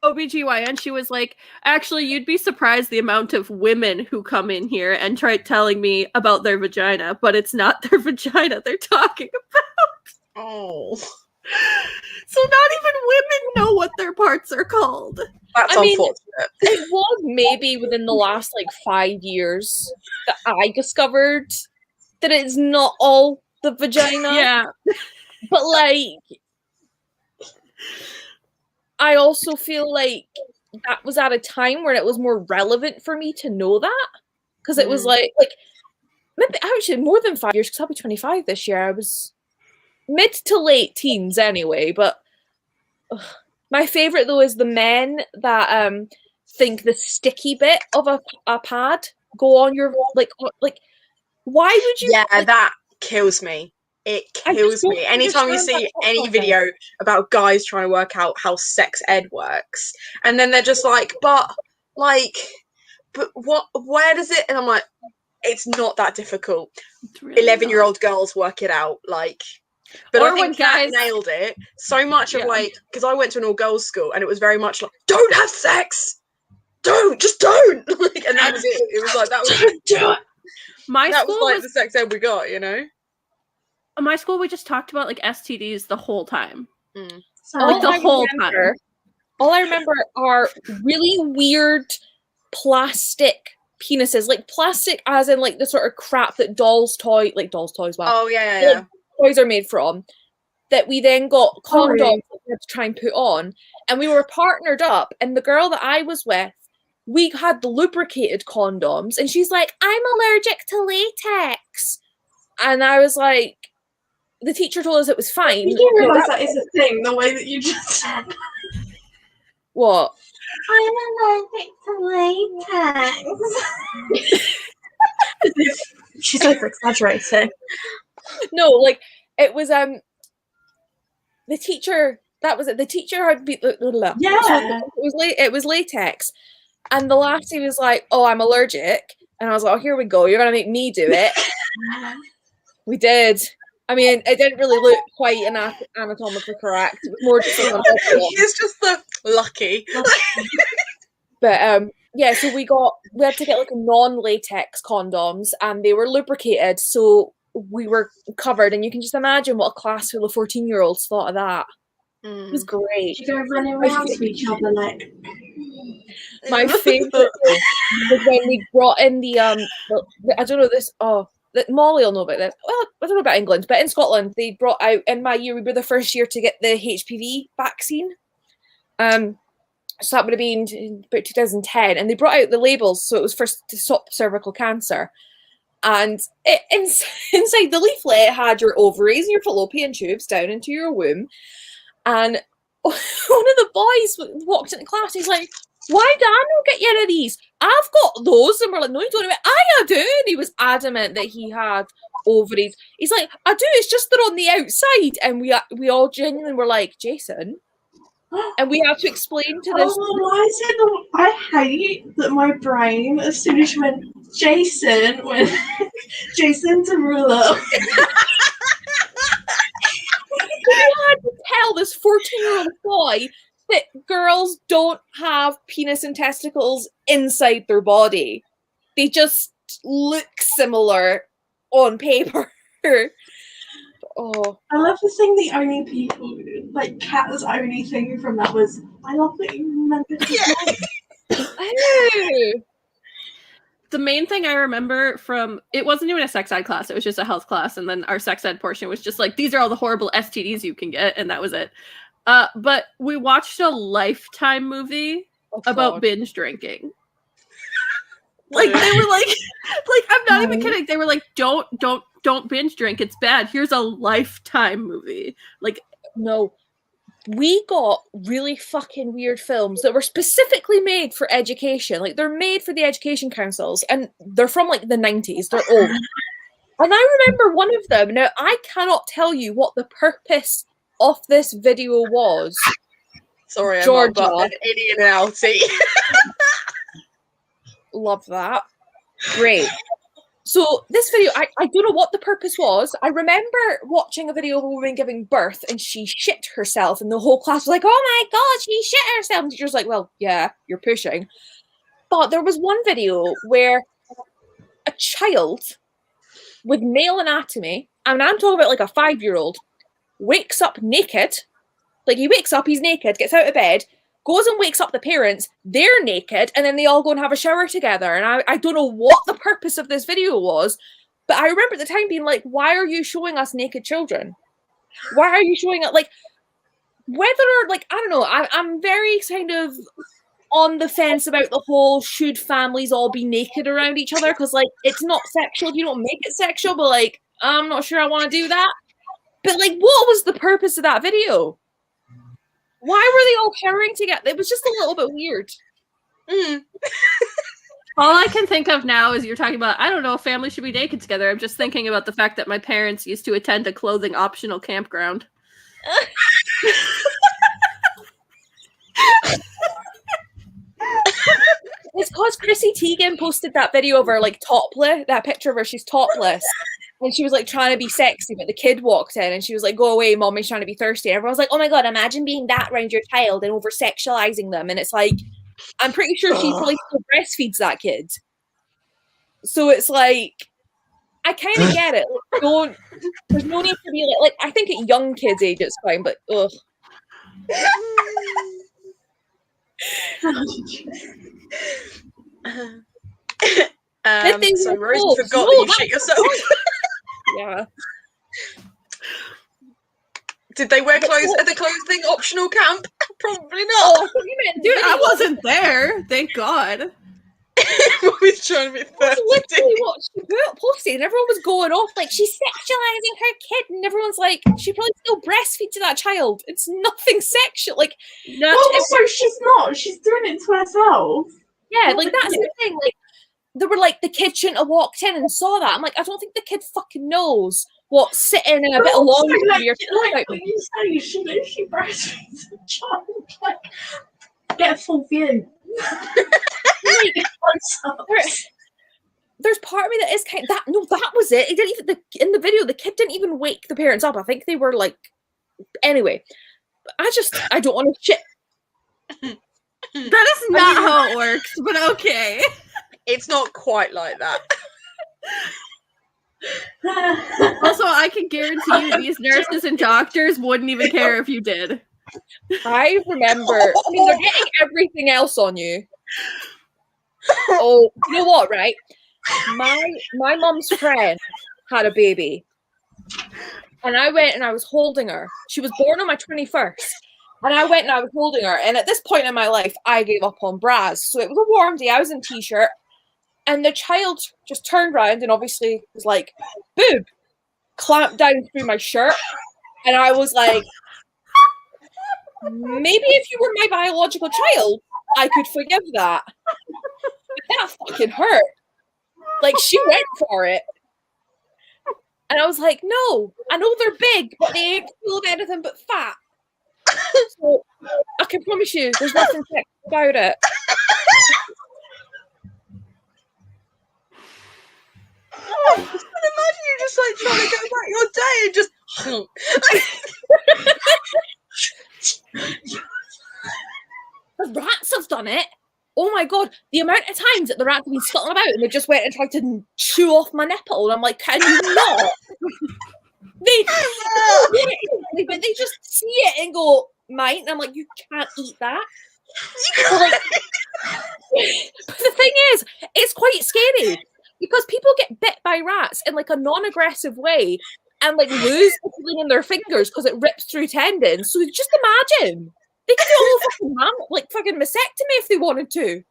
OBGYN, she was like, actually, you'd be surprised the amount of women who come in here and try telling me about their vagina, but it's not their vagina they're talking about. Oh, So not even women know what their parts are called. that's I mean, unfortunate. it was maybe within the last like 5 years that I discovered that it's not all the vagina. Yeah. But like, I also feel like that was at a time where it was more relevant for me to know that, because it was like maybe actually more than 5 years, because I'll be 25 this year. I was mid to late teens anyway. But my favorite though is the men that think the sticky bit of a pad go on your like why would you? Yeah, that kills me. It I just kills don't me. Anytime you understand see that any process. video about guys trying to work out how sex ed works, and then they're just like, but what, where does it? And I'm like, it's not that difficult. It's really 11-year-old girls work it out, like. But Or I think when Kat guys- nailed it so much of Yeah. like, because I went to an all-girls school and it was very much like, don't have sex, just don't. Like, and that was it. It was like that was My that school was like was the sex ed we got, you know. my school. We just talked about like STDs the whole time. All the I whole remember- All I remember are really weird plastic penises, like plastic as in like the sort of crap that dolls' toys, wow. Oh yeah. Toys are made from, that we then got condoms Sorry. that we had to try and put on. And we were partnered up, and the girl that I was with, we had the lubricated condoms, and she's like, I'm allergic to latex. And I was like, the teacher told us it was fine. You do realise that is a thing, the way that you just said. What? I'm allergic to latex. As if she's over exaggerating. No, like it was the teacher, that was it. The teacher had been Yeah. so it was latex, and the lassie was like, "Oh, I'm allergic," and I was like, "Oh, here we go. You're gonna make me do it." We did. I mean, it didn't really look quite anatomically correct. It was more just like It's just the lucky. But yeah, so we had to get like a non-latex condoms, and they were lubricated, so we were covered. And you can just imagine what a class full of 14-year-olds thought of that. It was great. You go running around to each other like. My favorite was when we brought in the I don't know this. Mollie will know about this. Well, I don't know about England, but in Scotland they brought out, in my year we were the first year to get the HPV vaccine. So that would have been in about 2010, and they brought out the labels, so it was first to stop cervical cancer. And inside the leaflet, it had your ovaries and your fallopian tubes down into your womb. And one of the boys walked into class, and he's like, "Why did I not get any of these? I've got those." And we're like, "No, you don't." I do. And he was adamant that he had ovaries. He's like, "I do. It's just they're on the outside." And we all genuinely were like, "Jason." And we have to explain to this. Oh, why is it? I hate that my brain, as soon as you went Jason, went Jason Derulo. We had to tell this 14-year-old boy that girls don't have penis and testicles inside their body. They just look similar on paper. Oh, I love the thing. The only people like Kat's only thing from that was, "I love that you remembered his name." hey. The main thing I remember from it wasn't even a sex ed class, it was just a health class, and then our sex ed portion was just like, these are all the horrible STDs you can get, and that was it. But we watched a Lifetime movie about binge drinking. Like they were like I'm not even kidding. They were like, don't binge drink. It's bad. Here's a Lifetime movie. Like, No. We got really fucking weird films that were specifically made for education. Like, they're made for the education councils, and they're from like the 90s. They're old. And I remember one of them. Now, I cannot tell you what the purpose of this video was. Sorry, Emma, Georgia. but an idiot and outie. Love that. Great. So this video, I don't know what the purpose was. I remember watching a video of a woman giving birth, and she shit herself, and the whole class was like, "Oh my god, she shit herself." And the teacher's like, "Well, yeah, you're pushing." But there was one video where a child with male anatomy, and I'm talking about like a 5-year-old, wakes up naked. Like, he wakes up, he's naked, gets out of bed, goes and wakes up the parents, they're naked, and then they all go and have a shower together. And I don't know what the purpose of this video was, but I remember at the time being like, why are you showing us naked children? Why are you showing it? Like, whether, like, I don't know, I'm very kind of on the fence about the whole should families all be naked around each other, because, like, it's not sexual, you don't make it sexual, but, like, I'm not sure I want to do that. But, like, what was the purpose of that video? Why were they all cowering together? It was just a little bit weird. All I can think of now is you're talking about, I don't know if families should be naked together. I'm just thinking about the fact that my parents used to attend a clothing optional campground. It's because Chrissy Teigen posted that video of her like topless, that picture of her, she's topless. And she was like trying to be sexy, but the kid walked in and she was like, "Go away, mommy's trying to be thirsty." And everyone's like, "Oh my god, imagine being that around your child and over sexualizing them." And it's like, I'm pretty sure she probably still breastfeeds that kid. So it's like, I kind of get it. Like, there's no need to be like I think at young kids' age it's fine, but ugh. So Rose forgot that you shit yourself. Yeah. Did they wear clothes at the clothing optional camp? Probably not. Oh, you meant Dude, I wasn't there. Thank God. Mommy's trying to be thirsty. Literally what she posted, and everyone was going off like she's sexualizing her kid, and everyone's like, she probably still breastfeeds to that child. It's nothing sexual. Like, no, she's not. She's doing it to herself. Yeah, like that's the thing. Like, they were like, the kid shouldn't have walked in and saw that. I'm like, I don't think the kid fucking knows what sitting in a bit of laundry. Like when you say she breastfeeds a child, like get a full view. There's part of me that is kind of that. No, that was it. It didn't even in the video. The kid didn't even wake the parents up. I think they were like, anyway. I don't want to shit. That is not how it works, but okay. It's not quite like that. Also, I can guarantee you these nurses and doctors wouldn't even care if you did. I remember. I mean, they're getting everything else on you. Oh, you know what, right? My mum's friend had a baby. And I went and I was holding her. She was born on my 21st. And I went and I was holding her. And at this point in my life, I gave up on bras. So it was a warm day. I was in t-shirt. And the child just turned around and obviously was like, boob, clamped down through my shirt. And I was like, maybe if you were my biological child, I could forgive that. But that fucking hurt. Like, she went for it. And I was like, no, I know they're big, but they ain't full of anything but fat. So I can promise you, there's nothing sexy about it. Oh, I just imagine you just like trying to go about your day and just. The rats have done it. Oh my god, the amount of times that the rats have been scuttling about and they just went and tried to chew off my nipple, and I'm like, can you not? They just see it and go, mate, and I'm like, you can't eat that. But the thing is, it's quite scary because people get bit by rats in like a non-aggressive way and like lose the feeling in their fingers because it rips through tendons. So just imagine. They could do a whole fucking mastectomy if they wanted to.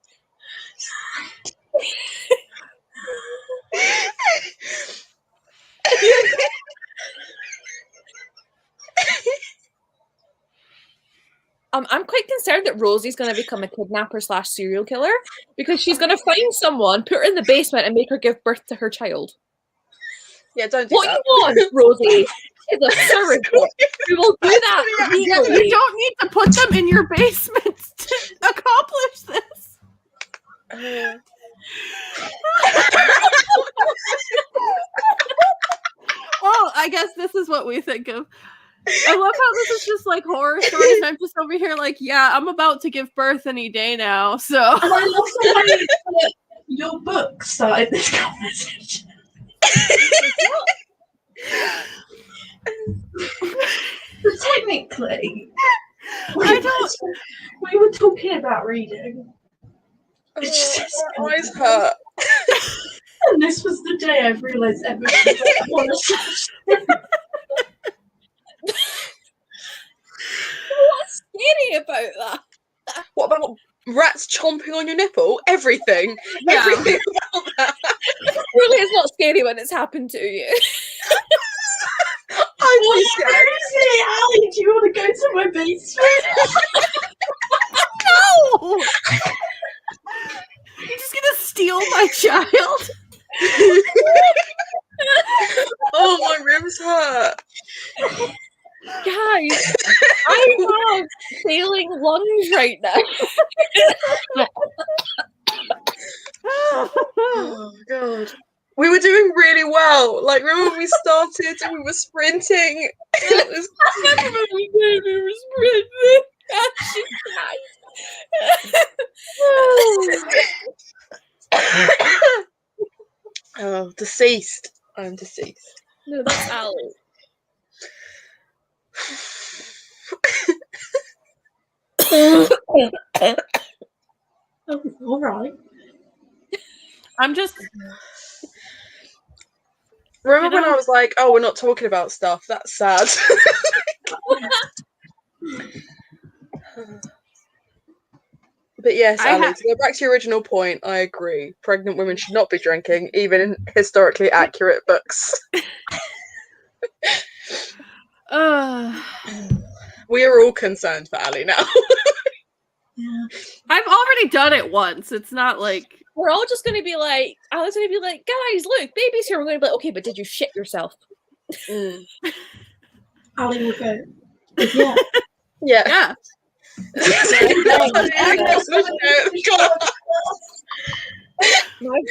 I'm quite concerned that Rosie's going to become a kidnapper / serial killer because she's going to find someone, put her in the basement, and make her give birth to her child. Yeah, don't do what that. You want, Rosie, is a surrogate. We will do that legally. You don't need to put them in your basement to accomplish this. Well, I guess this is what we think of. I love how this is just like horror stories, and I'm just over here like, yeah, I'm about to give birth any day now, so. And I love the way that your book started this conversation. So technically, we were talking about reading. My eyes hurt. And this was the day I realised everything was What's scary about that? What about rats chomping on your nipple? Everything. Yeah. Everything about that. Really, it's not scary when it's happened to you. I'm so scared. Seriously, Ali, do you want to go to my basement? No! You're just gonna steal my child? Oh, my ribs hurt. Guys, I have failing lungs right now. Oh, God. We were doing really well. Like, remember when we started and we were sprinting? It was... We were sprinting. She Oh, deceased. I'm deceased. No, that's Ali. Oh, all right. I'm just. Remember when I was like, oh, we're not talking about stuff? That's sad. But yes, Ali, to go back to your original point, I agree. Pregnant women should not be drinking, even in historically accurate books. We are all concerned for Ali now. Yeah. I've already done it once. It's not like we're all just gonna be like, Ali's gonna be like, guys, look, baby's here. We're gonna be like, okay, but did you shit yourself? Ali will go, yeah. Yeah.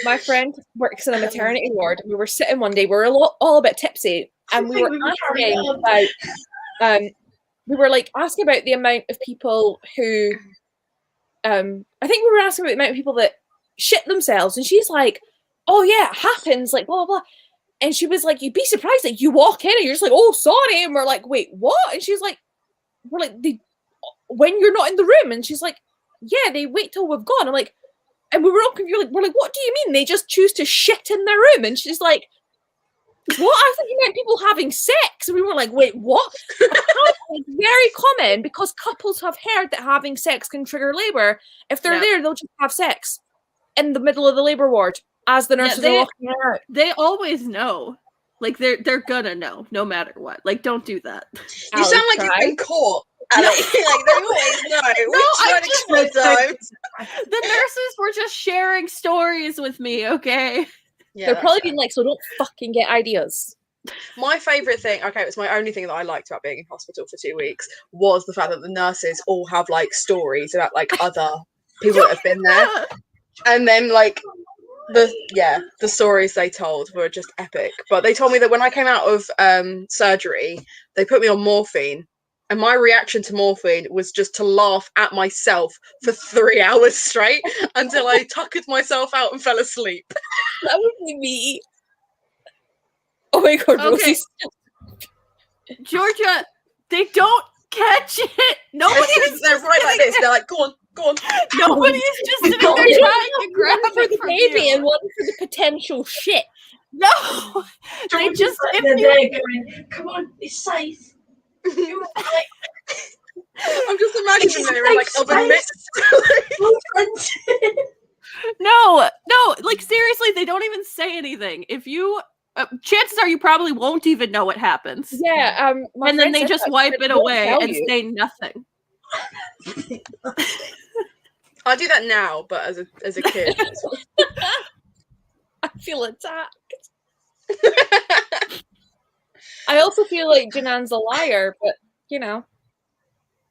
My friend works in a maternity ward. We were sitting one day, we were all a bit tipsy, and we were asking about we were like asking about the amount of people who I think we were asking about the amount of people that shit themselves, and she's like, oh yeah, it happens, like blah blah blah. And she was like, you'd be surprised, like you walk in and you're just like, oh sorry, and we're like, wait, what? And she's like, we're like, when you're not in the room, and she's like, yeah, they wait till we've gone. I'm like, and we were all confused, we're like, what do you mean they just choose to shit in their room? And she's like, what? I thought you meant people having sex. And we were like, wait, what? It's very common because couples have heard that having sex can trigger labor. If they're there, they'll just have sex in the middle of the labor ward as the nurses are walking out. They always know. Like they're gonna know no matter what. Like, don't do that. You sound like you've been caught. No. Like they always know. The nurses were just sharing stories with me, okay? Yeah, they're probably being like, so don't fucking get ideas. My favourite thing, okay, it was my only thing that I liked about being in hospital for 2 weeks, was the fact that the nurses all have like stories about like other people that have been there. And then like the stories they told were just epic. But they told me that when I came out of surgery, they put me on morphine. And my reaction to morphine was just to laugh at myself for 3 hours straight until I tuckered myself out and fell asleep. That would be me. Oh my god, okay. Georgia, they don't catch it. Nobody's they're right like this. They're like, go on. Nobody's just sitting there trying to grab one for the baby and one for the potential shit. No, they just they're there going, come on, it's safe. I'm just imagining they're like oven mitts. No, like seriously, they don't even say anything. If you, chances are you probably won't even know what happens. Yeah, and then they just wipe it away and say nothing. I do that now, but as a kid. I feel attacked. I also feel like Janan's a liar, but you know,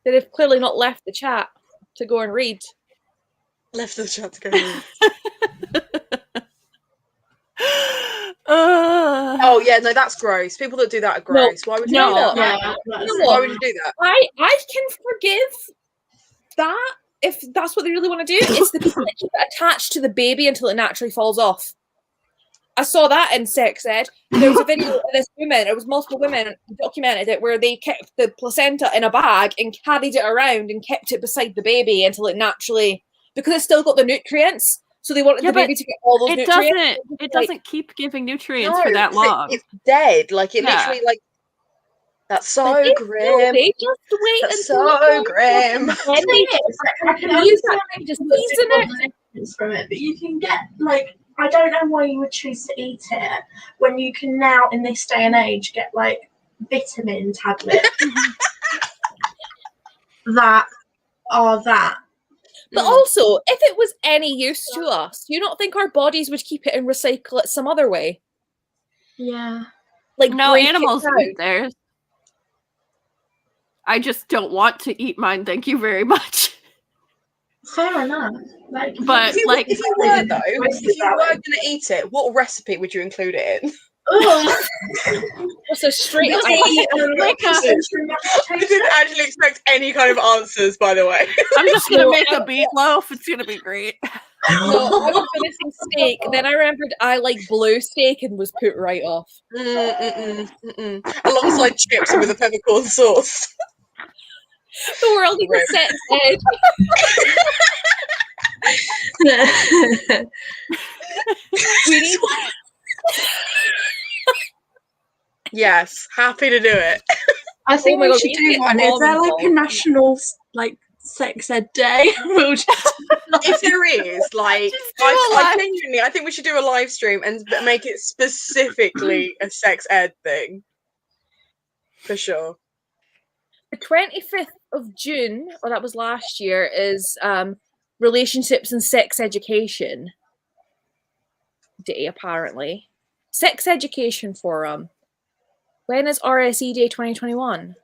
they've clearly not left the chat to go and read. Left the chat to go and read. Oh yeah, no, that's gross. People that do that are gross. Why would you do that? Why would you do that? I can forgive that if that's what they really want to do. It's the people that keep it attached to the baby until it naturally falls off. I saw that in sex ed. There was a video of this woman, it was multiple women documented it, where they kept the placenta in a bag and carried it around and kept it beside the baby until it naturally, because it's still got the nutrients. So they wanted the baby to get all those nutrients. It doesn't keep giving nutrients for that long. It's dead. Like it literally like that's so grim. They just wait that's so grim. From it, but you can get like, I don't know why you would choose to eat it when you can now in this day and age get like vitamin tablets that are that. But also, if it was any use to us, do you not think our bodies would keep it and recycle it some other way? Yeah. Like No, break it animals down? eat theirs. I just don't want to eat mine. Thank you very much. Fair enough. Like, But like, if you were going to eat it, what recipe would you include it in? Just a straight up. I didn't actually expect any kind of answers, by the way. I'm just gonna make a meatloaf. It's gonna be great. No, I was gonna say steak. Then I remembered I like blue steak and was put right off. Alongside chips with a peppercorn sauce. The world is a sex ed. We need. Yes, happy to do it. I think we God, should we do get one. Is there like a national like sex ed day? We'll just If there is, like, I genuinely, I think we should do a live stream and make it specifically a sex ed thing. For sure. The 25th of June, or that was last year, is Relationships and Sex Education Day, apparently. Sex Education Forum. When is RSE Day 2021?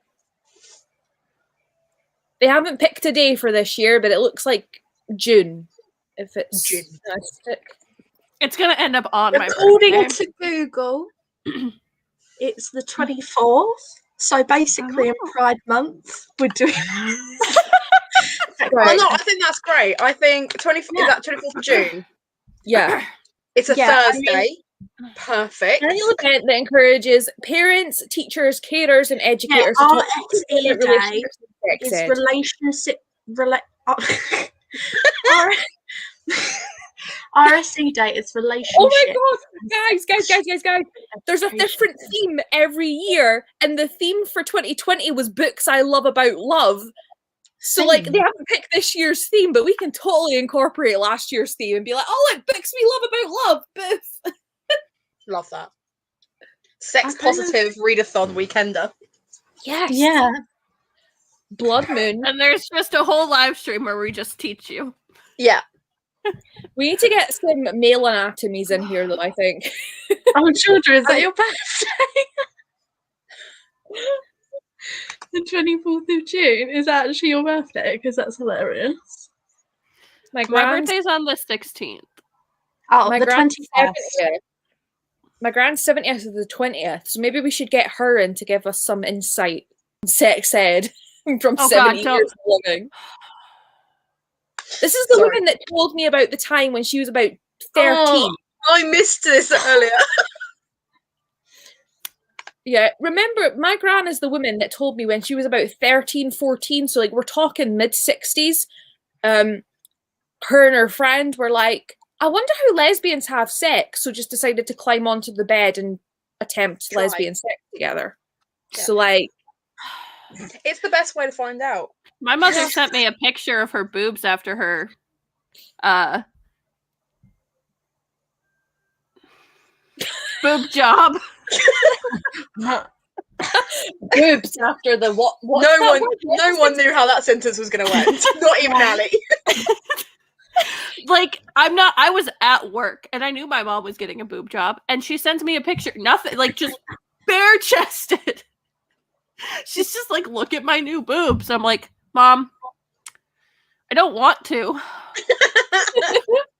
They haven't picked a day for this year, but it looks like June. If it's June. It's gonna end up on my according birthday. to Google, it's the 24th. So basically, in Pride Month, we're doing. Oh no, I think that's great. I think 24th is that 24th of June. Yeah. It's a Thursday. Perfect. An annual event that encourages parents, teachers, carers, and educators to talk RSE about relationships and sex is ed. RSE Day is relationship. Oh my god, guys. There's a different theme every year, and the theme for 2020 was books I love about love. So like they haven't picked this year's theme, but we can totally incorporate last year's theme and be like, oh look, books we love about love. Boof. Love that. Sex positive readathon weekender. Yes. Yeah. Blood Moon. And there's just a whole live stream where we just teach you. Yeah. We need to get some male anatomies in here, though, I think. Oh, children, is that your birthday? The 24th of June is actually your birthday, because that's hilarious. My birthday's on the 16th. Oh, my the grand's 21st. 70th. My grand's 70th is the 20th, so maybe we should get her in to give us some insight on sex ed from 70 years of living. This is the woman that told me about the time when she was about 13. Oh, I missed this earlier. Yeah, remember, my gran is the woman that told me when she was about 13, 14, so like we're talking mid-60s, her and her friend were like, I wonder how lesbians have sex, so just decided to climb onto the bed and attempt lesbian sex together. Yeah. So like... It's the best way to find out. My mother sent me a picture of her boobs after her boob job. Boobs after the what? No one knew how that sentence was going to end. Not even Ali. Like I was at work and I knew my mom was getting a boob job, and she sends me a picture, nothing, like just bare chested. She's just like, look at my new boobs. I'm like, Mom, I don't want to.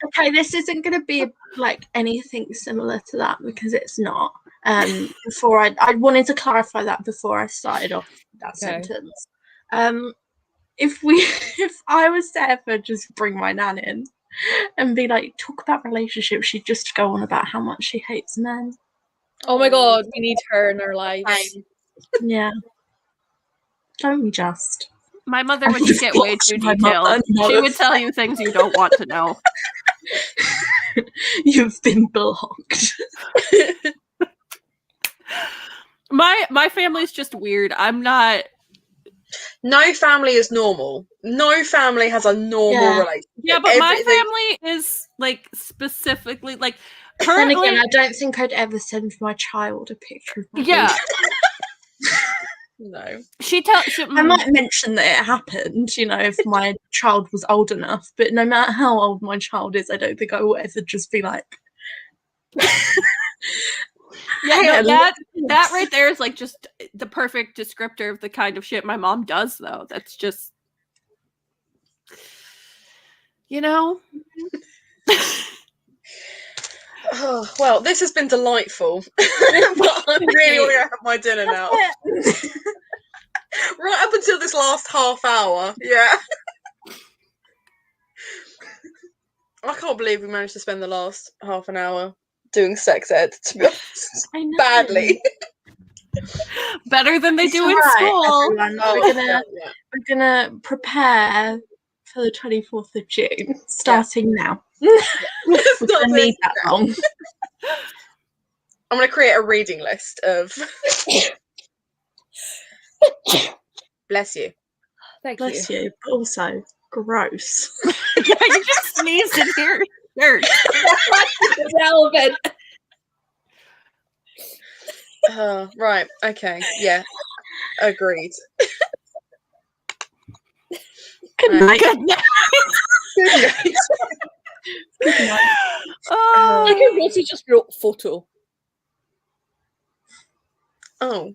Okay, this isn't going to be like anything similar to that, because it's not. Before I wanted to clarify that before I started off that sentence. If I was to ever just bring my nan in and be like, talk about relationships, she'd just go on about how much she hates men. Oh my god, we need her in our lives. Yeah. Don't we just? My mother would just get way too detailed. She would tell you things you don't want to know. You've been blocked. My family's just weird. I'm not. No family is normal. No family has a normal relationship. Yeah, but my family is like specifically like. Then again, I don't think I'd ever send my child a picture of my baby. No. I might mention that it happened, you know, if my child was old enough, but no matter how old my child is, I don't think I will ever just be like, Yeah, "Hey, no, that right there is like just the perfect descriptor of the kind of shit my mom does, though. That's just, you know. Oh, well, this has been delightful, but I really want to go have my dinner now. Right up until this last half hour, yeah. I can't believe we managed to spend the last half an hour doing sex ed, to be honest. I know. Badly. Better than they It's do in alright, school. everyone. Oh, We're gonna prepare for the 24th of June, starting now. We don't need that long. I'm going to create a reading list of... Bless you. Thank Bless you. you, but also gross. Yeah, you just sneezed in here. Dirt. It's relevant. Right, okay, yeah. Agreed. Good night. Good night. Good night. Good night. Oh. Like a Rosie just wrote photo. Oh.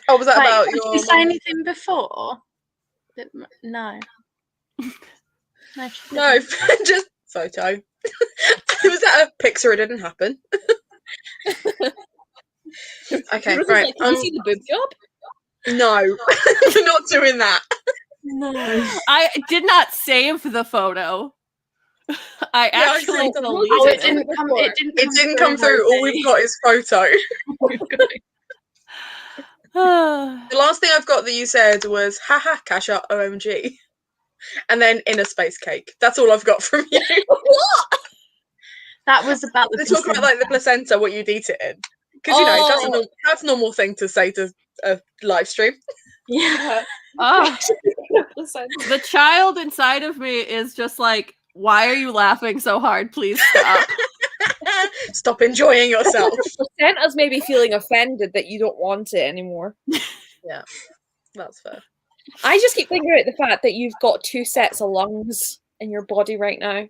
Oh, was that about Did your... you say anything before? No. No, she No, didn't. just photo. Was that a picture? It didn't happen. Okay, Rosie's right. like, can you see the boob job? No, we're not doing that. No. I did not save the photo. I actually deleted Oh, deleted it it. didn't come. It didn't come through. All we've got is photo. The last thing I've got that you said was haha cash out OMG. And then in a space cake. That's all I've got from you. What? That was about the They talk about like the placenta, what you'd eat it in. Because you know, that's a normal thing to say to a live stream. Yeah. Oh, the child inside of me is just like, why are you laughing so hard? Please stop. Stop enjoying yourself. Placenta's maybe feeling offended that you don't want it anymore. Yeah, that's fair. I just keep thinking about the fact that you've got 2 sets of lungs in your body right now.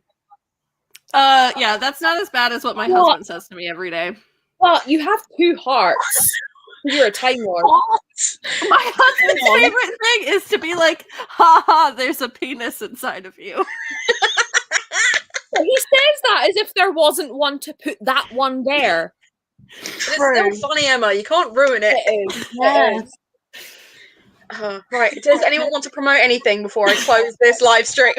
Yeah, that's not as bad as what my What? husband says to me every day. Well, you have 2 hearts. You're a Time Lord. My husband's favorite thing is to be like, haha, there's a penis inside of you. He says that as if there wasn't one to put that one there. It's still funny, Emma. You can't ruin it. It is. Yeah. It is. Right. Does anyone want to promote anything before I close this live stream?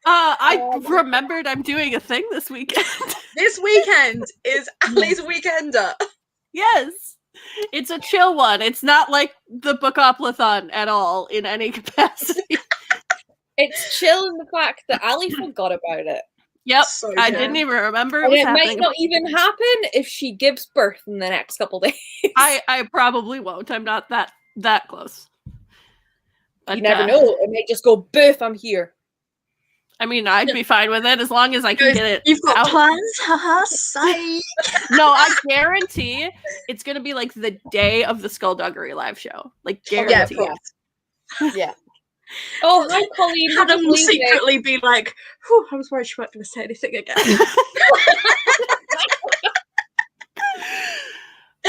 I remembered I'm doing a thing this weekend. This weekend is Ali's Weekender. Yes. It's a chill one. It's not like the Bookoplathon at all in any capacity. It's chill in the fact that Ali forgot about it. Yep. So I good. didn't even remember it And was it might happening. not even happen if she gives birth in the next couple days. I probably won't. I'm not that close. But, You never know. It may just go, boof, I'm here. I mean, I'd be fine with it as long as I can get it. You've got out. plans? Haha, say. No, I guarantee it's gonna be like the day of the Skullduggery live show. Like guarantee. Yeah. Oh, hi, Colleen. Adam will secretly be like, "Whew, I was worried she weren't going to say anything again."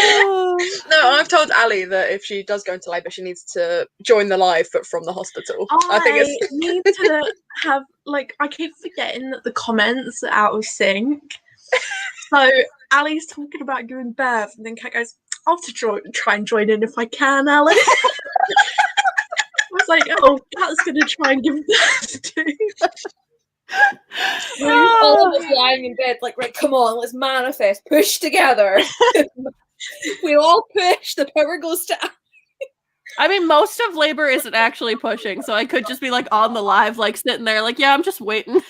No, I've told Ali that if she does go into labour, she needs to join the live, but from the hospital. I think it's need to have, like, I keep forgetting that the comments are out of sync. So Ali's talking about giving birth, and then Kat goes, "I'll have to try and join in if I can, Ali." I was like, "Oh, Kat's going to try and give birth too." All of us lying in bed, like, right, come on, let's manifest, push together. We all push, the power goes to. I mean, most of labor isn't actually pushing, so I could just be like on the live, like sitting there, like, yeah, I'm just waiting.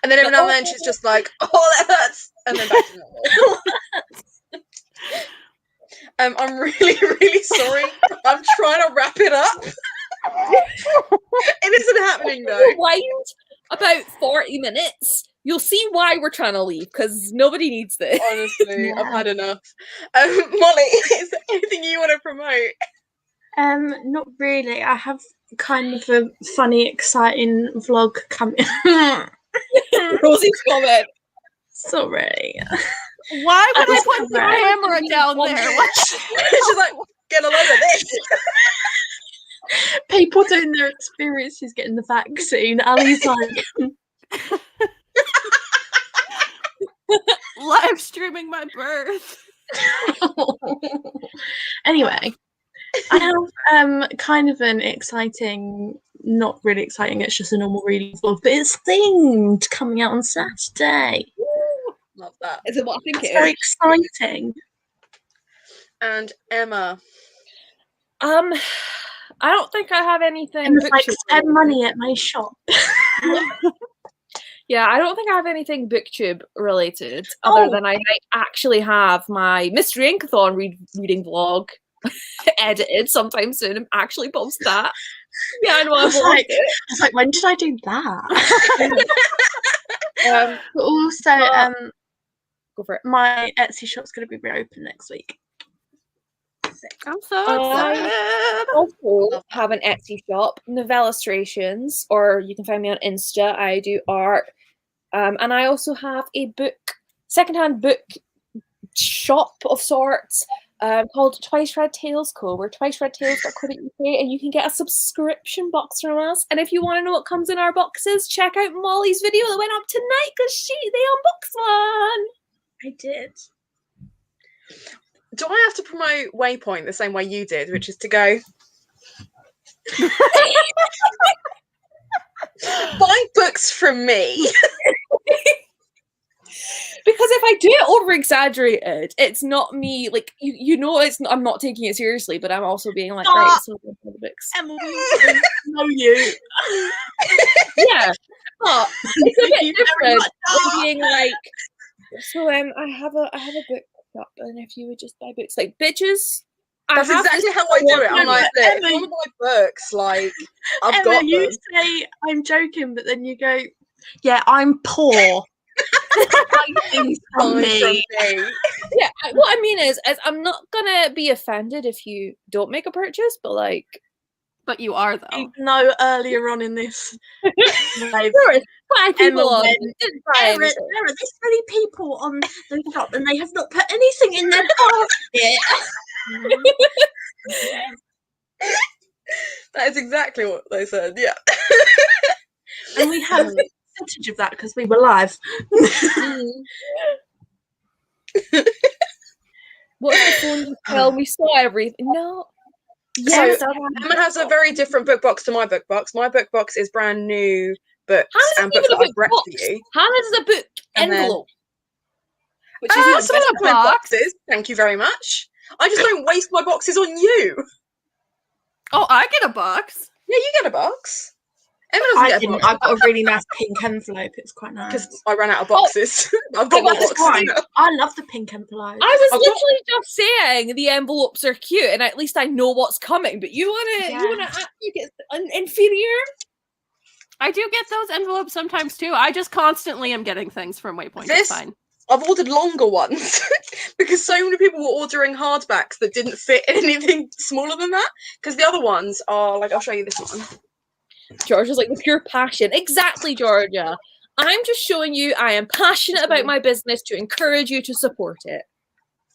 And then every now and then she's just like, "Oh, that hurts," and then back to normal. I'm really, really sorry. I'm trying to wrap it up. It isn't happening though. Wind about 40 minutes You'll see why we're trying to leave, because nobody needs this. Honestly, Yeah. I've had enough. Mollie, is there anything you want to promote? Not really. I have kind of a funny, exciting vlog coming. Rosie's comment. Sorry. Why would I was put the correct. camera down there? What? She's like, get a load of this. People doing their experiences getting the vaccine. Ali's like, Live streaming my birth. anyway, I have kind of an exciting, not really exciting, it's just a normal reading vlog, but it's themed, coming out on Saturday. Love that. Is it what I think It's it very is? exciting. And Emma. I don't think I have anything. And it's like, booktube spend related. money at my shop. Yeah, I don't think I have anything booktube related, other Oh. than I might actually have my Mystery Inkathon reading vlog edited sometime soon and actually post that. Yeah, I know I I was will. like, when did I do that? But also, Go for it. my Etsy shop's going to be reopened next week. I'm so I- excited. Also have an Etsy shop, Novellastrations, or you can find me on Insta. I do art. And I also have a secondhand book shop of sorts called Twice Read Tales Co. We're twicereadtales.co.uk, and you can get a subscription box from us. And if you want to know what comes in our boxes, check out Mollie's video that went up tonight because they unboxed one. I did. Do I have to promote Waypoint the same way you did, which is to go buy books from me? Because if I do it over exaggerated, it's not me. Like you know, I'm not taking it seriously, but I'm also being like, right, so the books. Emma, we also know you. Yeah, but it's a Thank you bit very different much. than being like. So I have a book shop, and if you would just buy books, like bitches. That's I have exactly this how I do it. I'm one- like, look, Emma, if you want to buy books, like, I've Emma, got you them. say I'm joking, but then you go, yeah, I'm poor. Buy things from Buy me. from me. Yeah, what I mean is I'm not gonna be offended if you don't make a purchase, but like, But you are though. No, earlier on in this live, there is 5 people Emma on. went, that didn't buy there anything. are this many people on the shop and they have not put anything in their basket. That is exactly what they said, yeah. And we have footage of that because we were live. What was the phone you tell? We saw everything. No. So, Yes. Emma has a very different book box to my book box. My book box is brand new books Hannah's and even books a that I've book read box. for you. Hannah's is a book And then- envelope. Which is even Some of better. my boxes, thank you very much. I just don't waste my boxes on you. Oh, I get a box. Yeah, you get a box. Emma doesn't I get a didn't. box I've got a really nice pink envelope. It's quite nice. because I ran out of boxes. I've got more that's boxes fine. now. I love the pink envelope. I was I've got- literally just saying the envelopes are cute, and at least I know what's coming. But you wanna act like it's inferior? I do get those envelopes sometimes too. I just constantly am getting things from Waypoint. This- It's fine. I've ordered longer ones because so many people were ordering hardbacks that didn't fit anything smaller than that. Because the other ones are like, I'll show you this one. Georgia's like the pure passion. Exactly, Georgia. I'm just showing you I am passionate about my business to encourage you to support it.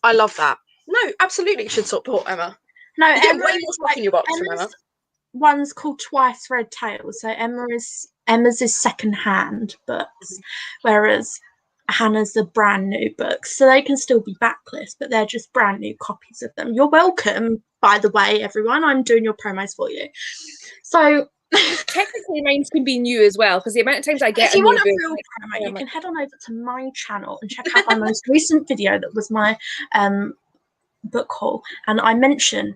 I love that. No, absolutely, you should support Emma. No, You get Emma way is more stuff in your box from Emma. Emma's one's called Twice Read Tales. So Emma's is second-hand books, whereas Hannah's are brand new books. So they can still be backlist, but they're just brand new copies of them. You're welcome, by the way, everyone. I'm doing your promos for you. So Technically, mine can be new as well because the amount of times I get if you a want a new real book, promo, you can head on over to my channel and check out my most recent video that was my book haul. And I mention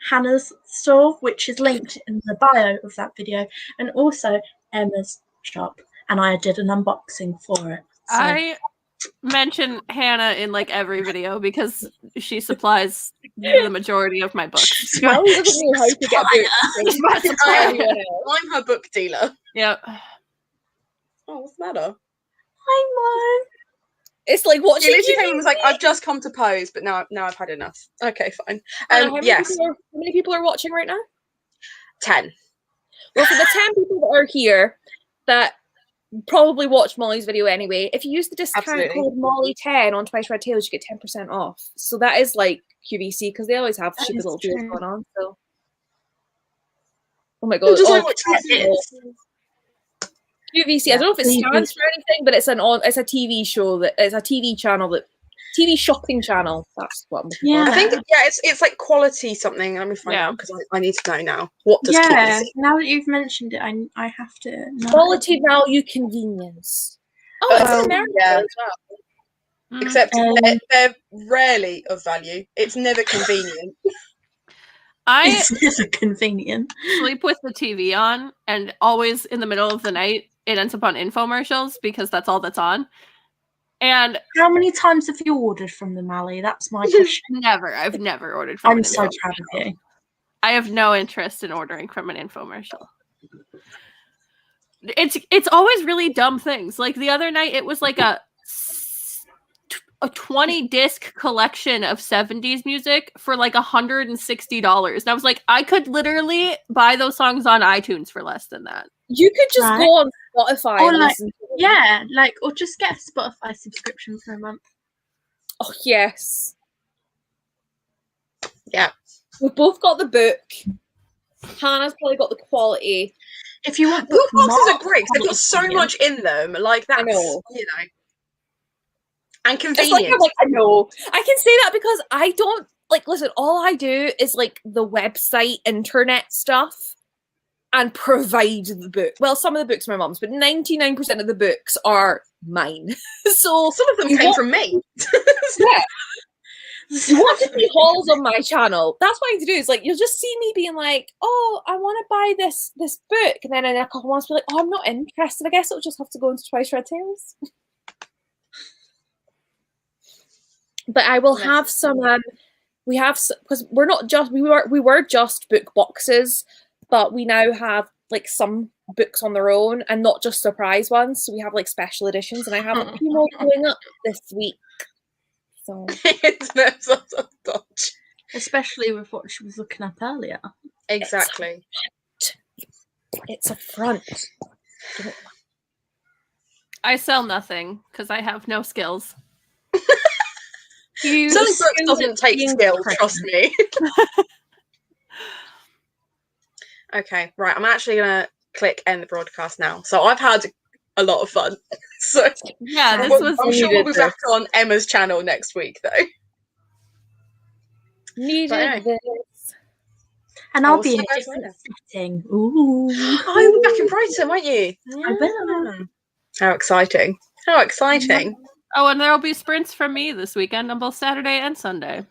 Hannah's store, which is linked in the bio of that video, and also Emma's shop. And I did an unboxing for it. So I mention Hannah in like every video because she supplies the majority of my books. Mollie doesn't know how to get books. My supplier. Anyone else. I'm her book dealer. Yep. Oh, what's the matter? I It's like She watching literally came and TV. was like, "I've just come to pose, but now I've had enough." Okay, fine. How many Yes, people how many people are watching right now? 10. Well, for the 10 people that are here that probably watched Mollie's video anyway, if you use the discount Absolutely. code Mollie10 on Twice Red Tails, you get 10% off. So that is like QVC because they always have That stupid is little deals true. going on. So, oh my I'm god! just Oh, like, what is it? QVC. I don't know if it Please stands for anything, but it's a TV show it's a TV channel TV shopping channel. That's what I'm looking Yeah. for. I think it's like quality something. Let me find Yeah. out because I need to know now. What does Yeah, QVC? now that you've mentioned it, I have to know. Quality value convenience. Oh, it's Oh, in America yeah. as well. Mm. Except they're rarely of value. It's never convenient. I It's never convenient. sleep with the TV on, and always in the middle of the night, it ends up on infomercials because that's all that's on. And How many times have you ordered from the Mollie? That's my question. I've never ordered from I'm an so infomercial. proud of you. I have no interest in ordering from an infomercial. It's always really dumb things. Like the other night, it was like a 20 disc collection of 70s music for like $160. And I was like, I could literally buy those songs on iTunes for less than that. You could just Right. go on Spotify Or and like- listen to them. Yeah, like, or just get a Spotify subscription for a month. Oh yes. Yeah. We've both got the book. Hannah's probably got the quality. If you want Book boxes are mark great. 'Cause they've got so quality, much in them. Like that's know. and It's like convenient. I'm like, I know. I can say that because I don't like listen, all I do is like the website internet stuff and provide the book. Well, some of the books are my mum's, but 99% of the books are mine. So Some of them you came want- from me. yeah. You want to see hauls on my channel. That's what I need to do. Is like you'll just see me being like, "Oh, I want to buy this book," and then in a couple months, be like, "Oh, I'm not interested. I guess it'll just have to go into Twice Red Tails." But I will have some. We have because we're not just we were just book boxes, but we now have like some books on their own and not just surprise ones. So we have like special editions, and I have a few more going up this week. So It's a dodge. especially with what she was looking up earlier. Exactly. it's a front. I sell nothing because I have no skills. You Selling books assume doesn't that take being skill, pregnant- trust me. Okay, right. I'm actually gonna click end the broadcast now. So I've had a lot of fun. So Yeah, this I'm was sure we'll be needed back on Emma's channel next week, though. Needed But anyway. this. And I I'll will be see in you a guys different setting. Ooh. Oh, you'll be back in Brighton, won't you? I will. How exciting! How exciting! Oh, and there will be sprints from me this weekend on both Saturday and Sunday.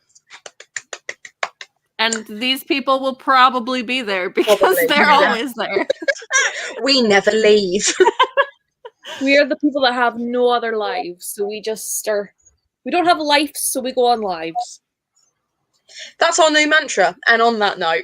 And these people will probably be there because Probably, they're yeah. always there. We never leave. We are the people that have no other lives, so we just are. We don't have lives, so we go on lives. That's our new mantra. And on that note.